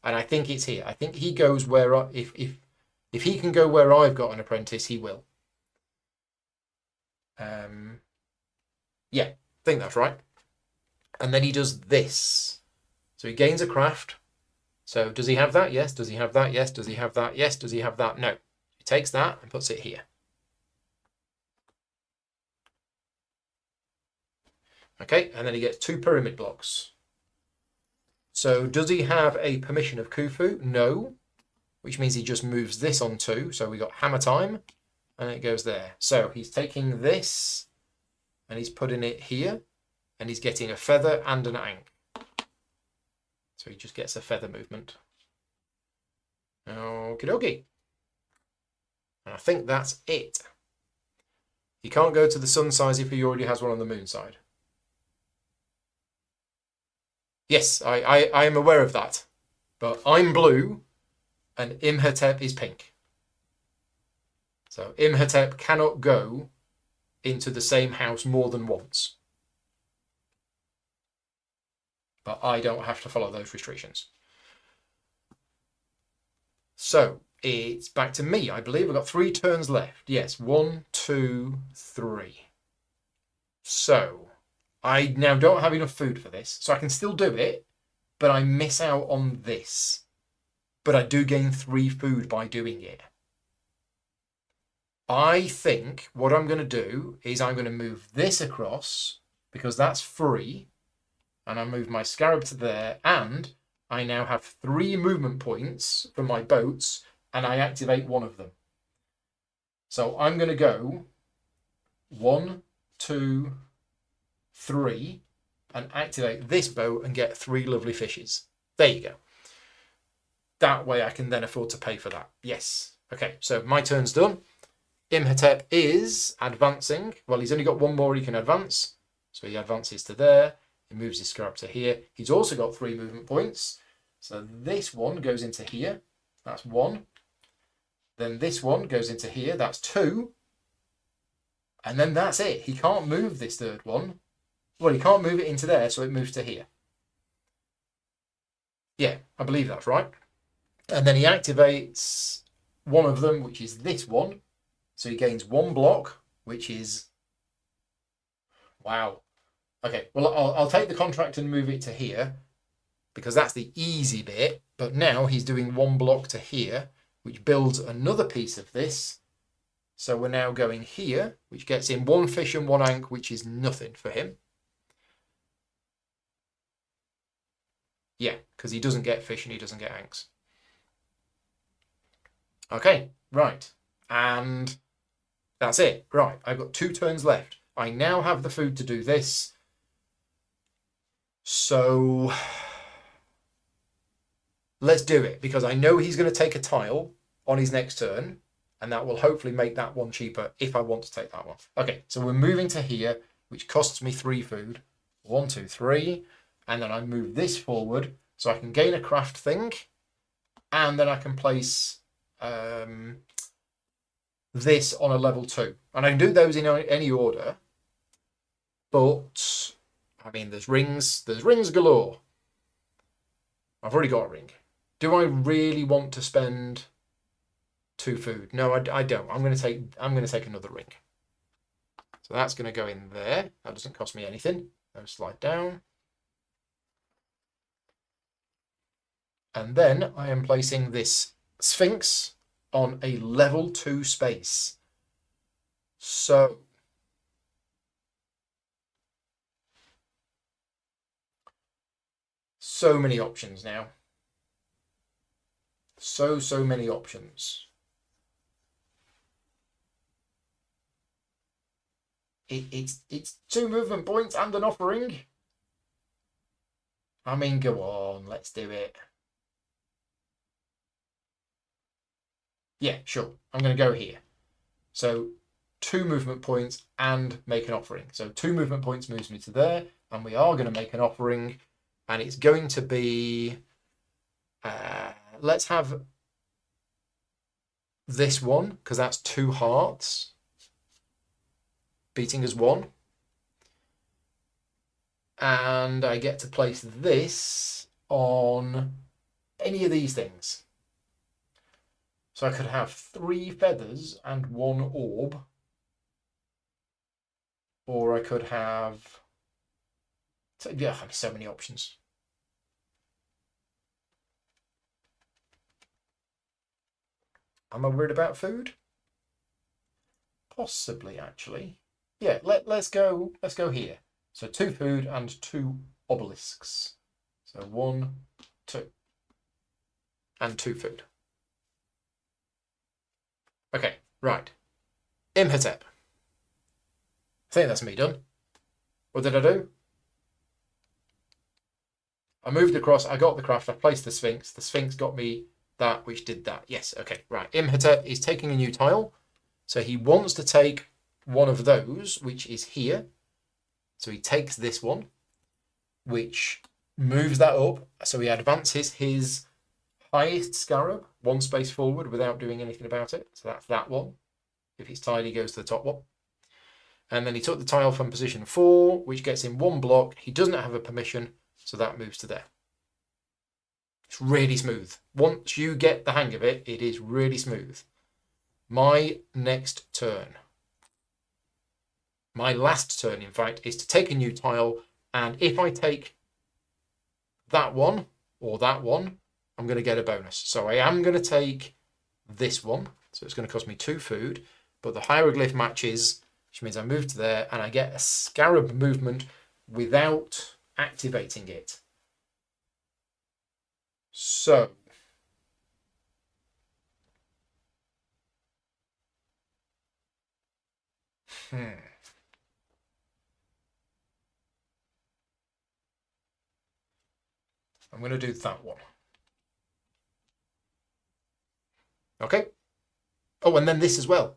And I think it's here. I think he goes where if he can go where I've got an apprentice, he will. Yeah, I think that's right. And then he does this. So he gains a craft. So does he have that? Yes. Does he have that? Yes. Does he have that? Yes. Does he have that? No. He takes that and puts it here. Okay, and then he gets 2 pyramid blocks. So does he have a permission of Khufu? No. Which means he just moves this on 2. So we got hammer time. And it goes there. So he's taking this and he's putting it here. And he's getting a feather and an ankh. So he just gets a feather movement. Okie dokie. And I think that's it. He can't go to the sun size if he already has one on the moon side. Yes, I am aware of that. But I'm blue and Imhotep is pink. So Imhotep cannot go into the same house more than once. But I don't have to follow those restrictions. So it's back to me. I believe I've got 3 turns left. Yes, 1, 2, 3. So I now don't have enough food for this. So I can still do it, but I miss out on this. But I do gain 3 food by doing it. I think what I'm going to do is I'm going to move this across because that's free. And I move my scarab to there. And I now have 3 movement points for my boats. And I activate one of them. So I'm going to go 1, 2, 3. And activate this boat and get 3 lovely fishes. There you go. That way I can then afford to pay for that. Yes. Okay, so my turn's done. Imhotep is advancing. Well, he's only got 1 more he can advance. So he advances to there. He moves his scarab to here. He's also got 3 movement points. So this one goes into here. That's 1. Then this one goes into here. That's 2. And then that's it. He can't move this 3rd one. Well, he can't move it into there, so it moves to here. Yeah, I believe that's right. And then he activates one of them, which is this one. So he gains 1 block, which is... Wow. Okay, well, I'll take the contract and move it to here because that's the easy bit. But now he's doing 1 block to here, which builds another piece of this. So we're now going here, which gets in 1 fish and 1 ankh, which is nothing for him. Yeah, because he doesn't get fish and he doesn't get ankhs. Okay, right. And that's it. Right, I've got 2 turns left. I now have the food to do this. So let's do it because I know he's going to take a tile on his next turn and that will hopefully make that one cheaper if I want to take that one. Okay, so we're moving to here. which costs me 3 food. 1, 2, 3. And then I move this forward so I can gain a craft thing. And then I can place this on a level 2. And I can do those in any order. But, I mean, there's rings galore. I've already got a ring. Do I really want to spend 2 food? No, I don't. I'm going to take another ring. So that's going to go in there. That doesn't cost me anything. I'll slide down. And then I am placing this Sphinx on a level 2 space. So many options now. So many options. It's 2 movement points and an offering. I mean, go on, let's do it. Yeah, sure. I'm going to go here. So 2 movement points and make an offering. So 2 movement points moves me to there, and we are going to make an offering, and it's going to be, let's have this one, because that's 2 hearts, beating as 1. And I get to place this on any of these things. So I could have 3 feathers and 1 orb. Or I could have... yeah, so many options. Am I worried about food? Possibly, actually. Yeah, let's go here. So 2 food and 2 obelisks. So 1, 2. And 2 food. Okay, right. Imhotep. I think that's me done. What did I do? I moved across, I got the craft, I placed the Sphinx. The Sphinx got me that, which did that. Yes, okay, right. Imhotep is taking a new tile. So he wants to take one of those, which is here. So he takes this one, which moves that up. So he advances his highest scarab 1 space forward without doing anything about it. So that's that one. If it's tied, he goes to the top one. And then he took the tile from position 4, which gets him 1 block. He doesn't have a permission, so that moves to there. It's really smooth. Once you get the hang of it, it is really smooth. My next turn. My last turn, in fact, is to take a new tile. And if I take that one or that one, I'm going to get a bonus. So I am going to take this one. So it's going to cost me 2 food. But the hieroglyph matches, which means I move to there and I get a scarab movement without activating it. So I'm going to do that one. Okay. Oh, and then this as well.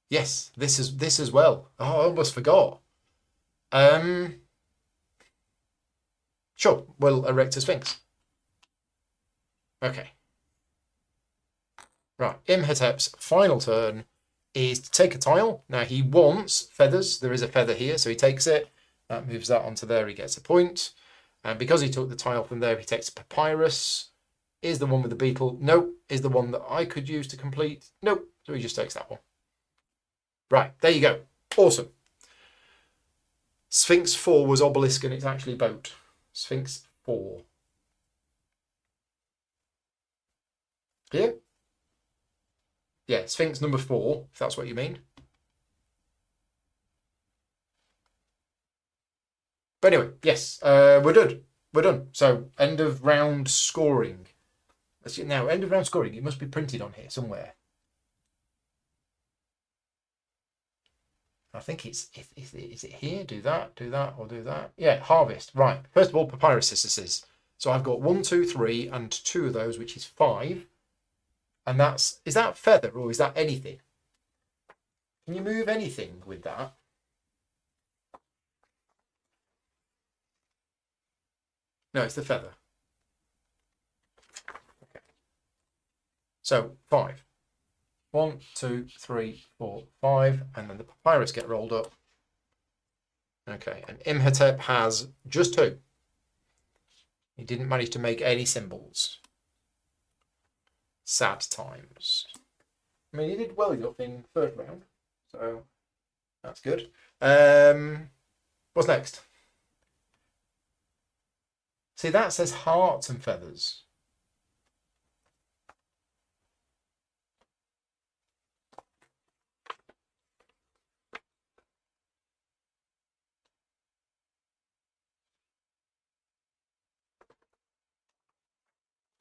Yes, this as well. Oh, I almost forgot. Sure, we'll erect a Sphinx. Okay. Right, Imhotep's final turn is to take a tile. Now he wants feathers. There is a feather here, so he takes it. That moves that onto there. He gets a point. And because he took the tile from there, he takes a papyrus. Is the one with the beetle? Nope. Is the one that I could use to complete? Nope. So he just takes that one. Right, there you go. Awesome. Sphinx 4 was obelisk and it's actually boat. Sphinx 4. Here? Yeah, Sphinx number 4, if that's what you mean. But anyway, yes, we're done. We're done. So, end of round scoring. Let's see now, end of round scoring. It must be printed on here somewhere. I think is it here? Do that, or do that. Yeah, harvest. Right. First of all, papyrus scissors. So I've got 1, 2, 3, and 2 of those, which is 5. And is that feather or is that anything? Can you move anything with that? No, it's the feather. Okay. So 5. 1, 2, 3, 4, 5, and then the papyrus get rolled up. Okay, and Imhotep has just 2. He didn't manage to make any symbols. Sad times. I mean, he did well enough in first round, so that's good. What's next? See, that says hearts and feathers.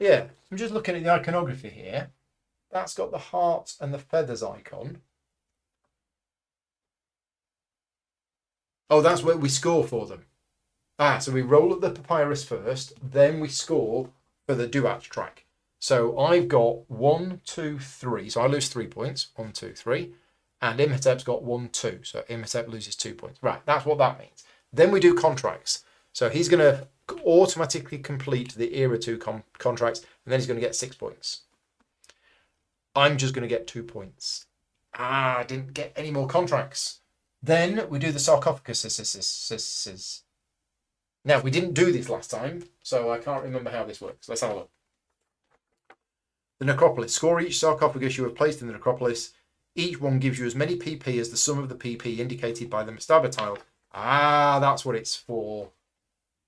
Yeah, I'm just looking at the iconography here. That's got the hearts and the feathers icon. Oh, that's where we score for them. So we roll up the papyrus first, then we score for the duat track. So I've got 1, 2, 3. So I lose 3 points. 1, 2, 3. And Imhotep's got 1, 2. So Imhotep loses 2 points. Right, that's what that means. Then we do contracts. So he's going to automatically complete the era 2 contracts, and then he's going to get 6 points. I'm just going to get 2 points. I didn't get any more contracts. Then we do the sarcophagus. Now, we didn't do this last time, so I can't remember how this works. Let's have a look. The necropolis. Score each sarcophagus you have placed in the necropolis. Each one gives you as many PP as the sum of the PP indicated by the mastaba tile. That's what it's for.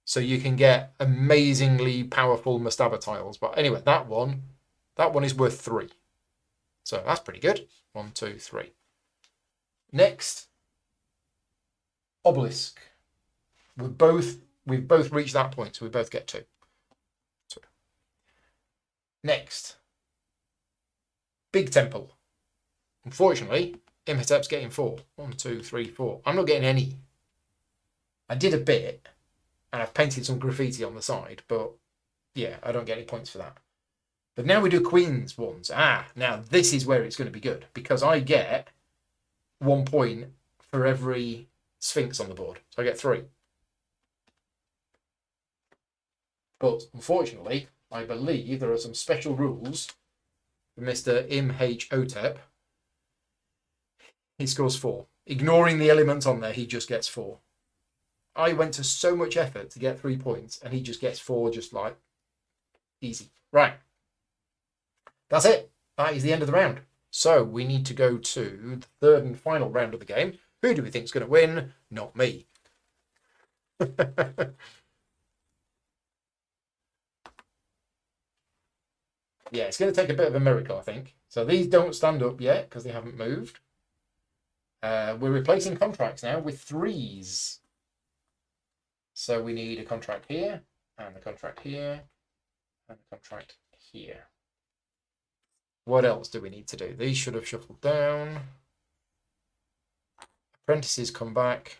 So you can get amazingly powerful mastaba tiles. But anyway, that one is worth 3. So that's pretty good. 1, 2, 3. Next, obelisk. We've both reached that point, so we both get 2. Next, big temple. Unfortunately, Imhotep's getting 4. 1, 2, 3, 4. I'm not getting any. I did a bit, and I've painted some graffiti on the side, but yeah, I don't get any points for that. But now we do Queen's ones. Now this is where it's going to be good, because I get 1 point for every Sphinx on the board. So I get 3. But unfortunately, I believe there are some special rules for Mr. Imhotep. He scores 4. Ignoring the element on there, he just gets 4. I went to so much effort to get 3 points, and he just gets 4, just like easy. Right. That's it. That is the end of the round. So we need to go to the third and final round of the game. Who do we think is going to win? Not me. Yeah, it's going to take a bit of a miracle, I think. So these don't stand up yet because they haven't moved. We're replacing contracts now with 3s. So we need a contract here, and a contract here, and a contract here. What else do we need to do? These should have shuffled down. Apprentices come back.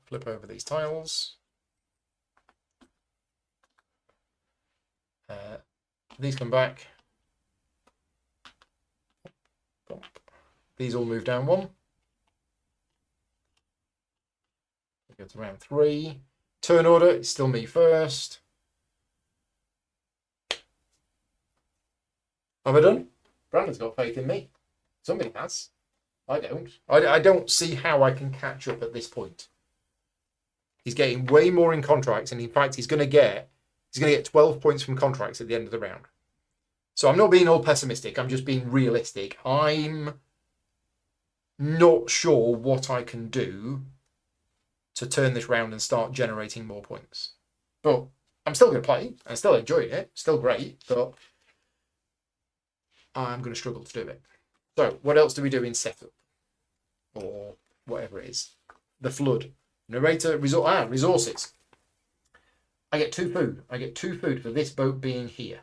Flip over these tiles. These come back. These all move down 1. We go to round 3. Turn order, it's still me first. Have I done? Brandon's got faith in me. Somebody has. I don't. I don't see how I can catch up at this point. He's getting way more in contracts, and in fact, he's going to get 12 points from contracts at the end of the round. So I'm not being all pessimistic. I'm just being realistic. I'm not sure what I can do to turn this round and start generating more points. But I'm still going to play. I'm still enjoying it. Still great, but I'm going to struggle to do it. So what else do we do in setup? Or whatever it is. The flood. Narrator, resources. I get 2 food. I get 2 food for this boat being here.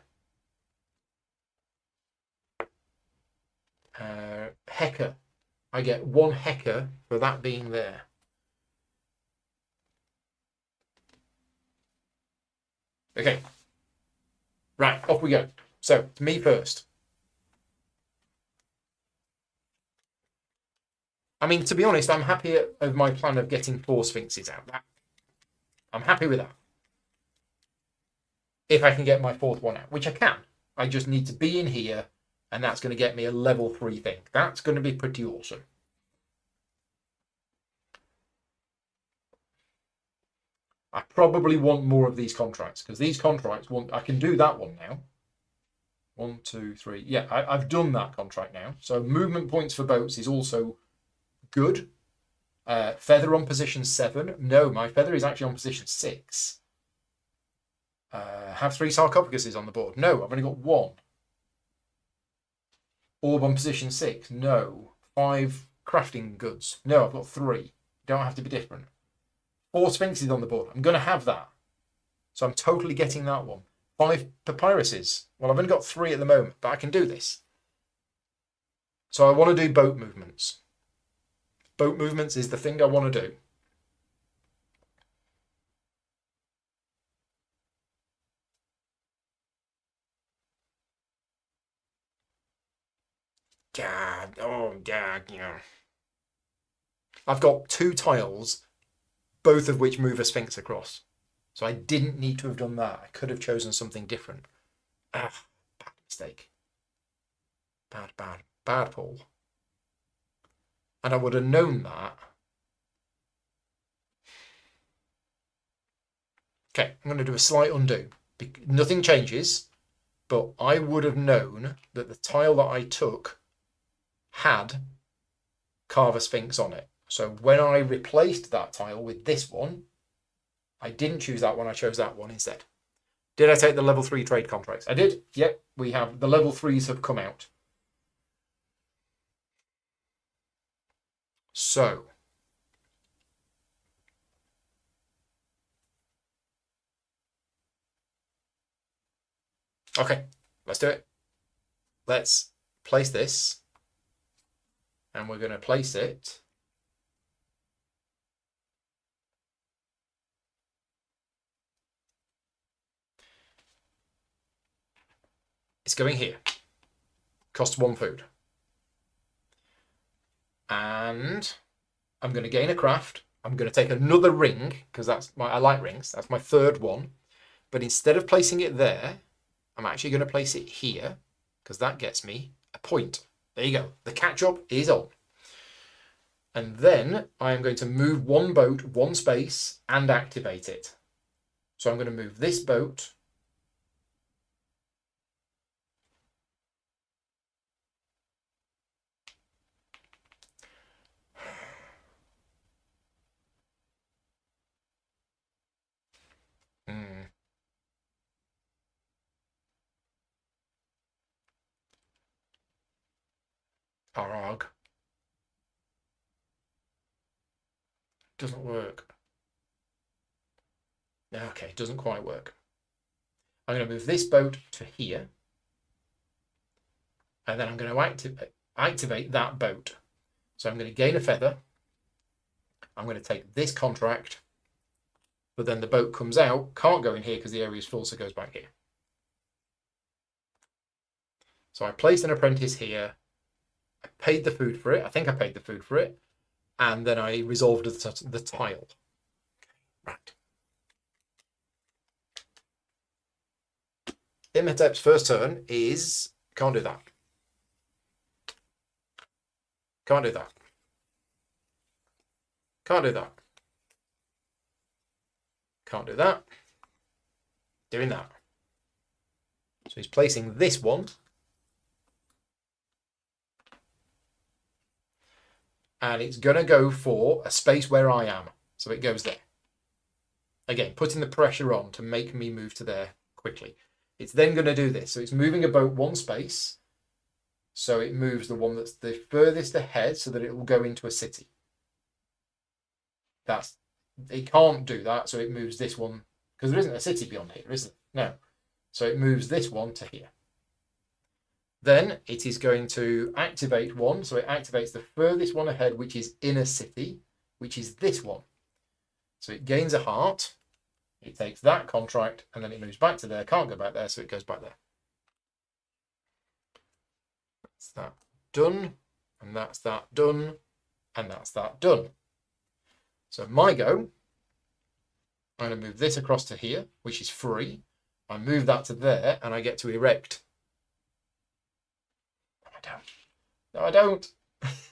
Hecker. I get 1 hecker for that being there. Okay. Right, off we go. So, it's me first. I mean, to be honest, I'm happy with my plan of getting 4 Sphinxes out. I'm happy with that. If I can get my 4th one out, which I can. I just need to be in here, and that's going to get me a level 3 thing. That's going to be pretty awesome. I probably want more of these contracts, because these contracts, I can do that one now. 1, 2, 3. Yeah, I've done that contract now. So movement points for boats is also good. Feather on position 7. No, my feather is actually on position 6. Have 3 sarcophaguses on the board. No, I've only got 1. Orb on position 6. No. 5 crafting goods. No, I've got 3. Don't have to be different. 4 sphinxes on the board. I'm going to have that. So I'm totally getting that one. 5 papyruses. Well, I've only got 3 at the moment, but I can do this. So I want to do boat movements. Boat movements is the thing I want to do. God, oh God, yeah. I've got 2 tiles, both of which move a sphinx across. So I didn't need to have done that. I could have chosen something different. Bad mistake. Bad Paul. And I would have known that. Okay, I'm going to do a slight undo. Nothing changes, but I would have known that the tile that I took had carve a sphinx on it. So when I replaced that tile with this one, I didn't choose that one, I chose that one instead. Did I take the level 3 trade contracts? I did. Yep, we have the level 3s have come out. So okay, let's do it. Let's place this, and we're going to place it it's going here. Costs 1 food. And I'm going to gain a craft. I'm going to take another ring, because I like rings. That's my 3rd one. But instead of placing it there, I'm actually going to place it here, because that gets me a point. There you go. The catch-up is on. And then I am going to move 1 boat, 1 space, and activate it. So I'm going to move this boat. Arg. Doesn't work. Okay, doesn't quite work. I'm going to move this boat to here. And then I'm going to activate that boat. So I'm going to gain a feather. I'm going to take this contract. But then the boat comes out. Can't go in here because the area is full, so it goes back here. So I placed an apprentice here. I paid the food for it. I think I paid the food for it. And then I resolved the tile. Right. Imhotep's first turn is... Can't do that. Can't do that. Can't do that. Can't do that. Doing that. So he's placing this one. And it's going to go for a space where I am. So it goes there. Again, putting the pressure on to make me move to there quickly. It's then going to do this. So it's moving a boat 1 space. So it moves the one that's the furthest ahead so that it will go into a city. It can't do that, so it moves this one, because there isn't a city beyond here, is there? No. So it moves this one to here. Then it is going to activate one, so it activates the furthest one ahead, which is in a city, which is this one. So it gains a heart. It takes that contract and then it moves back to there. Can't go back there, so it goes back there. That's that done, and that's that done, and that's that done. So my go, I'm going to move this across to here, which is free. I move that to there, and I get to erect. No, I don't.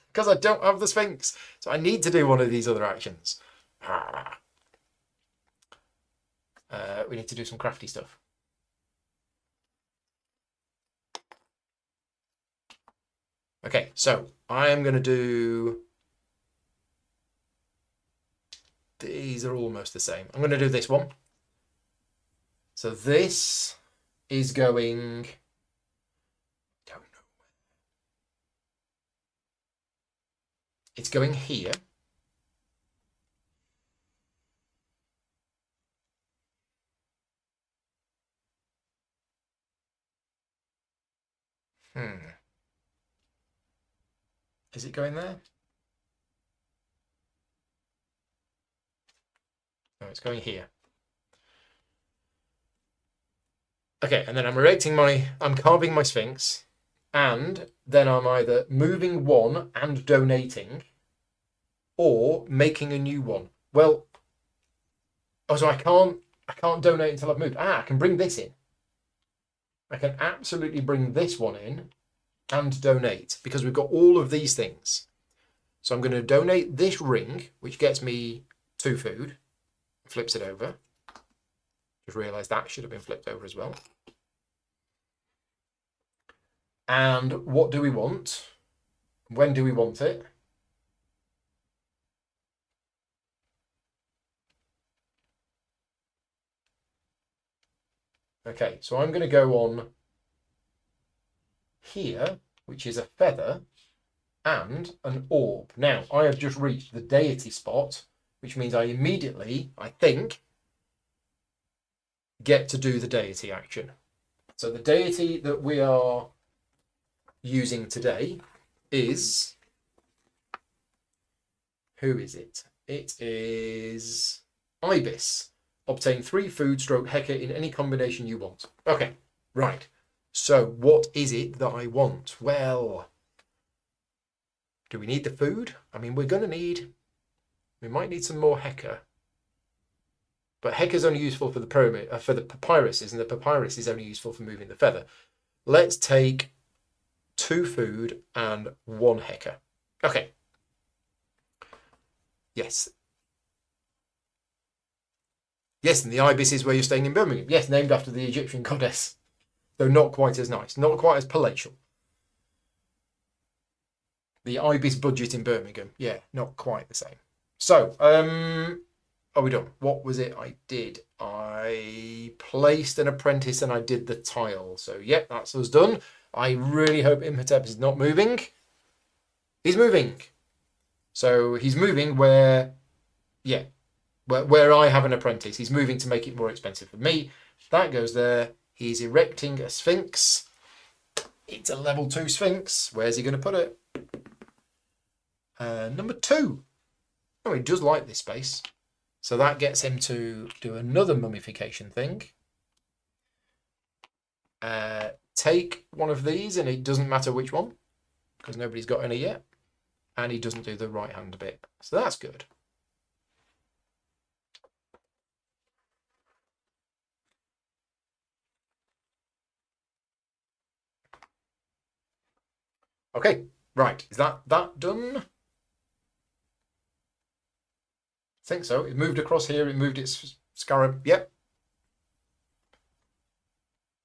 Because I don't have the Sphinx. So I need to do one of these other actions. We need to do some crafty stuff. Okay, so I am going to do... These are almost the same. I'm going to do this one. So this is going... I don't know. It's going here. Is it going there? No, it's going here. Okay, and then I'm carving my Sphinx, and then I'm either moving one and donating, or making a new one. Well, so I can't donate until I've moved. I can bring this in. I can absolutely bring this one in and donate, because we've got all of these things. So I'm going to donate this ring, which gets me 2 food, flips it over. Just realised that should have been flipped over as well. And what do we want? When do we want it? Okay, so I'm going to go on here, which is a feather and an orb. Now, I have just reached the deity spot, which means I immediately, I think, get to do the deity action. So the deity that we are using today is... Who is it? It is Ibis. Obtain 3 food stroke Heka in any combination you want. Okay, right. So what is it that I want? Well, do we need the food? I mean, we might need some more Heka. But Heka is only useful for the pyramid, for the papyrus, and the papyrus is only useful for moving the feather. Let's take 2 food and 1 Heka. Okay. Yes. Yes, and the Ibis is where you're staying in Birmingham. Yes, named after the Egyptian goddess. Though not quite as nice, not quite as palatial. The Ibis budget in Birmingham. Yeah, not quite the same. So, are we done? What was it I did? I placed an apprentice and I did the tile. So, yep, that's us done. I really hope Imhotep is not moving. He's moving. So, he's moving where I have an apprentice. He's moving to make it more expensive for me. That goes there. He's erecting a Sphinx. It's a level 2 Sphinx. Where's he going to put it? Number 2. Oh, he does like this space. So that gets him to do another mummification thing. Take one of these, and it doesn't matter which one, because nobody's got any yet. And he doesn't do the right hand bit. So that's good. Okay, right. Is that done? I think so. It moved across here. It moved its scarab. Yep.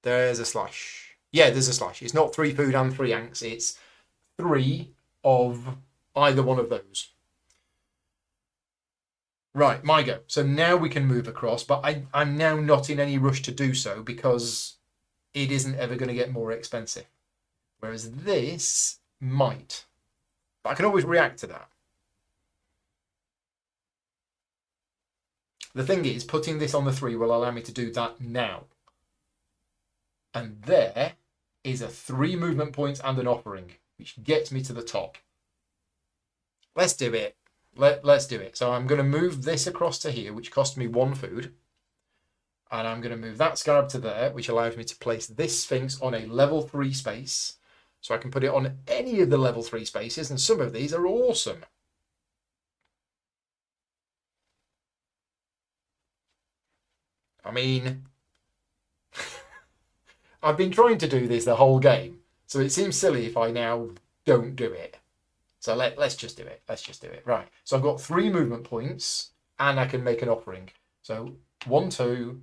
There's a slash. Yeah, there's a slash. It's not 3 food and 3 anks. It's 3 of either one of those. Right, my go. So now we can move across, but I'm now not in any rush to do so because it isn't ever going to get more expensive. Whereas this might. But I can always react to that. The thing is, putting this on the 3 will allow me to do that now. And there is a 3 movement points and an offering, which gets me to the top. Let's do it. Let's do it. So I'm going to move this across to here, which cost me 1 food. And I'm going to move that scarab to there, which allows me to place this Sphinx on a level 3 space. So I can put it on any of the level 3 spaces, and some of these are awesome. I mean, I've been trying to do this the whole game, so it seems silly if I now don't do it. So let's just do it. Let's just do it. Right. So I've got 3 movement points, and I can make an offering. So 1, 2,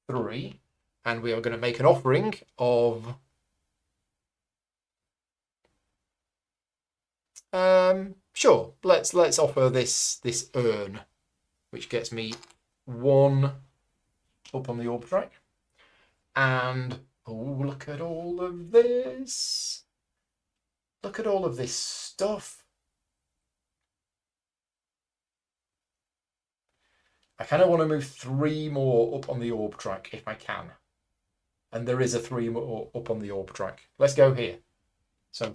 3, and we are going to make an offering of sure. Let's offer this urn, which gets me 1 up on the orb track. And oh, look at all of this. Look at all of this stuff. I kind of want to move 3 more up on the orb track if I can. And there is a 3 more up on the orb track. Let's go here. So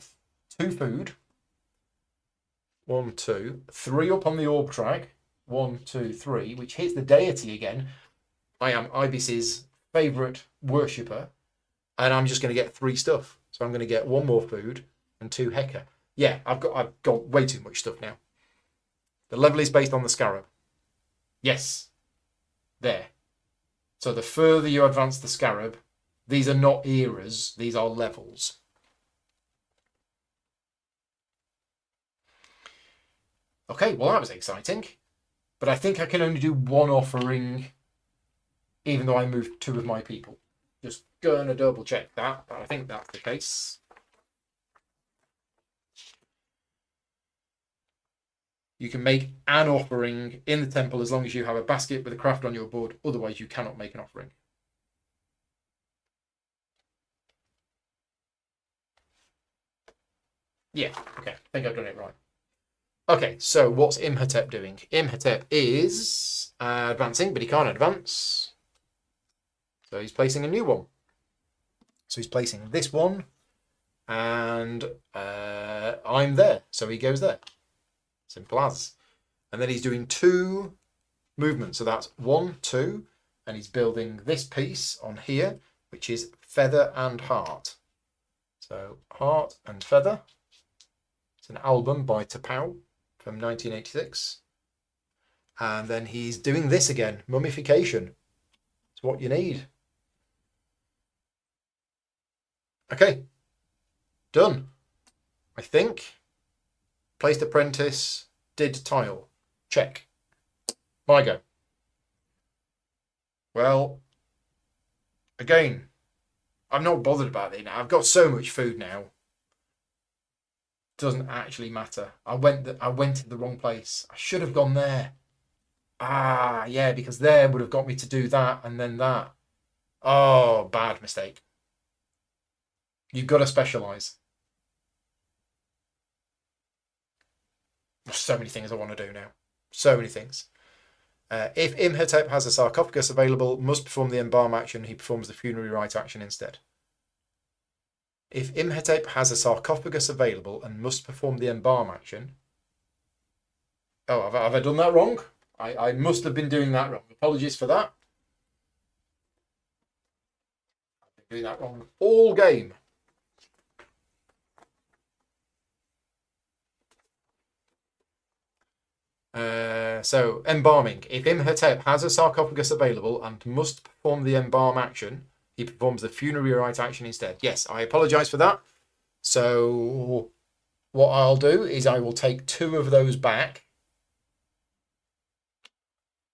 2 food. 1, 2, 3 up on the orb track. 1, 2, 3, which hits the deity again. I am Ibis's favourite worshipper, and I'm just going to get 3 stuff. So I'm going to get 1 more food and 2 Heka. Yeah, I've got way too much stuff now. The level is based on the scarab. Yes, there. So the further you advance the scarab, these are not eras, these are levels. Okay, well that was exciting. But I think I can only do 1 offering, even though I moved 2 of my people. Just going to double check that, but I think that's the case. You can make an offering in the temple as long as you have a basket with a craft on your board. Otherwise, you cannot make an offering. Yeah, okay, I think I've done it right. Okay, so what's Imhotep doing? Imhotep is advancing, but he can't advance. So he's placing a new one. So he's placing this one, and I'm there. So he goes there. Simple as. And then he's doing 2 movements. So that's 1, 2, and he's building this piece on here, which is feather and heart. So heart and feather. It's an album by Tapau from 1986. And then he's doing this again, mummification. It's what you need. Okay, done. I think. Placed apprentice, did tile. Check. My go. Well, again, I'm not bothered about it now. I've got so much food now. Doesn't actually matter. I went to the wrong place. I should have gone there. Ah, yeah, because there would have got me to do that and then that. Oh, bad mistake. You've got to specialise. There's so many things I want to do now. So many things. If Imhotep has a sarcophagus available, must perform the embalm action, he performs the funerary rite action instead. If Imhotep has a sarcophagus available and must perform the embalm action... Oh, have I done that wrong? I must have been doing that wrong. Apologies for that. I've been doing that wrong all game. So, embalming. If Imhotep has a sarcophagus available and must perform the embalm action, he performs the funerary rite action instead. Yes, I apologise for that. So, what I'll do is I will take 2 of those back,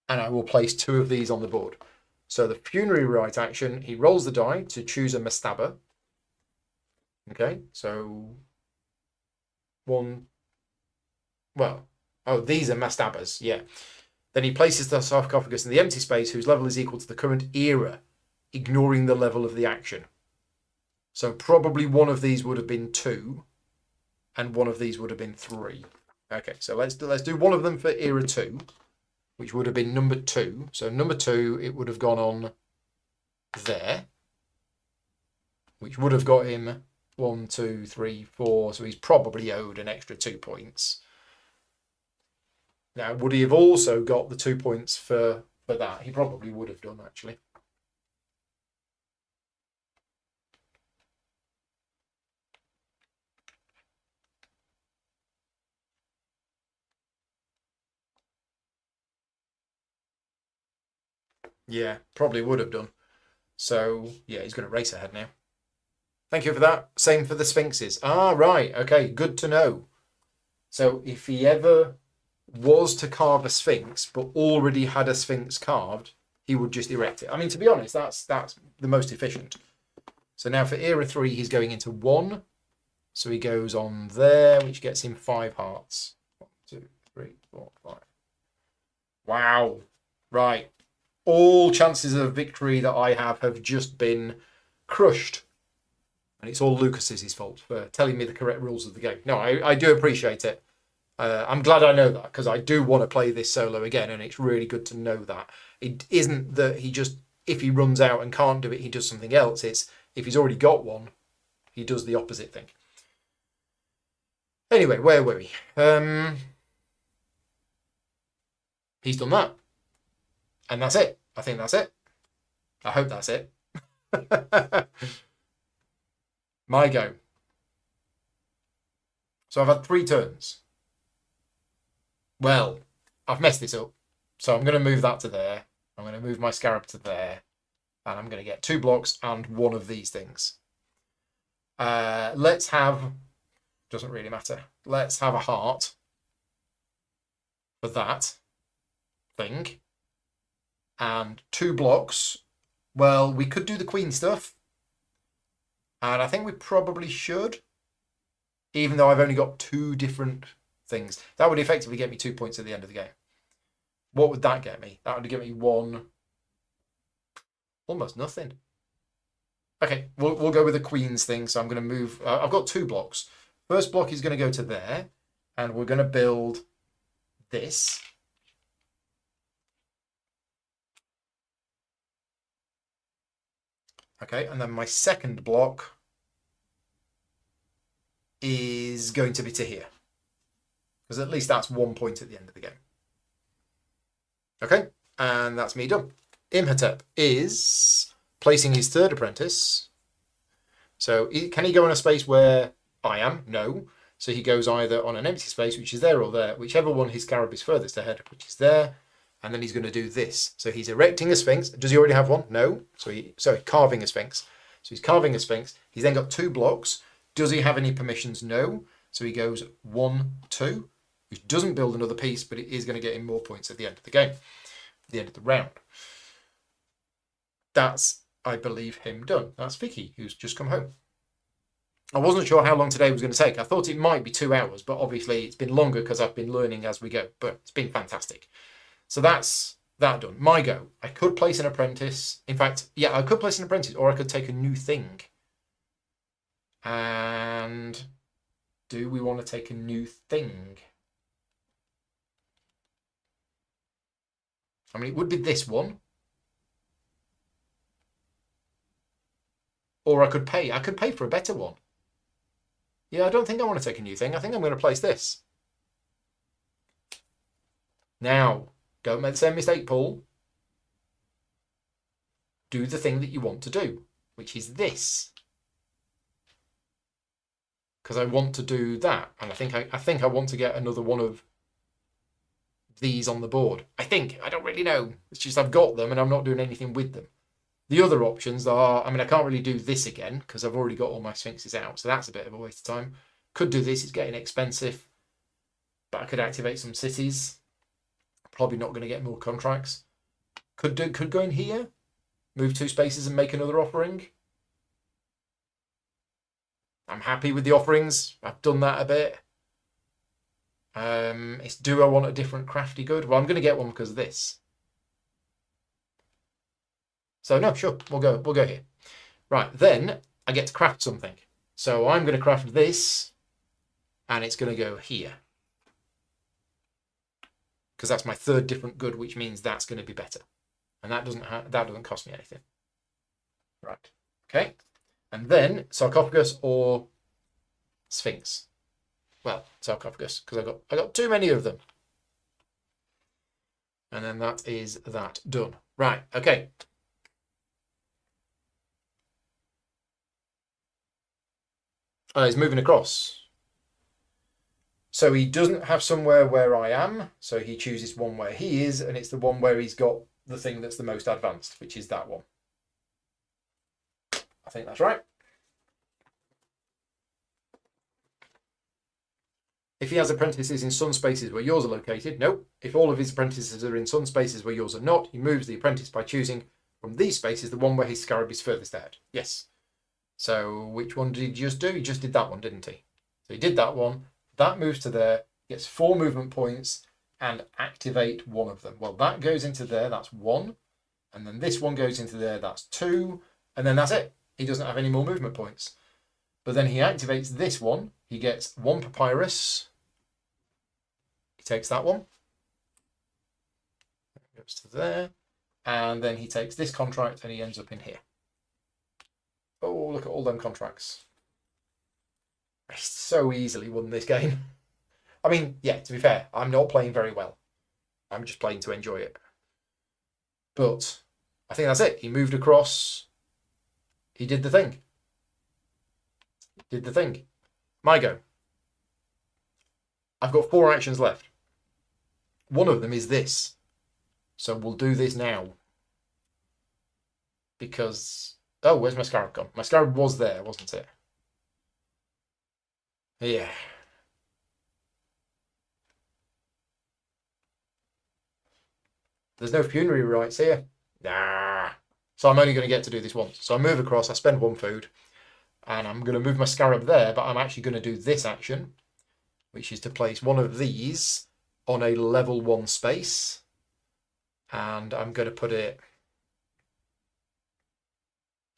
and I will place 2 of these on the board. So, the funerary rite action, he rolls the die to choose a mastaba. Okay, so 1. Well, oh, these are mastabas, yeah. Then he places the sarcophagus in the empty space whose level is equal to the current era, ignoring the level of the action. So probably one of these would have been 2, and one of these would have been 3. Okay, so let's do one of them for era 2, which would have been number 2. So number 2, it would have gone on there, which would have got him 1, 2, 3, 4. So he's probably owed an extra 2 points. Now, would he have also got the 2 points for for that. He probably would have done, actually. Yeah, probably would have done. So, yeah, he's going to race ahead now. Thank you for that. Same for the Sphinxes. Ah, right. Okay, good to know. So if he ever was to carve a Sphinx, but already had a Sphinx carved, he would just erect it. I mean, to be honest, that's the most efficient. So now for Era 3, he's going into 1. So he goes on there, which gets him 5 hearts. 1, 2, 3, 4, 5. Wow. Right. All chances of victory that I have just been crushed. And it's all Lucas's fault for telling me the correct rules of the game. No, I do appreciate it. I'm glad I know that, because I do want to play this solo again, and it's really good to know that. It isn't that he just, if he runs out and can't do it, he does something else. It's if he's already got one, he does the opposite thing. Anyway, where were we? He's done that. And that's it. I think that's it. I hope that's it. My go. So I've had 3 turns. Well, I've messed this up. So I'm going to move that to there. I'm going to move my scarab to there. And I'm going to get 2 blocks and 1 of these things. Let's have... Doesn't really matter. Let's have a heart for that thing. And 2 blocks. Well, we could do the queen stuff. And I think we probably should. Even though I've only got 2 different things. That would effectively get me 2 points at the end of the game. What would that get me? That would get me 1. Almost nothing. Okay, we'll go with the queens thing. So I'm going to move. I've got 2 blocks. First block is going to go to there. And we're going to build this. Okay, and then my second block is going to be to here. Because at least that's 1 point at the end of the game. Okay, and that's me done. Imhotep is placing his 3rd apprentice. So can he go in a space where I am? No. So he goes either on an empty space, which is there or there, whichever one his scarab is furthest ahead, which is there. And then he's going to do this. So he's erecting a Sphinx. Does he already have one? No. Sorry, carving a Sphinx. So he's carving a Sphinx. He's then got 2 blocks. Does he have any permissions? No. So he goes 1, 2, which doesn't build another piece, but it is going to get him more points at the end of the game, at the end of the round. That's, I believe, him done. That's Vicky, who's just come home. I wasn't sure how long today was going to take. I thought it might be 2 hours, but obviously it's been longer because I've been learning as we go. But it's been fantastic. So that's that done. My go. I could place an apprentice. In fact, yeah, I could place an apprentice, or I could take a new thing. And do we want to take a new thing? I mean, it would be this one. Or I could pay. I could pay for a better one. Yeah, I don't think I want to take a new thing. I think I'm going to place this. Now, don't make the same mistake, Paul. Do the thing that you want to do, which is this. Because I want to do that. And I think I want to get another one of these on the board. I don't really know. It's just I've got them and I'm not doing anything with them. The other options are, I mean, I can't really do this again because I've already got all my Sphinxes out. So that's a bit of a waste of time. Could do this. It's getting expensive. But I could activate some cities. Probably not going to get more contracts. Could go in here. Move 2 spaces and make another offering. I'm happy with the offerings. I've done that a bit. It's do I want a different crafty good? Well, I'm going to get one because of this. So no, sure, we'll go here. Right, then I get to craft something. So I'm going to craft this, and it's going to go here. Because that's my 3rd different good, which means that's going to be better. And that doesn't cost me anything. Right, okay. And then sarcophagus or Sphinx. Well, sarcophagus, because I got too many of them. And then that is that done. Right, okay. He's moving across. So he doesn't have somewhere where I am, so he chooses one where he is, and it's the one where he's got the thing that's the most advanced, which is that one. I think that's right. If he has apprentices in sun spaces where yours are located, nope. If all of his apprentices are in sun spaces where yours are not, he moves the apprentice by choosing from these spaces the one where his scarab is furthest ahead. Yes. So which one did he just do? He just did that one, didn't he? So he did that one. That moves to there, gets 4 movement points, and activate one of them. Well, that goes into there, that's 1. And then this one goes into there, that's 2. And then that's it. He doesn't have any more movement points. But then he activates this one. He gets 1 papyrus. He takes that one. Goes to there. And then he takes this contract and he ends up in here. Oh, look at all them contracts. I so easily won this game. I mean, yeah, to be fair, I'm not playing very well. I'm just playing to enjoy it. But I think that's it. He moved across. He did the thing. Did the thing. My go. I've got 4 actions left. One of them is this. So we'll do this now. Because... Oh, where's my scarab gone? My scarab was there, wasn't it? Yeah. There's no funerary rites here. Nah. So I'm only going to get to do this once. So I move across, I spend 1 food, and I'm going to move my scarab there, but I'm actually going to do this action, which is to place one of these on a level 1 space. And I'm going to put it...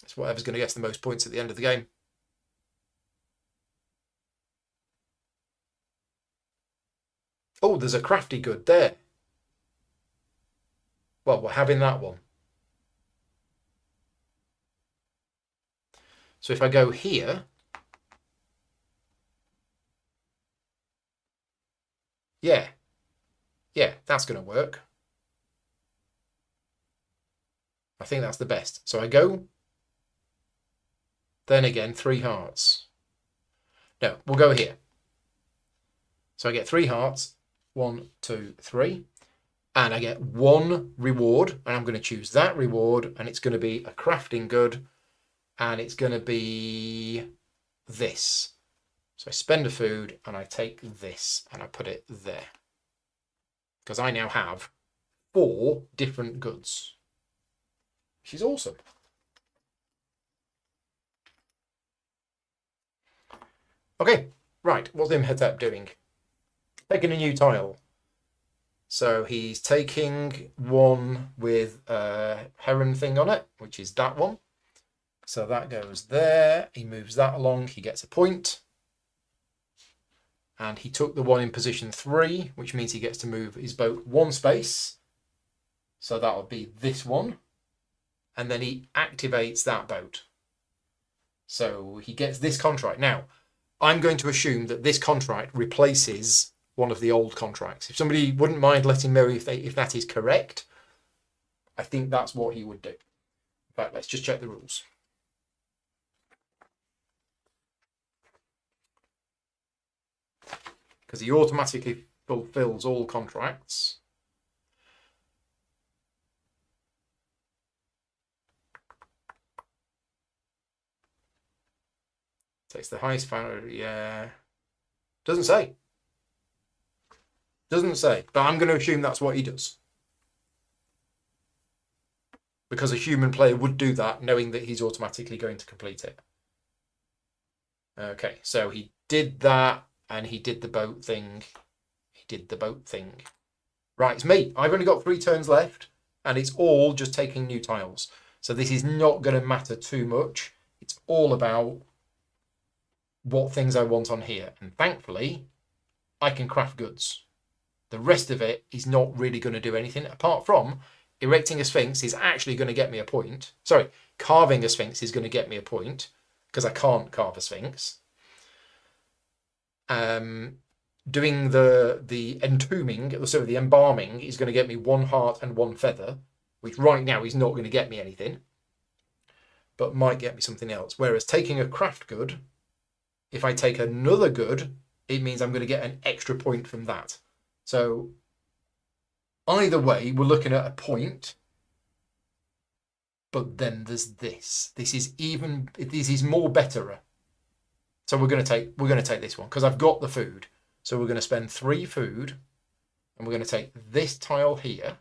It's whatever's going to get the most points at the end of the game. Oh, there's a crafty good there. Well, we're having that one. So if I go here, yeah, that's going to work. I think that's the best. So I go, then again, 3 hearts. No, we'll go here. So I get 3 hearts, 1, 2, 3, and I get 1 reward, and I'm going to choose that reward, and it's going to be a crafting good, and it's going to be this. So I spend a food, and I take this, and I put it there. Because I now have 4 different goods. Which is awesome. Okay, right, what's Imhotep doing? Taking a new tile. So he's taking one with a heron thing on it, which is that one. So that goes there. He moves that along. He gets a point. And he took the one in position 3, which means he gets to move his boat 1 space. So that'll be this one. And then he activates that boat. So he gets this contract. Now, I'm going to assume that this contract replaces one of the old contracts. If somebody wouldn't mind letting me know if that is correct, I think that's what he would do. In fact, let's just check the rules. Because he automatically fulfills all contracts. Takes the highest value, yeah. Doesn't say. Doesn't say, but I'm going to assume that's what he does. Because a human player would do that, knowing that he's automatically going to complete it. Okay, so he did that, and he did the boat thing. He did the boat thing. Right, it's me. I've only got 3 turns left, and it's all just taking new tiles. So this is not going to matter too much. It's all about what things I want on here. And thankfully, I can craft goods. The rest of it is not really going to do anything, apart from erecting a sphinx is actually going to get me a point. Sorry, carving a sphinx is going to get me a point, because I can't carve a sphinx. doing the entombing, so the embalming, is going to get me 1 heart and 1 feather, which right now is not going to get me anything, but might get me something else. Whereas taking a craft good, if I take another good, it means I'm going to get an extra point from that. So either way, we're looking at a point. But then there's this. This is more betterer. So we're going to take this one because I've got the food. So we're going to spend 3 food, and we're going to take this tile here.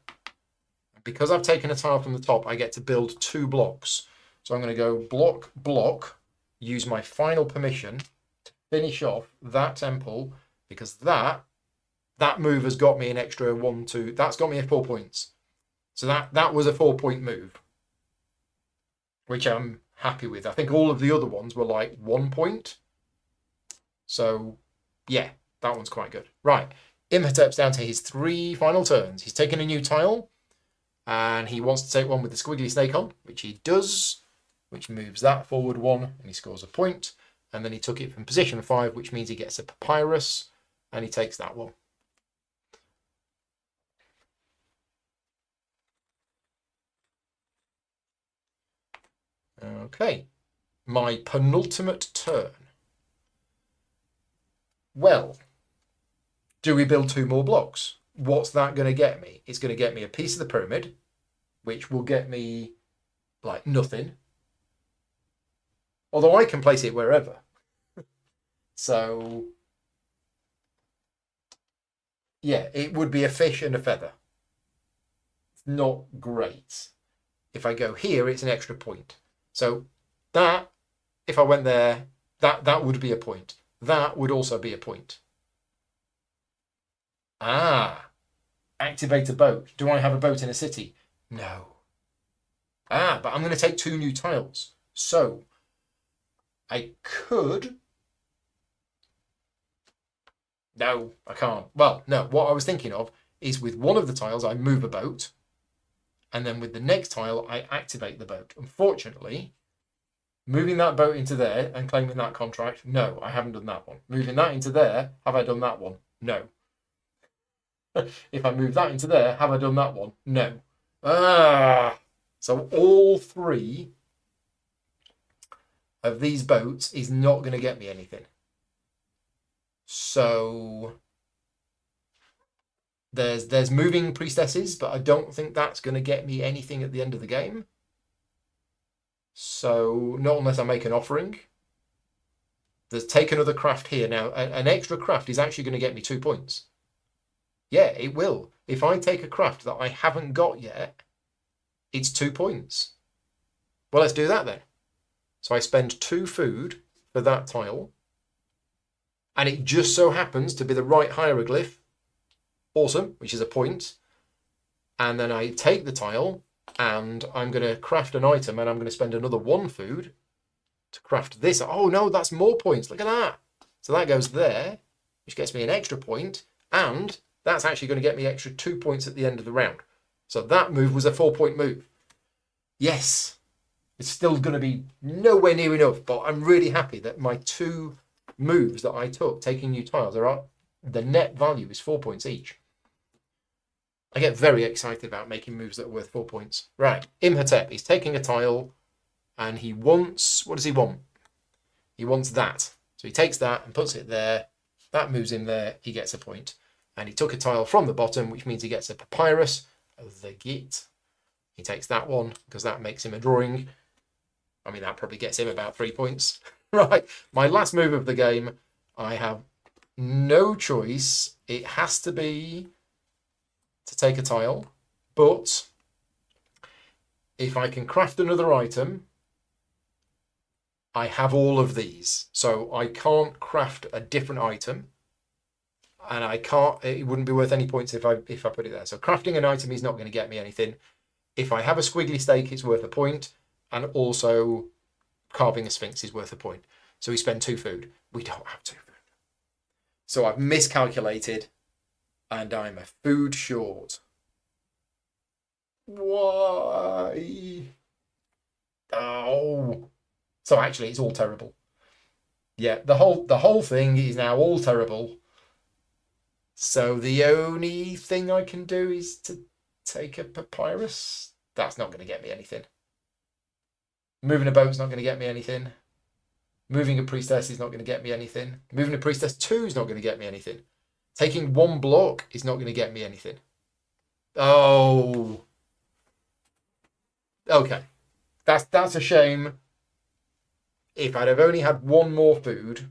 Because I've taken a tile from the top, I get to build 2 blocks. So I'm going to go block, block, use my final permission to finish off that temple, because that move has got me an extra 1, 2. That's got me 4 points. So that was a 4-point move, which I'm happy with. I think all of the other ones were like 1 point. So yeah, that one's quite good. Right, Imhotep's down to his 3 final turns. He's taken a new tile, and he wants to take one with the squiggly snake on, which he does, which moves that forward 1, and he scores a point. And then he took it from position 5, which means he gets a papyrus, and he takes that one. Okay, my penultimate turn. Well, do we build 2 more blocks? What's that going to get me? It's going to get me a piece of the pyramid, which will get me like nothing. Although I can place it wherever. So yeah, it would be a fish and a feather. It's not great. If I go here, it's an extra point. So that, if I went there, that would be a point. That would also be a point. Ah, activate a boat. Do I have a boat in a city? No. Ah, but I'm going to take 2 new tiles. So I could... No, I can't. Well, no, what I was thinking of is with one of the tiles, I move a boat. And then with the next tile, I activate the boat. Unfortunately, moving that boat into there and claiming that contract, no, I haven't done that one. Moving that into there, have I done that one? No. If I move that into there, have I done that one? No. So all 3 of these boats is not going to get me anything. So there's moving priestesses, but I don't think that's going to get me anything at the end of the game. So not unless I make an offering. There's take another craft here. Now, an extra craft is actually going to get me 2 points. Yeah, it will. If I take a craft that I haven't got yet, it's 2 points. Well, let's do that then. So I spend 2 food for that tile. And it just so happens to be the right hieroglyph. Awesome, which is a point. And then I take the tile, and I'm going to craft an item, and I'm going to spend another 1 food to craft this. Oh no, that's more points. Look at that. So that goes there, which gets me an extra point, and that's actually going to get me extra 2 points at the end of the round. So that move was a 4-point move. Yes, it's still going to be nowhere near enough, but I'm really happy that my 2 moves that I took, taking new tiles, the net value is 4 points each. I get very excited about making moves that are worth 4 points. Right, Imhotep, he's taking a tile, and he wants, what does he want? He wants that. So he takes that and puts it there. That moves in there, he gets a point. And he took a tile from the bottom, which means he gets a papyrus, the git. He takes that one, because that makes him a drawing. I mean, that probably gets him about 3 points. Right, my last move of the game, I have no choice. It has to be to take a tile, but if I can craft another item, I have all of these. So I can't craft a different item, and I can't, it wouldn't be worth any points if I put it there. So crafting an item is not going to get me anything. If I have a squiggly stake, it's worth a point, and also carving a sphinx is worth a point. So we spend 2 food. We don't have 2 food. So I've miscalculated, and I'm a food short. Why? Oh. So actually, it's all terrible. Yeah, the whole thing is now all terrible. So the only thing I can do is to take a papyrus. That's not going to get me anything. Moving a boat's not going to get me anything. Moving a priestess is not going to get me anything. Moving a priestess 2 is not going to get me anything. Taking 1 block is not going to get me anything. Oh. Okay. That's a shame. If I'd have only had 1 more food,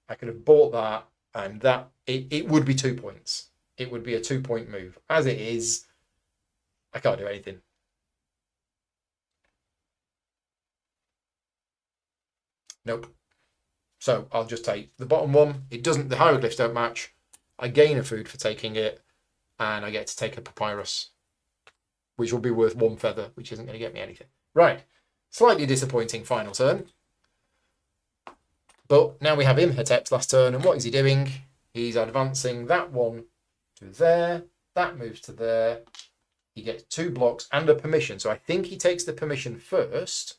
I could have bought that, and that it would be 2 points. It would be a 2-point move. As it is, I can't do anything. Nope. So I'll just take the bottom one. It doesn't. The hieroglyphs don't match. I gain a food for taking it, and I get to take a papyrus, which will be worth 1 feather, which isn't going to get me anything. Right. Slightly disappointing final turn. But now we have Imhotep's last turn, and what is he doing? He's advancing that one to there. That moves to there. He gets 2 blocks and a permission. So I think he takes the permission first.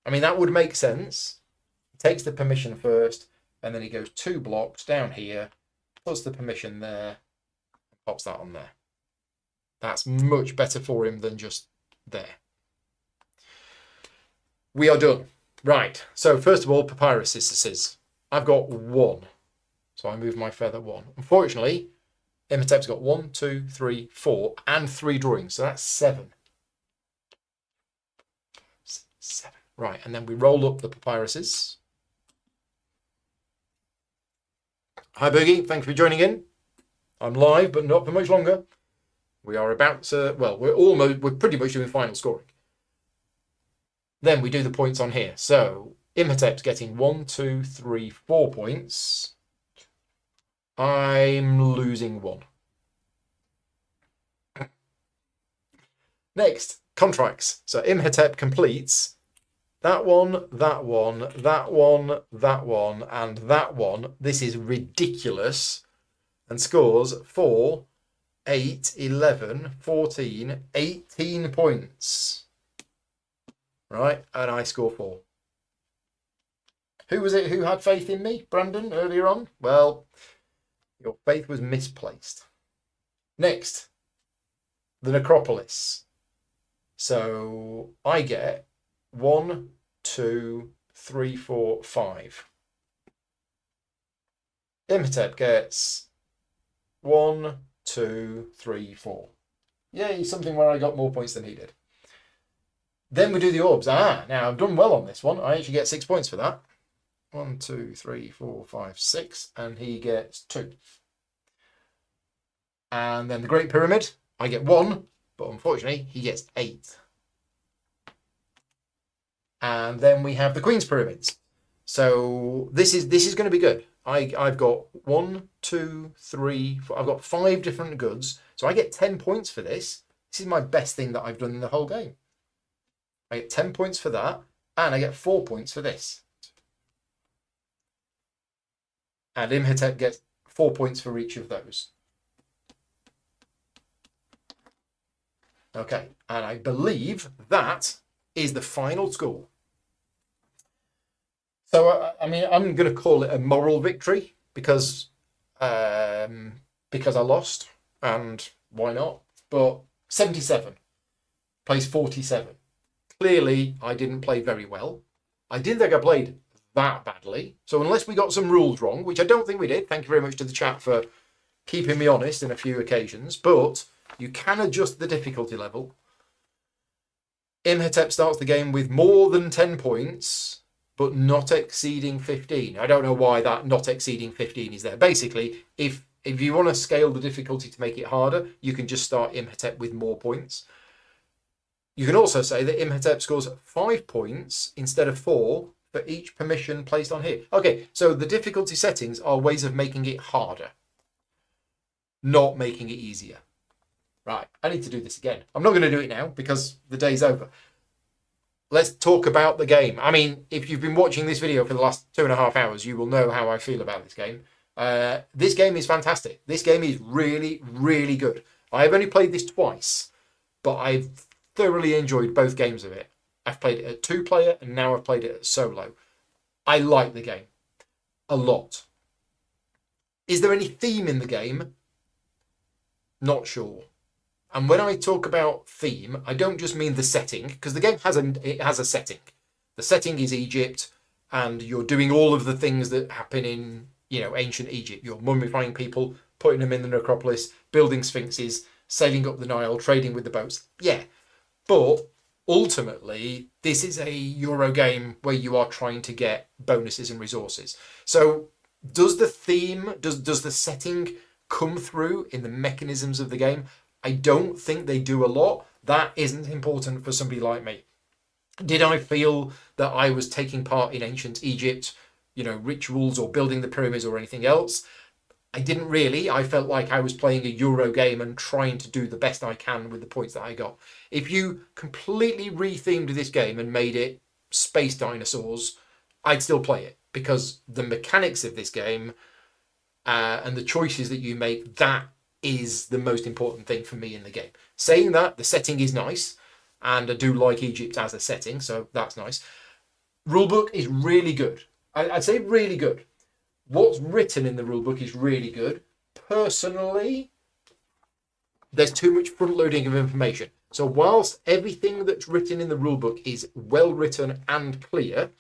I mean, that would make sense. He takes the permission first, and then he goes 2 blocks down here, puts the permission there, and pops that on there. That's much better for him than just there. We are done. Right. So first of all, papyrus scissors. I've got 1. So I move my feather 1. Unfortunately, Imhotep's got 1, 2, 3, 4, and 3 drawings. So that's 7. 7. Right. And then we roll up the papyruses. Hi, Boogie. Thanks for joining in. I'm live, but not for much longer. We are about to, well, we're pretty much doing final scoring. Then we do the points on here. So Imhotep's getting 1, 2, 3, 4 points. I'm losing 1. Next, contracts. So Imhotep completes that one, that one, that one, that one, and that one. This is ridiculous. And scores 4, 8, 11, 14, 18 points. Right, and I score 4. Who was it who had faith in me, Brandon, earlier on? Well, your faith was misplaced. Next, the necropolis. So I get 1, 2, 3, 4, 5. Imhotep gets 1, 2, 3, 4. Yay, something where I got more points than he did. Then we do the orbs. Now I've done well on this one. I actually get 6 points for that. 1, 2, 3, 4, 5, 6. And he gets 2. And then the Great Pyramid, I get 1. But unfortunately, he gets 8. And then we have the Queen's Pyramids. So this is going to be good. I've got 1, 2, 3, 4. I've got 5 different goods. So I get 10 points for this. This is my best thing that I've done in the whole game. I get 10 points for that, and I get 4 points for this. And Imhotep gets 4 points for each of those. Okay, and I believe that is the final score. So, I mean, I'm going to call it a moral victory because I lost, and why not? But 77 plays 47. Clearly, I didn't play very well. I didn't think I played that badly. So unless we got some rules wrong, which I don't think we did, thank you very much to the chat for keeping me honest in a few occasions, but you can adjust the difficulty level. Imhotep starts the game with more than 10 points, but not exceeding 15. I don't know why that not exceeding 15 is there. Basically, if you want to scale the difficulty to make it harder, you can just start Imhotep with more points. You can also say that Imhotep scores 5 points instead of 4 for each permission placed on here. Okay, so the difficulty settings are ways of making it harder, not making it easier. Right, I need to do this again. I'm not going to do it now because the day's over. Let's talk about the game. I mean, if you've been watching this video for the last 2.5 hours, you will know how I feel about this game. This game is fantastic. This game is really, really good. I've only played this twice, but I've thoroughly enjoyed both games of it. I've played it at 2-player and now I've played it at solo. I like the game a lot. Is there any theme in the game? Not sure. And when I talk about theme, I don't just mean the setting, because the game has a setting. The setting is Egypt, and you're doing all of the things that happen in, ancient Egypt. You're mummifying people, putting them in the necropolis, building sphinxes, sailing up the Nile, trading with the boats. Yeah. But ultimately, this is a Euro game where you are trying to get bonuses and resources. So does the theme, does the setting come through in the mechanisms of the game? I don't think they do a lot. That isn't important for somebody like me. Did I feel that I was taking part in ancient Egypt, rituals or building the pyramids or anything else? I didn't really. I felt like I was playing a Euro game and trying to do the best I can with the points that I got. If you completely rethemed this game and made it space dinosaurs, I'd still play it, because the mechanics of this game and the choices that you make, that is the most important thing for me in the game. Saying that, the setting is nice, and I do like Egypt as a setting, so that's nice. Rulebook is really good. I'd say really good. What's written in the rulebook is really good. Personally, there's too much front loading of information. So whilst everything that's written in the rulebook is well written and clear,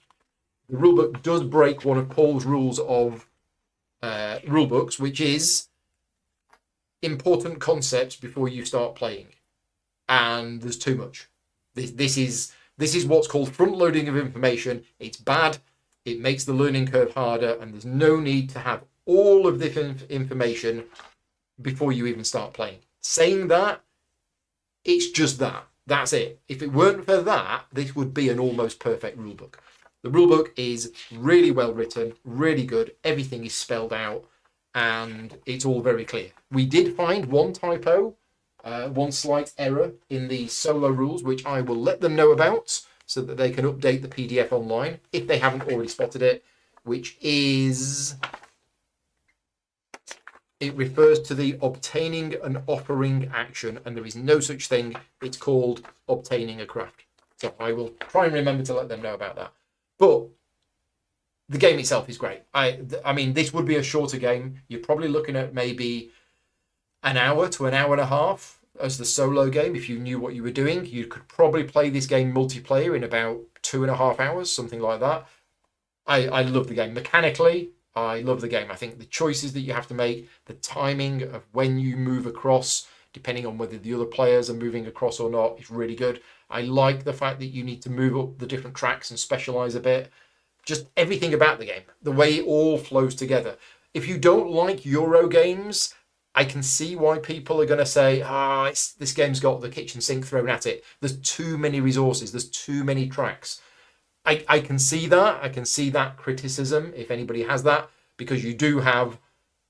the rulebook does break one of Paul's rules of rulebooks, which is important concepts before you start playing. And there's too much. This is what's called front loading of information. It's bad. It makes the learning curve harder, and there's no need to have all of this information before you even start playing. Saying that, it's just that. That's it. If it weren't for that, this would be an almost perfect rulebook. The rulebook is really well written, really good. Everything is spelled out, and it's all very clear. We did find one typo, one slight error in the solo rules, which I will let them know about, so that they can update the PDF online if they haven't already spotted it, which is, it refers to the obtaining and offering action, and there is no such thing. It's called obtaining a craft. So I will try and remember to let them know about that. But the game itself is great. I mean, this would be a shorter game. You're probably looking at maybe an hour to an hour and a half as the solo game. If you knew what you were doing, you could probably play this game multiplayer in about 2.5 hours, something like that. I love the game. Mechanically, I love the game. I think the choices that you have to make, the timing of when you move across, depending on whether the other players are moving across or not, is really good. I like the fact that you need to move up the different tracks and specialize a bit. Just everything about the game, the way it all flows together. If you don't like Euro games, I can see why people are going to say, this game's got the kitchen sink thrown at it. There's too many resources. There's too many tracks. I can see that. I can see that criticism, if anybody has that, because you do have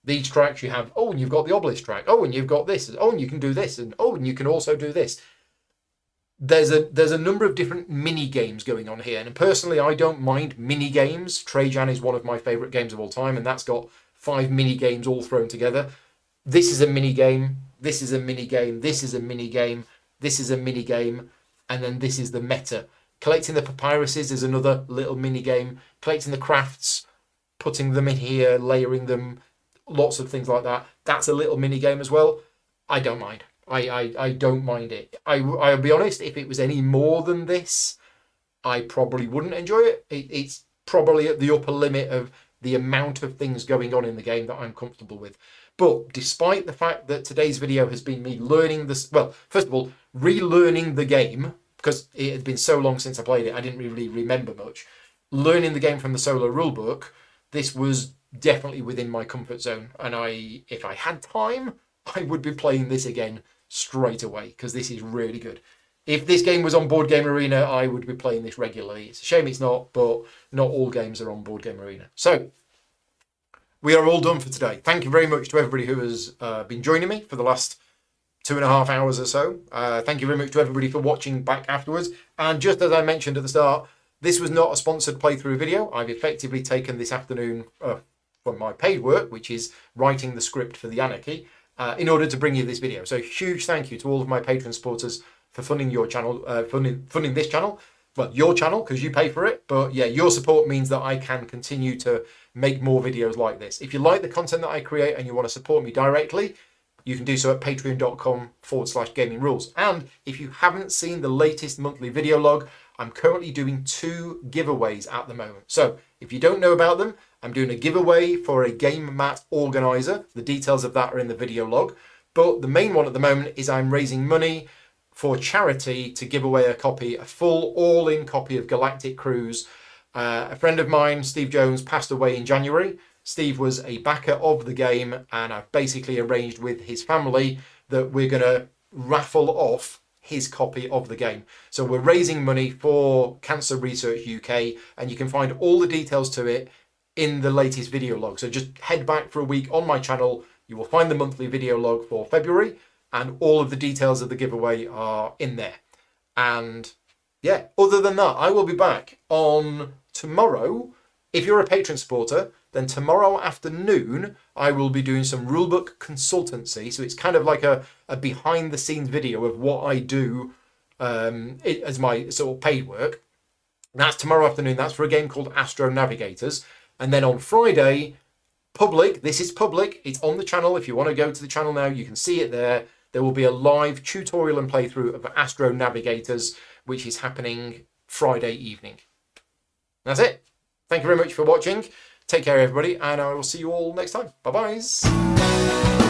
these tracks. You have, and you've got the obelisk track. And you've got this. And you can do this. And you can also do this. There's a number of different mini games going on here. And personally, I don't mind mini games. Trajan is one of my favorite games of all time, and that's got 5 mini games all thrown together. This is a mini game, this is a mini game, this is a mini game, this is a mini game, and then this is the meta. Collecting the papyruses is another little mini game. Collecting the crafts, putting them in here, layering them, lots of things like that. That's a little mini game as well. I don't mind. I don't mind it. I'll be honest, if it was any more than this, I probably wouldn't enjoy it. It's probably at the upper limit of the amount of things going on in the game that I'm comfortable with. But despite the fact that today's video has been me learning this, well, first of all, relearning the game, because it had been so long since I played it, I didn't really remember much. Learning the game from the solo rulebook, this was definitely within my comfort zone. And if I had time, I would be playing this again straight away, because this is really good. If this game was on Board Game Arena, I would be playing this regularly. It's a shame it's not, but not all games are on Board Game Arena. So, we are all done for today. Thank you very much to everybody who has been joining me for the last 2.5 hours or so. Thank you very much to everybody for watching back afterwards. And just as I mentioned at the start, this was not a sponsored playthrough video. I've effectively taken this afternoon from my paid work, which is writing the script for the Anarchy, in order to bring you this video. So huge thank you to all of my Patreon supporters for funding your channel, funding this channel. well, your channel because you pay for it. But yeah, your support means that I can continue to make more videos like this. If you like the content that I create and you want to support me directly, you can do so at patreon.com/gaming rules. And if you haven't seen the latest monthly video log, I'm currently doing 2 giveaways at the moment. So if you don't know about them, I'm doing a giveaway for a game mat organizer. The details of that are in the video log. But the main one at the moment is I'm raising money for charity to give away a full all-in copy of Galactic Cruise. A friend of mine, Steve Jones, passed away in January. Steve was a backer of the game, and I've basically arranged with his family that we're going to raffle off his copy of the game. So we're raising money for Cancer Research UK, and you can find all the details to it in the latest video log. So just head back for a week on my channel. You will find the monthly video log for February, and all of the details of the giveaway are in there. And yeah, other than that, I will be back on tomorrow. If you're a patron supporter, then tomorrow afternoon, I will be doing some rulebook consultancy. So it's kind of like a behind the scenes video of what I do as my sort of paid work. And that's tomorrow afternoon. That's for a game called Astro Navigators. And then on Friday, public, this is public, it's on the channel. If you want to go to the channel now, you can see it there. There will be a live tutorial and playthrough of Astro Navigators, which is happening Friday evening. That's it. Thank you very much for watching. Take care, everybody, and I will see you all next time. Bye-bye.